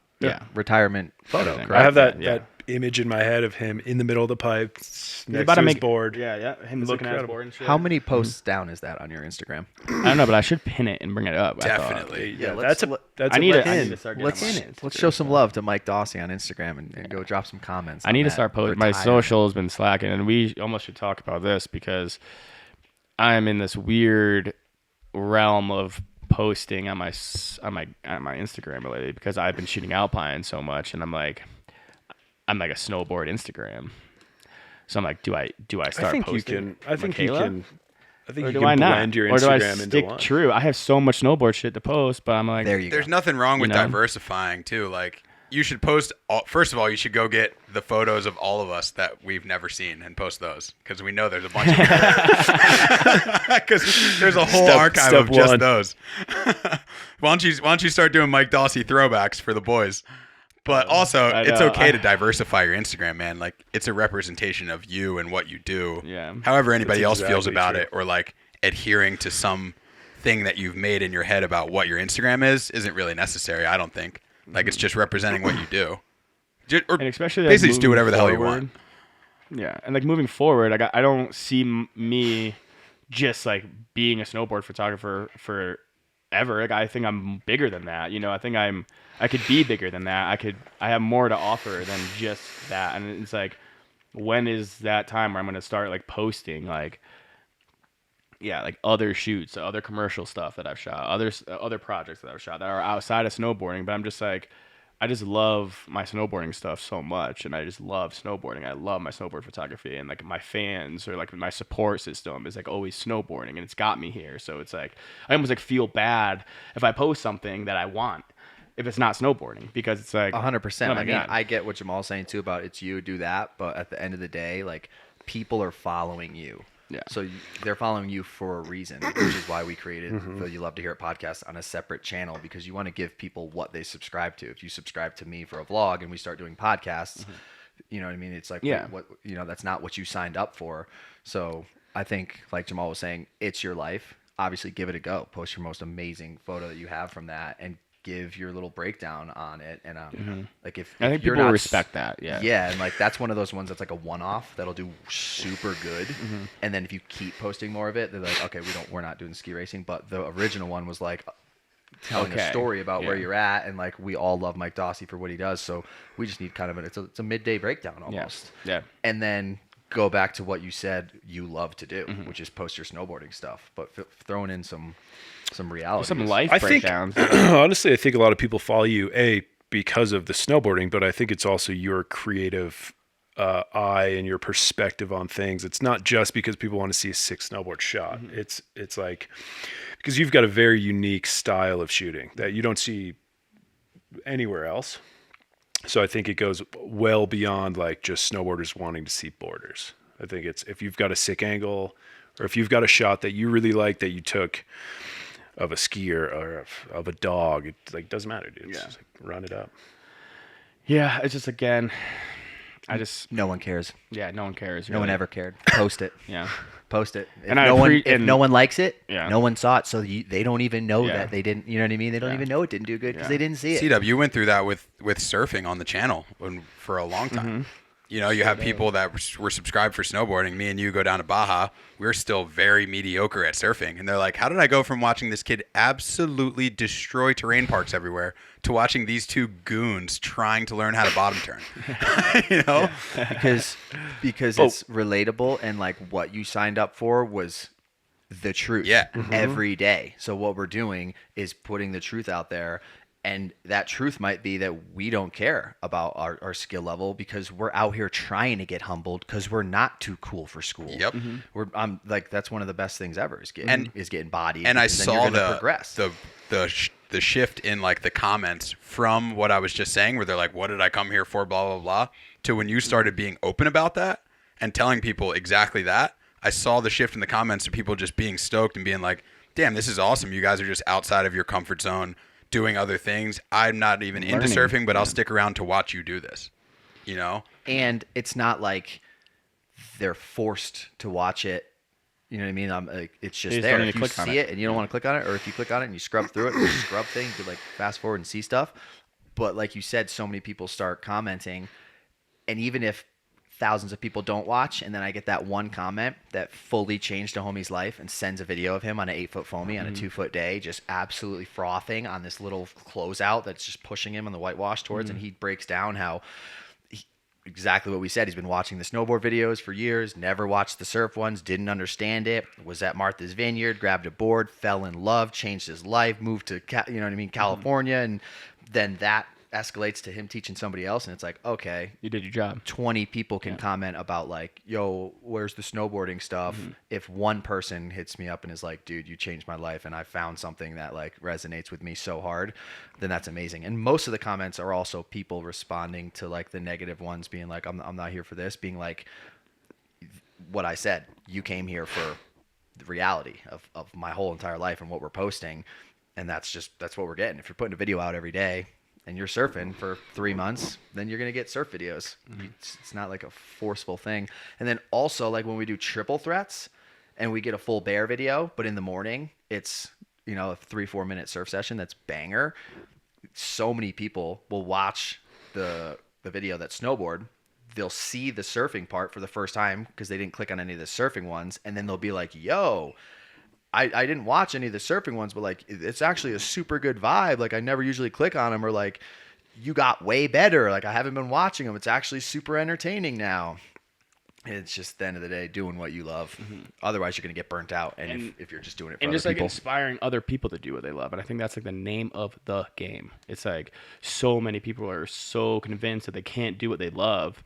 retirement photo.
Everything.
I have that image in my head of him in the middle of the pipe next to his board.
Yeah, him looking at his board and shit.
How many posts down is that on your Instagram?
I don't know, but I should pin it and bring it up.
Definitely.
Yeah,
let's
that's
I need
a
to start getting
Let's show some love to Mike Dawsy on Instagram and go drop some comments.
I need to start posting. My social has been slacking, and we almost should talk about this because I'm in this weird realm of posting on my Instagram lately because I've been shooting alpine so much, and I'm like a snowboard Instagram. So I'm like, do I start posting?
I think you can
Or do
you
I
can
not?
blend your
Or do I
Instagram into
stick
one.
true? I have so much snowboard shit to post, but I'm like,
There you go.
There's nothing wrong with
You know?
diversifying too. Like you should post. First of all, you should go get the photos of all of us that we've never seen and post those because we know there's a bunch of because there's a whole archive of just
one.
those. why don't you start doing Mike Dawsy throwbacks for the boys? But also, it's okay to diversify your Instagram, man. Like, it's a representation of you and what you do.
Yeah.
However anybody else
exactly
feels about
true.
it, or like adhering to some thing that you've made in your head about what your Instagram isn't really necessary. I don't think. Like, it's just representing what you do. Or
and especially like,
basically just do whatever the hell you
forward.
want.
Yeah, and like moving forward, I don't see me just like being a snowboard photographer forever. Like I think I'm bigger than that. You know, I think I could be bigger than that. I have more to offer than just that. And it's like, when is that time where I'm gonna start like posting like other shoots, other commercial stuff that I've shot, other projects that I've shot that are outside of snowboarding. But I'm just like, I just love my snowboarding stuff so much, and I just love snowboarding. I love my snowboard photography, and like my fans or like my support system is like always snowboarding, and it's got me here. So it's like I almost like feel bad if I post something that I want if it's not snowboarding, because it's like
100%.
oh my
I mean,
God.
I get what Jamaal's saying too about it's you do that, but at the end of the day, like people are following you.
Yeah.
So they're following you for a reason, which is why we created the You Love to Hear It podcast on a separate channel, because you want to give people what they subscribe to. If you subscribe to me for a vlog and we start doing podcasts, you know what I mean? It's like, what you know, that's not what you signed up for. So I think, like Jamaal was saying, it's your life. Obviously, give it a go. Post your most amazing photo that you have from that and give your little breakdown on it. And like if
I think
you're
people
not
respect that. Yeah.
and like that's one of those ones that's like a one-off that'll do super good. And then if you keep posting more of it, they're like, okay, we're not doing ski racing. But the original one was like telling a story about where you're at, and like we all love Mike Dawsy for what he does. So we just need kind of it's a midday breakdown almost.
Yeah.
And then go back to what you said you love to do, which is post your snowboarding stuff, but throwing in some reality,
Some life
I think,
breakdowns.
honestly, I think a lot of people follow you, because of the snowboarding, but I think it's also your creative eye and your perspective on things. It's not just because people want to see a sick snowboard shot. It's like, because you've got a very unique style of shooting that you don't see anywhere else. So I think it goes well beyond like just snowboarders wanting to see borders. I think it's, if you've got a sick angle, or if you've got a shot that you really like that you took of a skier or of a dog, it like doesn't matter, dude. It's just like, run it up.
Yeah, it's just again,
no one cares.
Yeah, no one cares.
No one
really.
ever cared. Post it.
Yeah.
Post it. If
And
if no one likes it,
Yeah.
no one saw it, so they don't even know
Yeah.
that they didn't. You know what I mean? They don't even know it didn't do good because they didn't see it.
CW, you went through that with surfing on the channel for a long time. You know, you have people that were subscribed for snowboarding. Me and you go down to Baja. We're still very mediocre at surfing. And they're like, how did I go from watching this kid absolutely destroy terrain parks everywhere to watching these two goons trying to learn how to bottom turn? You know?
Because it's relatable, and like what you signed up for was the truth every day. So what we're doing is putting the truth out there. And that truth might be that we don't care about our skill level because we're out here trying to get humbled because we're not too cool for school.
Yep.
I'm like, that's one of the best things ever is getting bodied.
And I saw
the
the shift in like the comments from what I was just saying, where they're like, "What did I come here for?" Blah blah blah. To when you started being open about that and telling people exactly that, I saw the shift in the comments to people just being stoked and being like, "Damn, this is awesome! You guys are just outside of your comfort zone." Doing other things. I'm not even into surfing, but I'll stick around to watch you do this, you know?
And it's not like they're forced to watch it. You know what I mean? It's just there. If you see it and you don't want to click on it, or if you click on it and you scrub through it, the scrub thing, you could like fast forward and see stuff. But like you said, so many people start commenting, and even if thousands of people don't watch, and then I get that one comment that fully changed a homie's life and sends a video of him on an 8-foot foamy on a 2-foot day, just absolutely frothing on this little closeout that's just pushing him on the whitewash towards, and he breaks down how exactly what we said. He's been watching the snowboard videos for years, never watched the surf ones, didn't understand it, was at Martha's Vineyard, grabbed a board, fell in love, changed his life, moved to California, and then that escalates to him teaching somebody else, and it's like, okay,
you did your job.
20 people can comment about like, yo, where's the snowboarding stuff? If one person hits me up and is like, dude, you changed my life and I found something that like resonates with me so hard, then that's amazing. And most of the comments are also people responding to like the negative ones, being like, I'm not here for this, being like what I said, you came here for the reality of my whole entire life and what we're posting, and that's what we're getting. If you're putting a video out every day and you're surfing for 3 months, then you're going to get surf videos. It's not like a forceful thing. And then also, like when we do triple threats and we get a full bear video, but in the morning it's, a 3-4 minute surf session that's banger. So many people will watch the video that's snowboard. They'll see the surfing part for the first time because they didn't click on any of the surfing ones. And then they'll be like, yo, I didn't watch any of the surfing ones, but like it's actually a super good vibe. Like I never usually click on them, or like you got way better. Like I haven't been watching them. It's actually super entertaining now. It's just the end of the day doing what you love. Otherwise you're going to get burnt out. And if you're just doing it for
and
other
just
people.
Like inspiring other people to do what they love. And I think that's like the name of the game. It's like so many people are so convinced that they can't do what they love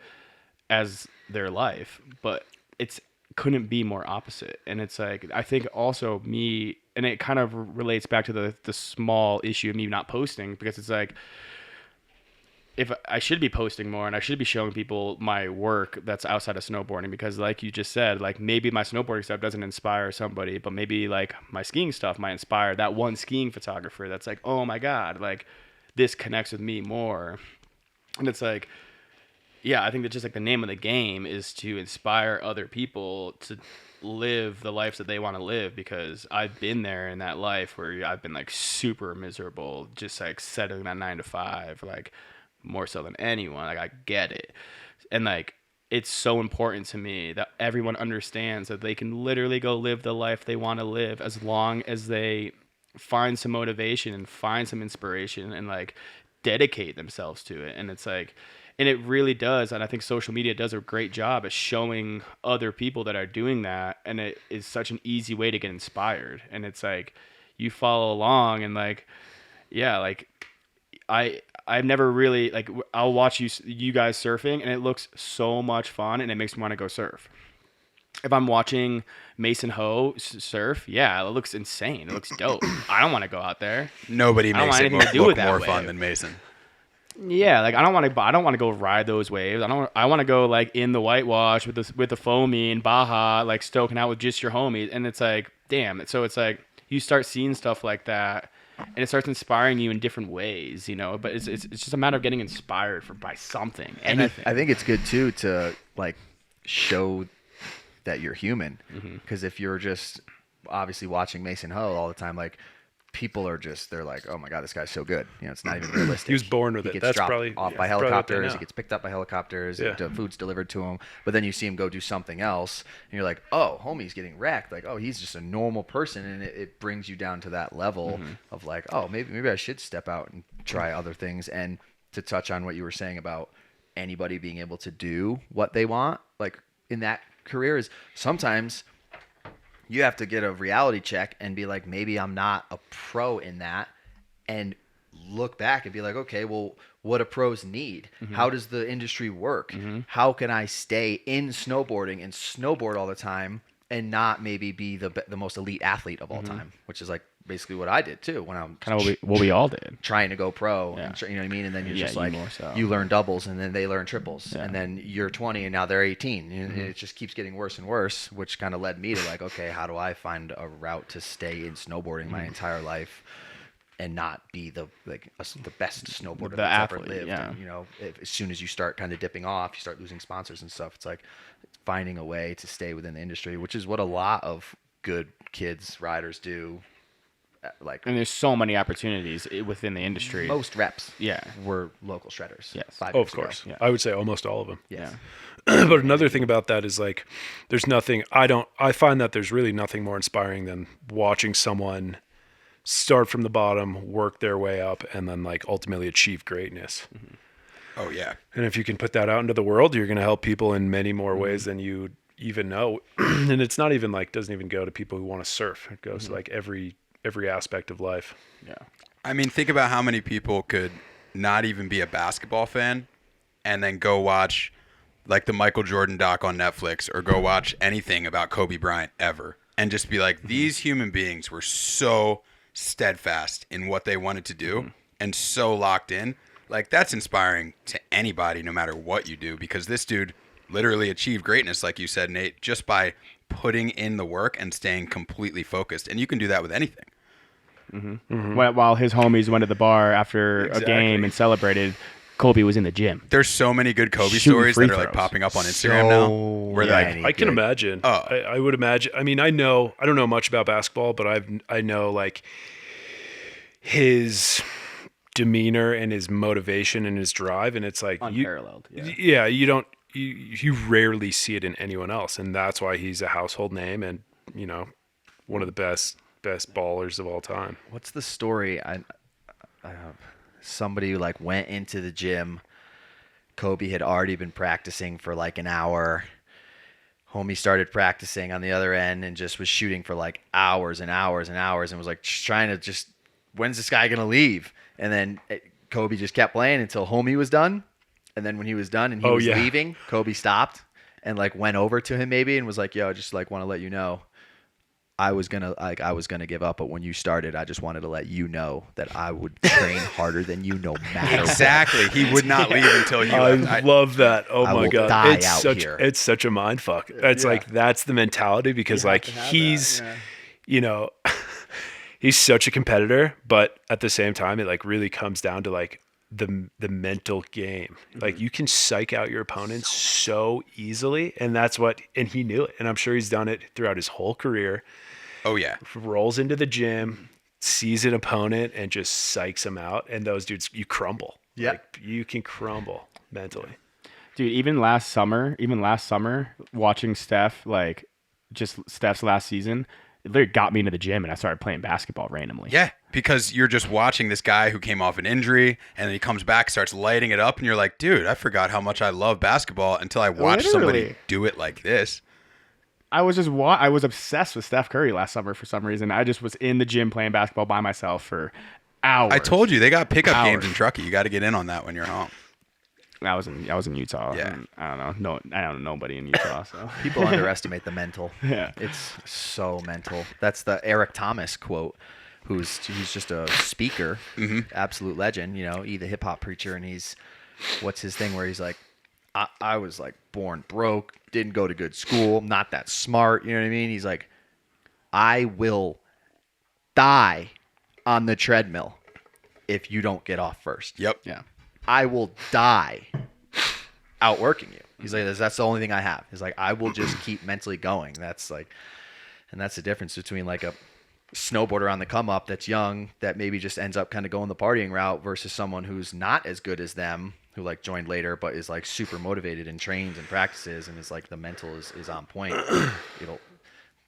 as their life, but it's couldn't be more opposite. And it's like, I think also me, and it kind of relates back to the small issue of me not posting, because it's like, if I should be posting more and I should be showing people my work that's outside of snowboarding, because like you just said, like maybe my snowboarding stuff doesn't inspire somebody, but maybe like my skiing stuff might inspire that one skiing photographer that's like, oh my God, like this connects with me more. And it's like, yeah, I think that just like the name of the game is to inspire other people to live the lives that they want to live, because I've been there in that life where I've been like super miserable, just like settling that 9 to 5, like more so than anyone. Like I get it. And like, it's so important to me that everyone understands that they can literally go live the life they want to live as long as they find some motivation and find some inspiration and like dedicate themselves to it. And it's like, and it really does. And I think social media does a great job at showing other people that are doing that. And it is such an easy way to get inspired. And it's like, you follow along and like, yeah, like I've never really, like, I'll watch you guys surfing and it looks so much fun and it makes me want to go surf. If I'm watching Mason Ho surf, yeah, it looks insane. It looks dope. I don't want to go out there.
Nobody makes it look more fun than Mason.
Yeah, like I don't want to go ride those waves. I want to go like in the whitewash with the foamy in Baja, like stoking out with just your homies. And it's like, damn. So it's like you start seeing stuff like that, and it starts inspiring you in different ways, But it's just a matter of getting inspired by something. Anything.
I think it's good too to like show that you're human, because if you're just obviously watching Mason Ho all the time, like people are just, they're like, oh my God, this guy's so good. You know, it's not even realistic.
He was born with
he
it.
Gets
That's
dropped
probably
off by
probably what they
helicopters.
know.
He gets picked up by helicopters.
Yeah.
The food's delivered to him. But then you see him go do something else, and you're like, oh, homie's getting wrecked. Like, oh, he's just a normal person, and it brings you down to that level of like, oh, maybe I should step out and try other things. And to touch on what you were saying about anybody being able to do what they want, like in that career, is sometimes you have to get a reality check and be like, maybe I'm not a pro in that, and look back and be like, okay, well, what do pros need? How does the industry work? How can I stay in snowboarding and snowboard all the time and not maybe be the most elite athlete of all time, which is like basically what I did too when I'm
Kind of what we all did.
trying to go pro.
Yeah.
And you know what I mean? And then you're just
you
like,
more so.
you learn doubles and then they learn triples.
Yeah.
And then you're 20 and now they're 18. And it just keeps getting worse and worse, which kind of led me to like, okay, how do I find a route to stay in snowboarding my entire life and not be the best snowboarder
The
that's
athlete,
ever lived?
yeah.
And, you know, as soon as you start kind of dipping off, you start losing sponsors and stuff. It's like finding a way to stay within the industry, which is what a lot of good kids riders do. Like,
And there's so many opportunities within the industry.
most reps
Yeah.
were local shredders.
Yes.
5
Oh,
years
of
ago.
course.
Yeah.
I would say almost all of them.
Yes.
But another thing about that is like, there's nothing, I find that there's really nothing more inspiring than watching someone start from the bottom, work their way up, and then like ultimately achieve greatness.
Oh yeah.
And if you can put that out into the world, you're going to help people in many more ways than you even know. And it's not even like, doesn't even go to people who want to surf. It goes to like every aspect of life.
Yeah.
I mean, think about how many people could not even be a basketball fan and then go watch like the Michael Jordan doc on Netflix or go watch anything about Kobe Bryant ever and just be like, these human beings were so steadfast in what they wanted to do and so locked in. Like, that's inspiring to anybody, no matter what you do, because this dude literally achieved greatness, like you said, Nate, just by putting in the work and staying completely focused. And you can do that with anything.
While his homies went to the bar after a game and celebrated, Kobe was in the gym.
There's so many good Kobe
Shooting
stories
free
that are like
throws.
popping up on Instagram now. Where they're like,
many.
I can
Good.
imagine.
Oh.
I would imagine. I mean, I don't know much about basketball, but I know like his demeanor and his motivation and his drive, and it's like
Unparalleled.
you rarely see it in anyone else, and that's why he's a household name and one of the best ballers of all time.
What's the story? I somebody like went into the gym. Kobe had already been practicing for like an hour. Homie started practicing on the other end and just was shooting for like hours and hours and hours and was like trying to just, when's this guy gonna leave? And then Kobe just kept playing until homie was done. And then when he was done and he was leaving, Kobe stopped and like went over to him maybe and was like, yo, just like want to let you know I was gonna give up, but when you started, I just wanted to let you know that I would train harder than you no matter
exactly. He would not leave until he left.
I love that. Oh
I
my
will
god,
die
it's
out
such
here.
it's such a mind fuck. It's like that's the mentality because like he's he's such a competitor, but at the same time, it like really comes down to like the mental game. Like you can psych out your opponents so easily, and and he knew it, and I'm sure he's done it throughout his whole career.
Oh yeah.
Rolls into the gym, sees an opponent, and just psychs them out. And those dudes, you crumble.
Yeah.
Like, you can crumble mentally.
Dude, even last summer, watching Steph, like just Steph's last season, it literally got me into the gym and I started playing basketball randomly.
Yeah, because you're just watching this guy who came off an injury and then he comes back, starts lighting it up, and you're like, dude, I forgot how much I love basketball until I watched somebody
Literally.
do it like this.
I was obsessed with Steph Curry last summer for some reason. I just was in the gym playing basketball by myself for hours.
I told you they got pickup games
Hours.
in Truckee. You got to get in on that when you're home.
I was in Utah.
Yeah.
And I don't know. I don't know nobody in Utah. So
People underestimate the mental.
Yeah.
It's so mental. That's the Eric Thomas quote, he's just a speaker, absolute legend, the hip hop preacher. And what's his thing where he's like, I was like born broke, didn't go to good school, not that smart. You know what I mean? He's like, I will die on the treadmill if you don't get off first.
Yep.
yeah.
I will die outworking you. He's like, that's the only thing I have. He's like, I will just keep mentally going. That's like, and that's the difference between like a snowboarder on the come up that's young that maybe just ends up kind of going the partying route versus someone who's not as good as them, who like joined later but is like super motivated and trains and practices and is like the mental is on point. It'll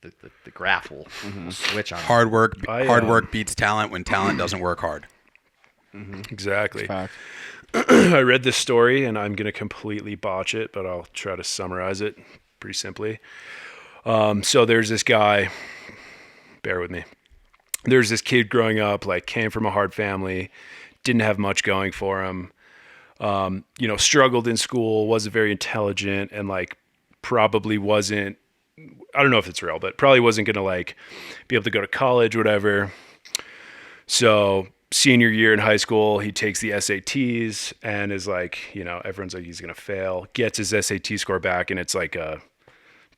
the graph will switch on
Hard work beats talent when talent doesn't work hard.
Exactly. I read this story and I'm going to completely botch it, but I'll try to summarize it pretty simply. So there's this guy, bear with me. There's this kid growing up, like came from a hard family, didn't have much going for him. Struggled in school, wasn't very intelligent, and like probably wasn't, I don't know if it's real, but probably wasn't going to like be able to go to college, whatever. So senior year in high school, he takes the SATs and is like, everyone's like, he's going to fail, gets his SAT score back. And it's like a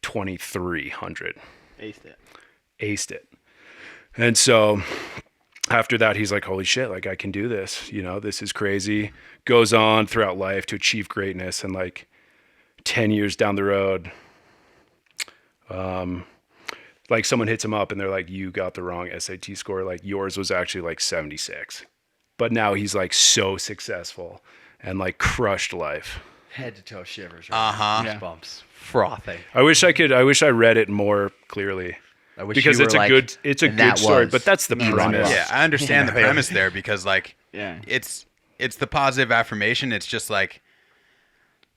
2,300. Aced it. And so after that, he's like, holy shit, like I can do this. This is crazy. Goes on throughout life to achieve greatness. And like 10 years down the road, like someone hits him up and they're like, you got the wrong SAT score. Like yours was actually like 76, but now he's like so successful and like crushed life.
Head to toe shivers. Right? Bumps. Frothing.
I wish I read it more clearly because it's a good story, but that's the premise.
Yeah. I understand the premise there because like, it's the positive affirmation. It's just like,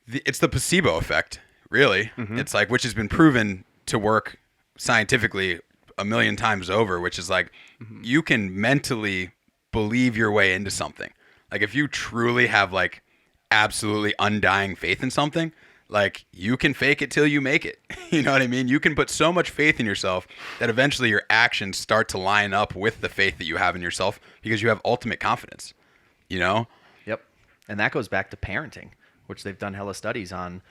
it's the placebo effect, really. It's like, which has been proven to work scientifically a million times over, which is like you can mentally believe your way into something. Like if you truly have like absolutely undying faith in something, like you can fake it till you make it. You know what I mean? You can put so much faith in yourself that eventually your actions start to line up with the faith that you have in yourself because you have ultimate confidence, Yep.
And that goes back to parenting, which they've done hella studies on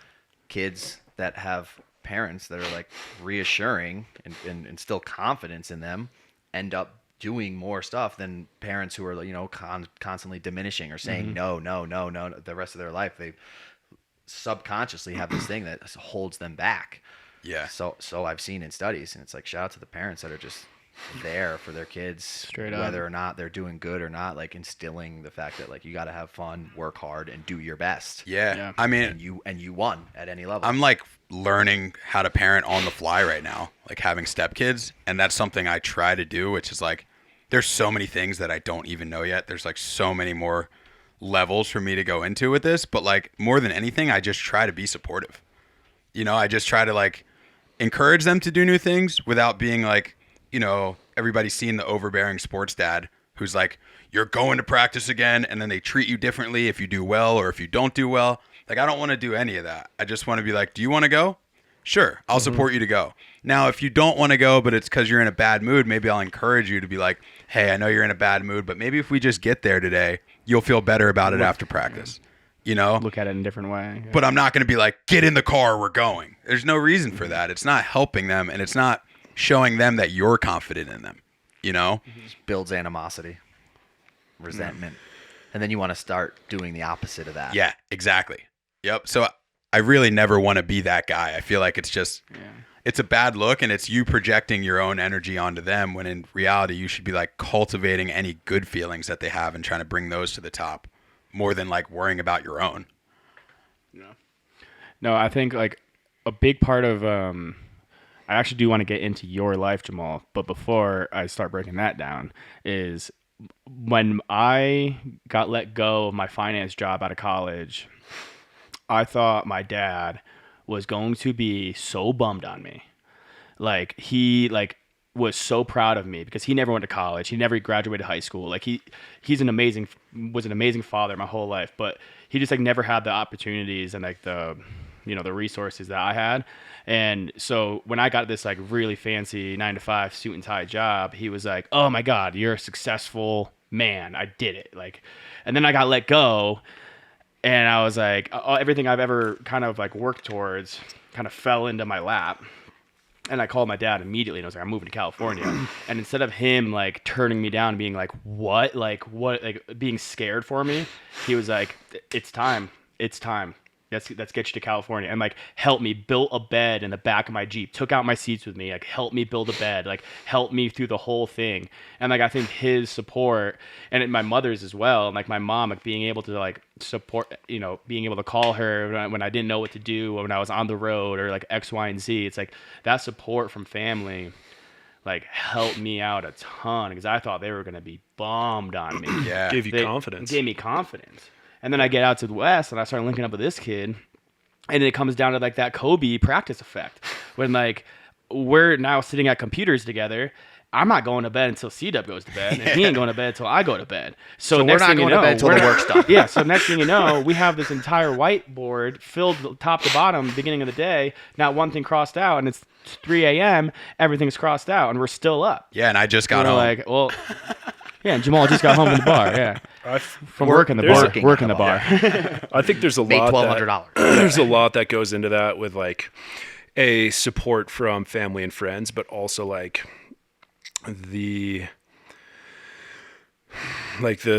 kids that have parents that are like reassuring and instill confidence in them end up doing more stuff than parents who are constantly diminishing or saying no the rest of their life. They subconsciously have this thing that holds them back. So I've seen in studies, and it's like shout out to the parents that are just there for their kids straight up, whether or not they're doing good or not, like instilling the fact that like you got to have fun, work hard, and do your best.
I mean,
and you won at any level.
I'm like learning how to parent on the fly right now, like having stepkids, and that's something I try to do, which is like there's so many things that I don't even know yet. There's like so many more levels for me to go into with this, but like more than anything, I just try to be supportive. I just try to like encourage them to do new things without being like, everybody's seen the overbearing sports dad who's like, you're going to practice again, and then they treat you differently if you do well or if you don't do well. Like, I don't want to do any of that. I just want to be like, do you want to go? Sure, I'll support you to go. Now, if you don't want to go, but it's because you're in a bad mood, maybe I'll encourage you to be like, hey, I know you're in a bad mood, but maybe if we just get there today, you'll feel better about it after practice.
Look at it in a different way.
But I'm not going to be like, get in the car, we're going. There's no reason for that. It's not helping them, and it's not showing them that you're confident in them. It
just builds animosity, resentment, and then you want to start doing the opposite of that.
Yeah, exactly. Yep. So I really never want to be that guy. I feel like it's just, it's a bad look, and it's you projecting your own energy onto them when in reality you should be like cultivating any good feelings that they have and trying to bring those to the top more than like worrying about your own.
No, I think like a big part of, I actually do want to get into your life, Jamaal, but before I start breaking that down is when I got let go of my finance job out of college, I thought my dad was going to be so bummed on me. Like he was so proud of me because he never went to college. He never graduated high school. Like was an amazing father my whole life, but he just like never had the opportunities and like the resources that I had. And so when I got this like really fancy 9-to-5 suit and tie job, he was like, oh my God, you're a successful man. I did it. Like, and then I got let go. And I was like, everything I've ever kind of like worked towards kind of fell into my lap. And I called my dad immediately and I was like, I'm moving to California. And instead of him like turning me down and being like, what, like being scared for me, he was like, it's time. Let's get you to California, and like help me build a bed in the back of my Jeep, took out my seats with me, like help me build a bed, like help me through the whole thing. And like I think his support, and my mother's as well, and like my mom, like being able to like support, you know, being able to call her when I didn't know what to do, or when I was on the road, or like X, Y, and Z. It's like that support from family like helped me out a ton, because I thought they were gonna be bummed on me.
Yeah.
Gave you confidence.
Gave me confidence. And then I get out to the West and I start linking up with this kid, and it comes down to like that Kobe practice effect, when like we're now sitting at computers together. I'm not going to bed until C-Dub goes to bed, and he ain't going to bed until I go to bed. So
we're
next
not
thing
going
you know,
to bed until the work's done.
Yeah. So next thing you know, we have this entire whiteboard filled top to bottom, beginning of the day. Not one thing crossed out, and it's 3 a.m. Everything's crossed out, and we're still up.
Yeah, and I just got
We're
home.
like, well, yeah. And Jamaal just got home from the bar. Yeah, from working the
there's
bar. Working the bar.
I think there's a
Made
lot
$1,200.
there's a lot that goes into that, with like a support from family and friends, but also like the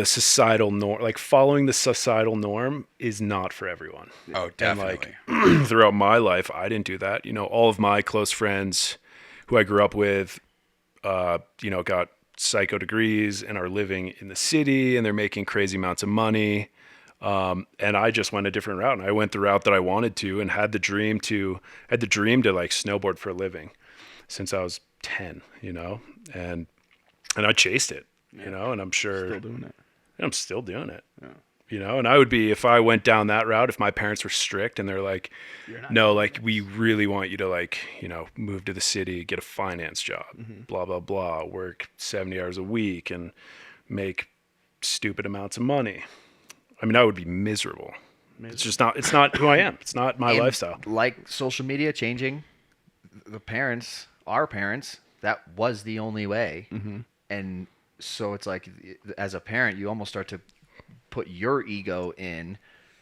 societal norm, like following the societal norm is not for everyone.
Oh, definitely.
And like throughout my life, I didn't do that. You know, all of my close friends who I grew up with, you know, got psycho degrees and are living in the city, and they're making crazy amounts of money. And I just went a different route, and I went the route that I wanted to, and had the dream to like snowboard for a living since I was 10, you know, and I chased it, you know, and I'm sure
Still doing it.
I'm still doing it, you know, and I would be, if I went down that route, if my parents were strict and they're like, no, like we really want you to like, you know, move to the city, get a finance job, blah, blah, blah, work 70 hours a week and make stupid amounts of money. I mean, I would be miserable. It's just not, it's not who I am. It's not my
And
lifestyle.
like social media changing, our parents, that was the only way. And so it's like, as a parent, you almost start to put your ego in,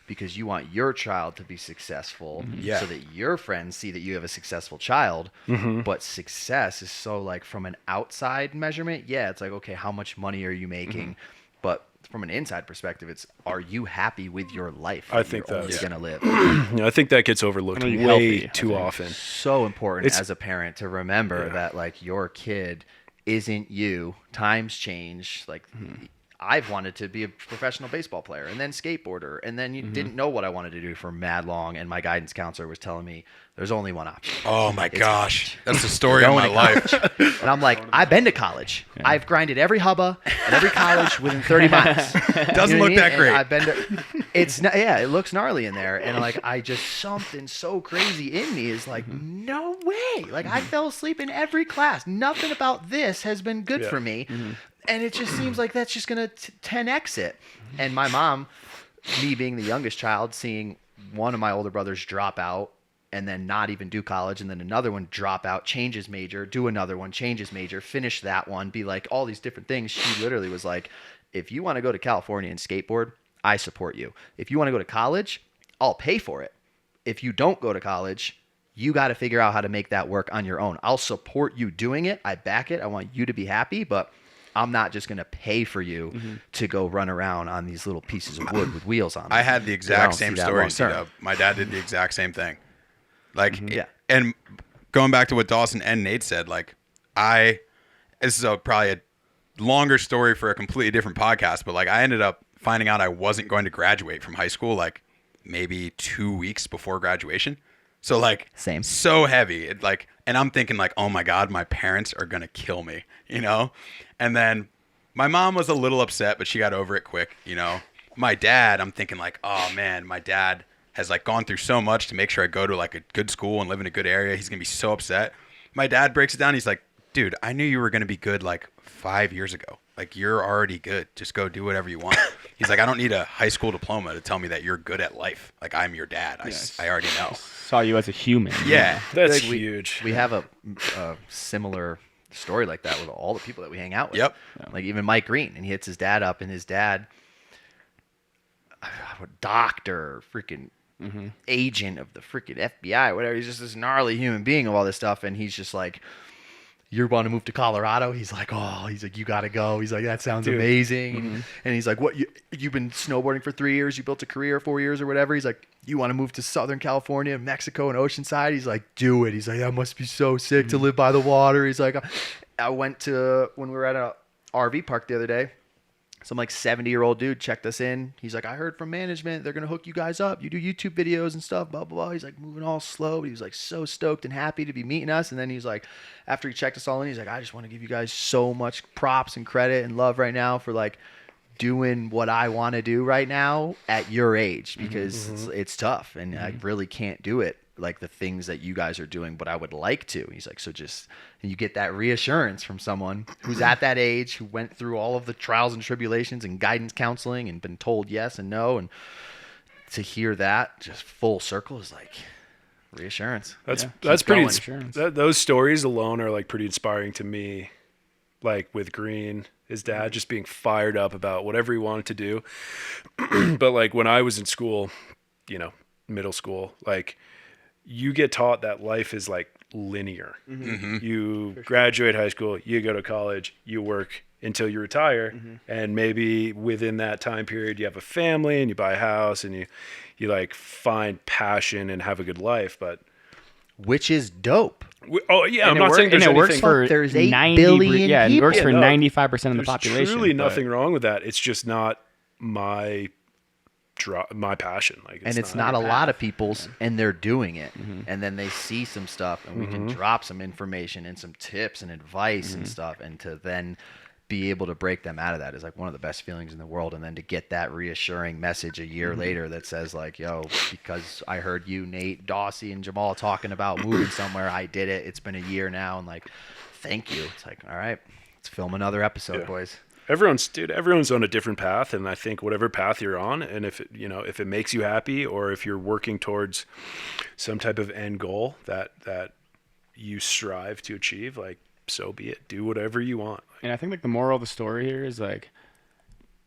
because you want your child to be successful,
Yeah.
so that your friends see that you have a successful child. But success is so like, from an outside measurement, yeah, it's like, okay, how much money are you making? But from an inside perspective, it's, are you happy with your life?
I think
you're
that's-
only gonna live.
You know, I think that gets overlooked
Are you
way
healthy?
too often.
So important
It's-
as a parent to remember that like your kid isn't you. Times change. Like I've wanted to be a professional baseball player, and then skateboarder, and then you didn't know what I wanted to do for mad long, and my guidance counselor was telling me there's only one option.
Oh my
It's
gosh, that's the story of my
Going to
life.
And I'm like, I've been to college. I've grinded every hubba at every college within 30 miles.
Doesn't look that great.
I've been to, it's not, yeah, it looks gnarly in there. And like, I just, something so crazy in me is like, no way. Like I fell asleep in every class. Nothing about this has been good for me. And it just seems like that's just going to 10x it. And my mom, me being the youngest child, seeing one of my older brothers drop out and then not even do college, and then another one drop out, change his major, do another one, change his major, finish that one, be like all these different things. She literally was like, if you want to go to California and skateboard, I support you. If you want to go to college, I'll pay for it. If you don't go to college, you got to figure out how to make that work on your own. I'll support you doing it. I back it. I want you to be happy, but I'm not just going to pay for you to go run around on these little pieces of wood with wheels on them.
I had the exact same story.
long-term.
My dad did the exact same thing. Like,
Yeah.
and going back to what Dawson and Nate said, like, this is probably a longer story for a completely different podcast, but like, I ended up finding out I wasn't going to graduate from high school, like maybe 2 weeks before graduation. So like,
Same.
so heavy. It, like, and I'm thinking like, oh my God, my parents are going to kill me, you know? And then my mom was a little upset, but she got over it quick, you know? My dad, I'm thinking like, oh man, my dad has like gone through so much to make sure I go to like a good school and live in a good area. He's going to be so upset. My dad breaks it down. He's like, dude, I knew you were going to be good like 5 years ago. Like, you're already good. Just go do whatever you want. He's like, I don't need a high school diploma to tell me that you're good at life. Like, I'm your dad. I already know.
Saw you as a human.
Yeah.
That's
Like,
huge.
We have a similar story like that with all the people that we hang out with.
Yep.
Like even Mike Green, and he hits his dad up, and his dad, doctor, freaking agent of the freaking FBI, whatever. He's just this gnarly human being of all this stuff, and he's just like, you want to move to Colorado? He's like, oh, he's like, you got to go. He's like, that sounds
Dude.
amazing.
Mm-hmm.
And he's like, what, you've been snowboarding for 3 years. You built a career 4 years or whatever. He's like, you want to move to Southern California, Mexico, and Oceanside? He's like, do it. He's like, that must be so sick to live by the water. He's like, I went to, when we were at a RV park the other day, some like 70-year-old dude checked us in. He's like, I heard from management, they're going to hook you guys up. You do YouTube videos and stuff, blah, blah, blah. He's like moving all slow. He was like so stoked and happy to be meeting us. And then he's like, after he checked us all in, he's like, I just want to give you guys so much props and credit and love right now for like doing what I want to do right now at your age, because it's tough and I really can't do it like the things that you guys are doing, but I would like to. He's like, so just, and you get that reassurance from someone who's at that age, who went through all of the trials and tribulations and guidance counseling and been told yes and no, and to hear that just full circle is like reassurance.
That's
Keep
pretty.
going.
Those stories alone are like pretty inspiring to me. Like with Green, his dad just being fired up about whatever he wanted to do. But like when I was in school, middle school, like you get taught that life is like linear. You graduate high school, you go to college, you work until you retire, and maybe within that time period you have a family and you buy a house and you like find passion and have a good life. But
Which is dope.
I'm not saying there's
and it works
anything.
for
There's 8
90
billion
Yeah, it works
people.
for
No,
95% of the
There's
population.
truly
but-
nothing wrong with that. It's just not my passion. Like,
And it's not a lot of people's, and they're doing it. And then they see some stuff, and we can drop some information and some tips and advice and stuff, and to then be able to break them out of that is like one of the best feelings in the world. And then to get that reassuring message a year later that says like, yo, because I heard you, Nate, Dawsy, and Jamaal talking about moving somewhere, I did it. It's been a year now, and like, thank you. It's like, all right, let's film another episode, boys.
Everyone's on a different path, and I think whatever path you're on, and if it makes you happy, or if you're working towards some type of end goal that you strive to achieve, like, so be it. Do whatever you want.
And I think like the moral of the story here is like,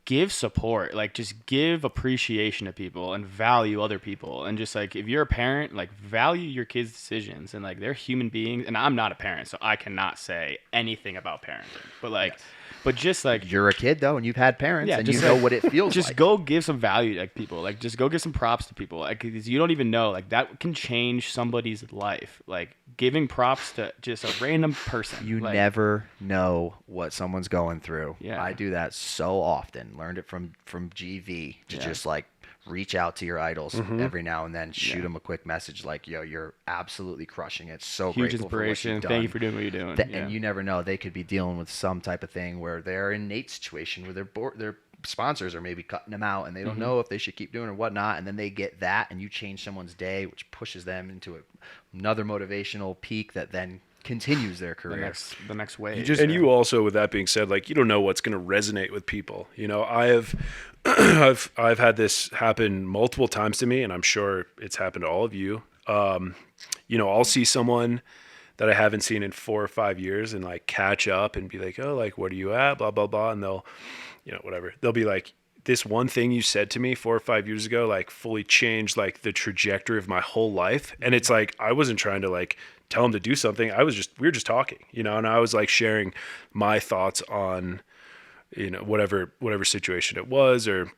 give support, like just give appreciation to people and value other people. And just like, if you're a parent, like value your kids' decisions, and like they're human beings. And I'm not a parent, so I cannot say anything about parenting, but like, but just like,
You're a kid though, and you've had parents, and you
just
know
like-
what it feels
just
like.
go give some value to like people, like just go give some props to people, like 'cause you don't even know, like that can change somebody's life. Like giving props to just a random person.
You
like,
never know what someone's going through.
Yeah.
I do that so often. Learned it from GV to just like reach out to your idols every now and then, shoot them a quick message like, yo, you're absolutely crushing it. So
huge
grateful for what
inspiration.
you've done.
Thank you for doing what you're doing.
And you never know, they could be dealing with some type of thing where they're in Nate's situation where their sponsors are maybe cutting them out and they don't know if they should keep doing it or whatnot, and then they get that, and you change someone's day, which pushes them into another motivational peak that then continues their career.
the next wave.
You also, with that being said, like, you don't know what's going to resonate with people. I have I've had this happen multiple times to me, and I'm sure it's happened to all of you. I'll see someone that I haven't seen in 4 or 5 years and like catch up and be like, oh, like, what are you at? Blah, blah, blah. And they'll, whatever. They'll be like, this one thing you said to me 4 or 5 years ago, like fully changed like the trajectory of my whole life. And it's like, I wasn't trying to like tell them to do something. We were just talking, and I was like sharing my thoughts on, whatever situation it was, or,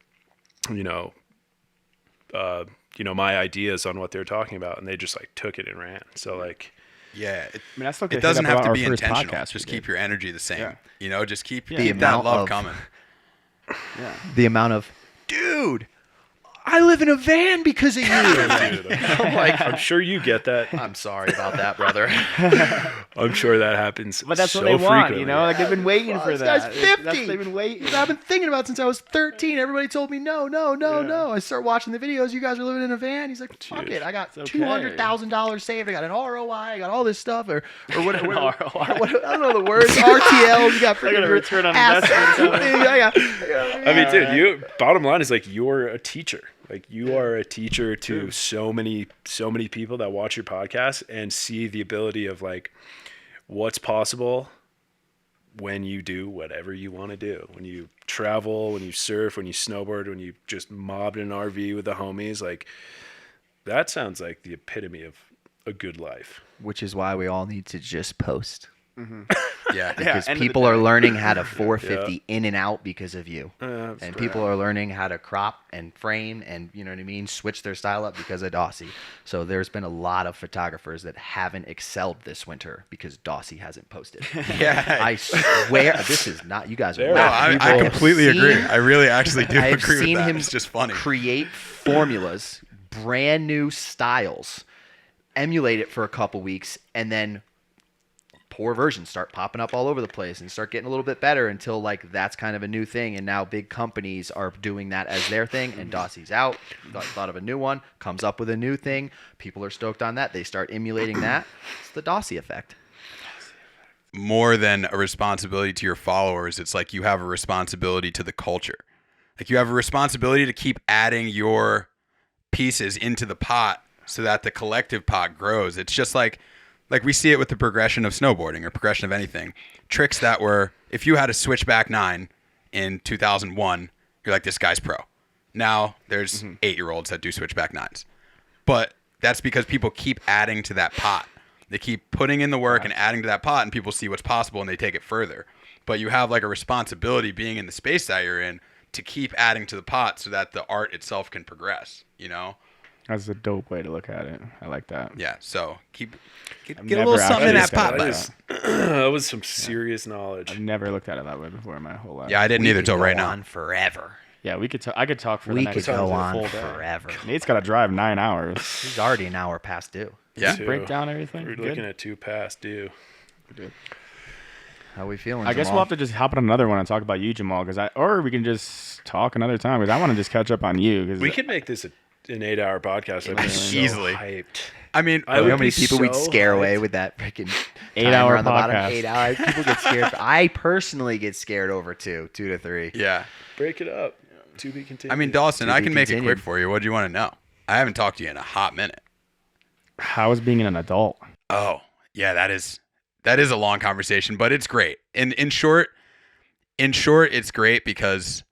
my ideas on what they were talking about, and they just like took it and ran. So like,
Yeah,
that's like
it doesn't have to be intentional. Just keep your energy the same. Just keep that
amount
love
of-
coming.
The amount of, dude, I live in a van because of you. I'm like,
I'm sure you get that.
I'm sorry about that, brother.
I'm sure that happens.
But that's
so
what they want,
frequently.
like they've been waiting for
This
that.
guy's 50.
That's what they've been waiting.
I've been thinking about it since I was 13. Everybody told me no. I start watching the videos. You guys are living in a van. He's like, fuck it. I got
okay.
$200,000 saved. I got an ROI. I got all this stuff, or whatever.
ROI.
I don't know the words. RTL. You got
I got a return on
assets.
investment.
I mean, dude, bottom line is like, you're a teacher. Like, you are a teacher to so many people that watch your podcast and see the ability of like what's possible when you do whatever you want to do. When you travel, when you surf, when you snowboard, when you just mob in an RV with the homies, like that sounds like the epitome of a good life.
Which is why we all need to just post.
Yeah.
Because
end of the
people are
day.
learning how to 450 in and out because of you. And
That's
people are learning how to crop and frame and, you know what I mean, switch their style up because of Dawsy. So there's been a lot of photographers that haven't excelled this winter because Dawsy hasn't posted.
Yeah.
I swear, this is not, you guys are
No,
laughing.
I
have
completely agree.
seen-
I really actually do
I have
agree with
seen
that.
him
It's just funny.
create formulas, brand new styles, emulate it for a couple weeks, and then poor versions start popping up all over the place and start getting a little bit better until like that's kind of a new thing. And now big companies are doing that as their thing. And Dawsy's out, thought of a new one, comes up with a new thing. People are stoked on that. They start emulating that. It's the Dawsy Effect.
More than a responsibility to your followers, it's like you have a responsibility to the culture. Like you have a responsibility to keep adding your pieces into the pot so that the collective pot grows. It's just like we see it with the progression of snowboarding or progression of anything. Tricks that were, if you had a switchback 9 in 2001, you're like, this guy's pro. Now there's 8-year-olds that do switchback 9s. But that's because people keep adding to that pot. They keep putting in the work and adding to that pot, and people see what's possible and they take it further. But you have like a responsibility being in the space that you're in to keep adding to the pot so that the art itself can progress, you know?
That's a dope way to look at it. I like that.
Yeah, so get a
never
little something in
actually
that pot,
looked
bud.
at
that was some serious knowledge.
I've never looked at it that way before in my whole life.
Yeah, I didn't either
could
till
go
right now.
on forever.
Yeah, I could talk for
We
the
could
next
go
full
on
day.
forever.
Nate's got to drive 9 hours.
He's already an hour past due.
Yeah.
Two.
Break down everything.
We're
Good?
looking at 2 past due.
How we feeling?
I guess
Jamaal?
we'll have to just hop on another one and talk about you, Jamaal, or we can just talk another time because I want to just catch up on you. Cause
We could make this an 8-hour podcast. I'd be so
Easily.
hyped.
I mean,
I
You know
would
how many
be
people we'd
so
scare away
hyped.
with that freaking
8-hour
on the bottom?
podcast.
8 hours. People get scared. I personally get scared over 2 to 3.
yeah.
Break it up. To be continued.
I mean, Dawson,
To
I
be
can make it
continued.
quick for you. What do you want to know? I haven't talked to you in a hot minute.
How is being an adult?
Oh, yeah, that is a long conversation, but it's great. In short, it's great because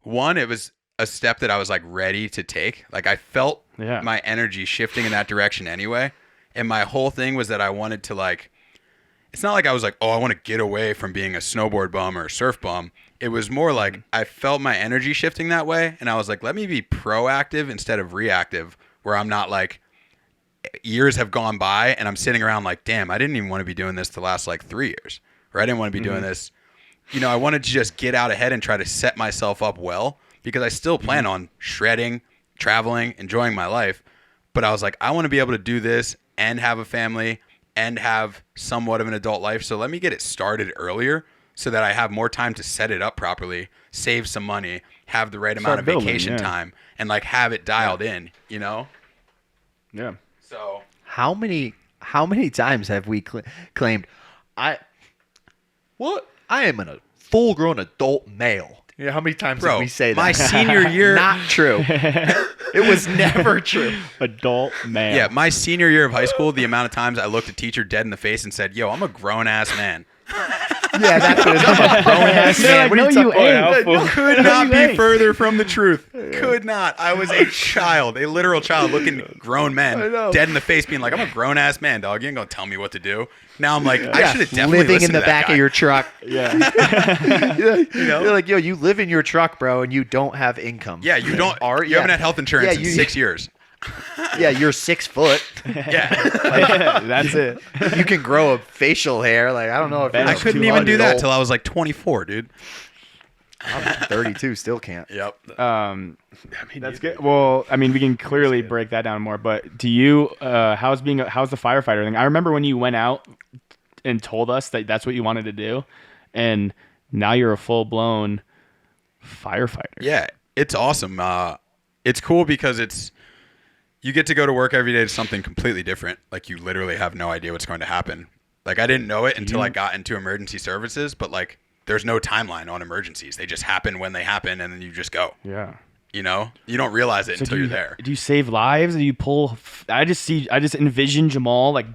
one, it was a step that I was like ready to take. Like I felt
Yeah.
my energy shifting in that direction anyway. And my whole thing was that I wanted to like, it's not like I was like, oh, I want to get away from being a snowboard bum or a surf bum. It was more like I felt my energy shifting that way. And I was like, let me be proactive instead of reactive, where I'm not like, years have gone by and I'm sitting around like, damn, I didn't even want to be doing this the last like 3 years, or I didn't want to be doing this. You know, I wanted to just get out ahead and try to set myself up well, because I still plan on shredding, traveling, enjoying my life. But I was like, I want to be able to do this and have a family and have somewhat of an adult life. So let me get it started earlier so that I have more time to set it up properly, save some money, have the right amount
Start
of
building,
vacation
yeah.
time, and like have it dialed in, you know?
Yeah.
So
How many times have we claimed I am a full-grown adult male? You know, how many times
Bro,
did we say that?
my senior year-
Not true. It was never true.
Adult man.
yeah, my senior year of high school, the amount of times I looked a teacher dead in the face and said, yo, I'm a grown-ass man.
Yeah, that's what it is. I'm a grown-ass
They're
man.
like,
What are
no,
you
you
talking
ain't.
How full-
Could not
you
be
ain't.
further from the truth. Could not. I was a child, a literal child, looking grown men
know.
dead in the face, being like, I'm a grown-ass man, dog. You ain't going to tell me what to do. Now I'm like, I
Yeah,
should have definitely
living in
listened
the
to that
back
guy.
of your truck.
Yeah.
You're like, yo, you live in your truck, bro, and you don't have income.
Yeah, you don't.
Are-
you
yeah.
haven't had health insurance
Yeah,
in
you-
6 years.
Yeah, you're 6 foot.
Yeah.
That's it.
You can grow a facial hair. Like, I don't know if
I
I
you're
couldn't
too
even do
old.
that till I was like 24, dude.
I'm 32, still can't.
Yep.
That's good. Well, I mean, we can clearly break that down more. But do you? How's the firefighter thing? I remember when you went out and told us that that's what you wanted to do, and now you're a full blown firefighter.
Yeah, it's awesome. It's cool because you get to go to work every day to something completely different. Like you literally have no idea what's going to happen. Like I didn't know it until I got into emergency services, but like there's no timeline on emergencies. They just happen when they happen, and then you just go.
Yeah.
You know, you don't realize it
So
until you're there.
Do you save lives? Do you pull? I just envision Jamaal like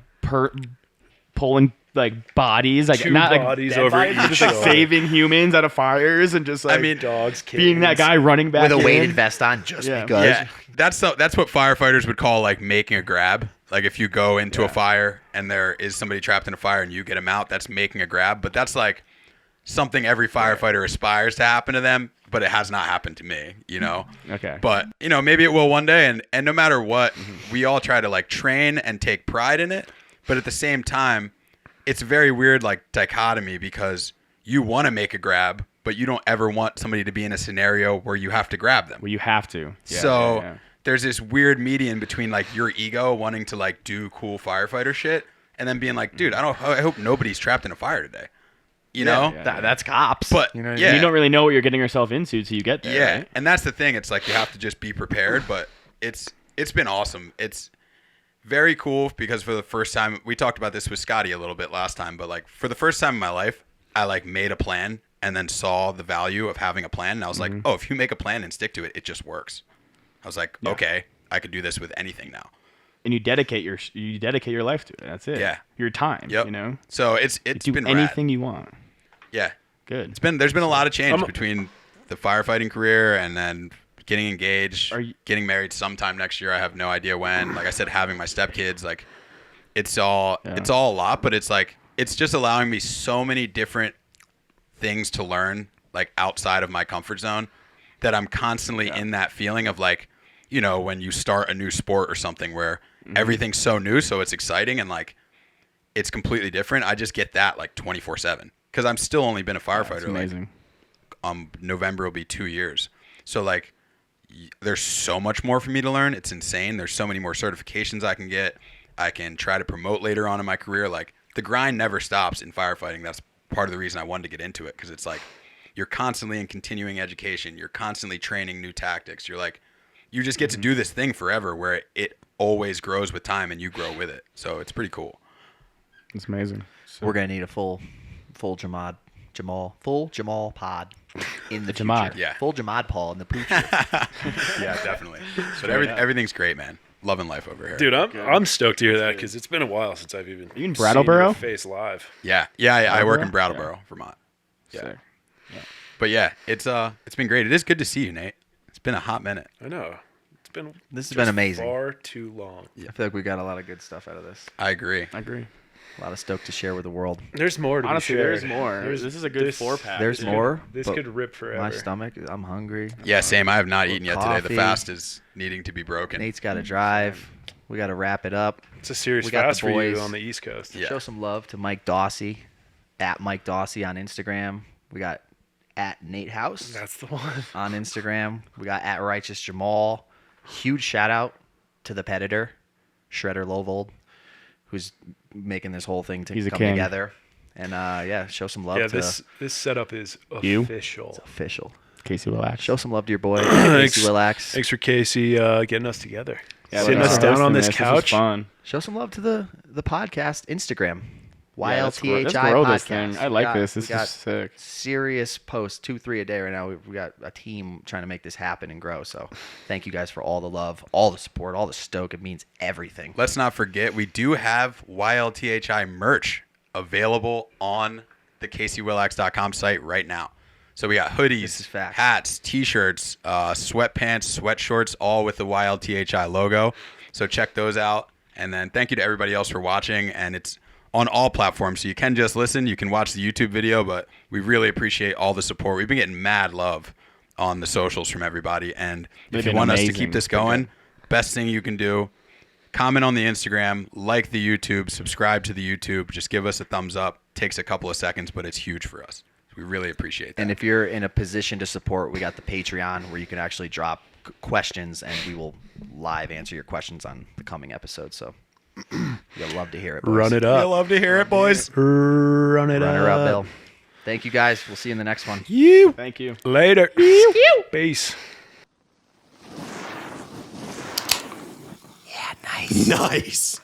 pulling like bodies, like
Two
not
bodies
like dead
over
bodies, but
each
just like
shoulder.
saving humans out of fires and just like
Dogs, kids.
being that guy running back
With a
in.
weighted vest on just
Yeah.
because.
Yeah, that's what firefighters would call like making a grab. Like if you go into a fire and there is somebody trapped in a fire and you get them out, that's making a grab. But that's like something every firefighter aspires to happen to them, but it has not happened to me, you know?
Okay.
But, you know, maybe it will one day. And no matter what, we all try to like train and take pride in it. But at the same time, it's a very weird like dichotomy because you want to make a grab, but you don't ever want somebody to be in a scenario where you have to grab them.
Well, you have to.
So there's this weird median between like your ego wanting to like do cool firefighter shit and then being like, dude, I hope nobody's trapped in a fire today. You know?
That's cops.
But
you know,
You don't really know what you're getting yourself into till you get there.
yeah,
Right?
and that's the thing. It's like you have to just be prepared. But it's been awesome. It's very cool because for the first time, we talked about this with Scotty a little bit last time. But like for the first time in my life, I like made a plan and then saw the value of having a plan. And I was like, oh, if you make a plan and stick to it, it just works. I was like, okay, I could do this with anything now.
And you dedicate your life to it. That's it.
Yeah.
Your time.
Yep.
You know.
So it's
Do
been
anything
rad.
you want.
Yeah.
Good.
There's been a lot of change between the firefighting career and then getting engaged, getting married sometime next year. I have no idea when. Like I said, having my stepkids, like it's all a lot, but it's like it's just allowing me so many different things to learn like outside of my comfort zone that I'm constantly in that feeling of like, you know, when you start a new sport or something where everything's so new, so it's exciting and like it's completely different. I just get that like 24/7 because I'm still only been a firefighter.
That's amazing.
Like, November will be 2 years. So like there's so much more for me to learn. It's insane. There's so many more certifications I can get. I can try to promote later on in my career. Like the grind never stops in firefighting. That's part of the reason I wanted to get into it because it's like you're constantly in continuing education. You're constantly training new tactics. You're like, you just get to do this thing forever where it always grows with time and you grow with it. So it's pretty cool.
It's amazing.
We're gonna need a full Jamaal pod in the
Jamaal.
future.
Yeah.
Full Jamaal Paul in the future.
Yeah, definitely. But everything's great, man. Loving life over here.
Dude, I'm stoked to hear that because it's been a while since I've even
You in
seen
Brattleboro?
your face live.
Yeah. I work in Brattleboro, Vermont.
Sick.
But yeah, it's been great. It is good to see you, Nate. It's been a hot minute.
I know. It's been
This has
just
been amazing.
far too long.
I feel like we got a lot of good stuff out of this.
I agree.
I agree.
A lot of stoke to share with the world.
There's more to
Honestly,
be shared.
there's more. This is a good 4-pack.
There's more.
This
but
could rip forever.
My stomach, I'm hungry.
Yeah, same. I have not eaten yet today. The
coffee.
fast is needing to be broken.
Nate's got to drive. We got to wrap it up.
It's a serious
We got the
fast for you
boys.
on the East Coast.
Yeah.
Show some love to Mike Dawsy, at Mike Dawsy on Instagram. We got at Nate House
That's the one.
on Instagram. We got at Righteous Jamaal. Huge shout out to the Peder, Shredder Lovold, who's making this whole thing to
He's a
come
king.
together. And show some love
Yeah,
to
this setup is
You?
official.
official.
Casey Willax.
Show some love to your boy,
Thanks.
Casey Willax.
Thanks for Casey getting us together.
thanks
Sitting us
for
down
hosting
on this
was
couch.
fun.
Show some love to the podcast Instagram.
Yeah, let's grow
YLTHI
this
podcast.
thing. I
We
like
got-
this.
we
This
got
is sick.
serious posts, 2-3 a day right now. We got a team trying to make this happen and grow. So thank you guys for all the love, all the support, all the stoke. It means everything.
Let's not forget, we do have YLTHI merch available on the CaseyWillax.com site right now. So we got
This
hoodies,
is facts.
hats, t-shirts, sweatpants, sweatshorts, all with the YLTHI logo. So check those out. And then thank you to everybody else for watching. And it's on all platforms. So you can just listen. You can watch the YouTube video. But we really appreciate all the support. We've been getting mad love on the socials from everybody. And
They've
if you
been
want us to
amazing.
keep this
They're
going,
good.
best thing you can do, comment on the Instagram, like the YouTube, subscribe to the YouTube. Just give us a thumbs up. Takes a couple of seconds, but it's huge for us. We really appreciate that.
And if you're in a position to support, we got the Patreon where you can actually drop questions and we will live answer your questions on the coming episode. So you'll love to hear it. Boys.
Run it
I
up.
love to hear it, boys.
Run it
Run
up.
her out, Bill. Thank you guys. We'll see you in the next one.
You.
Thank you.
Later. Peace.
Nice.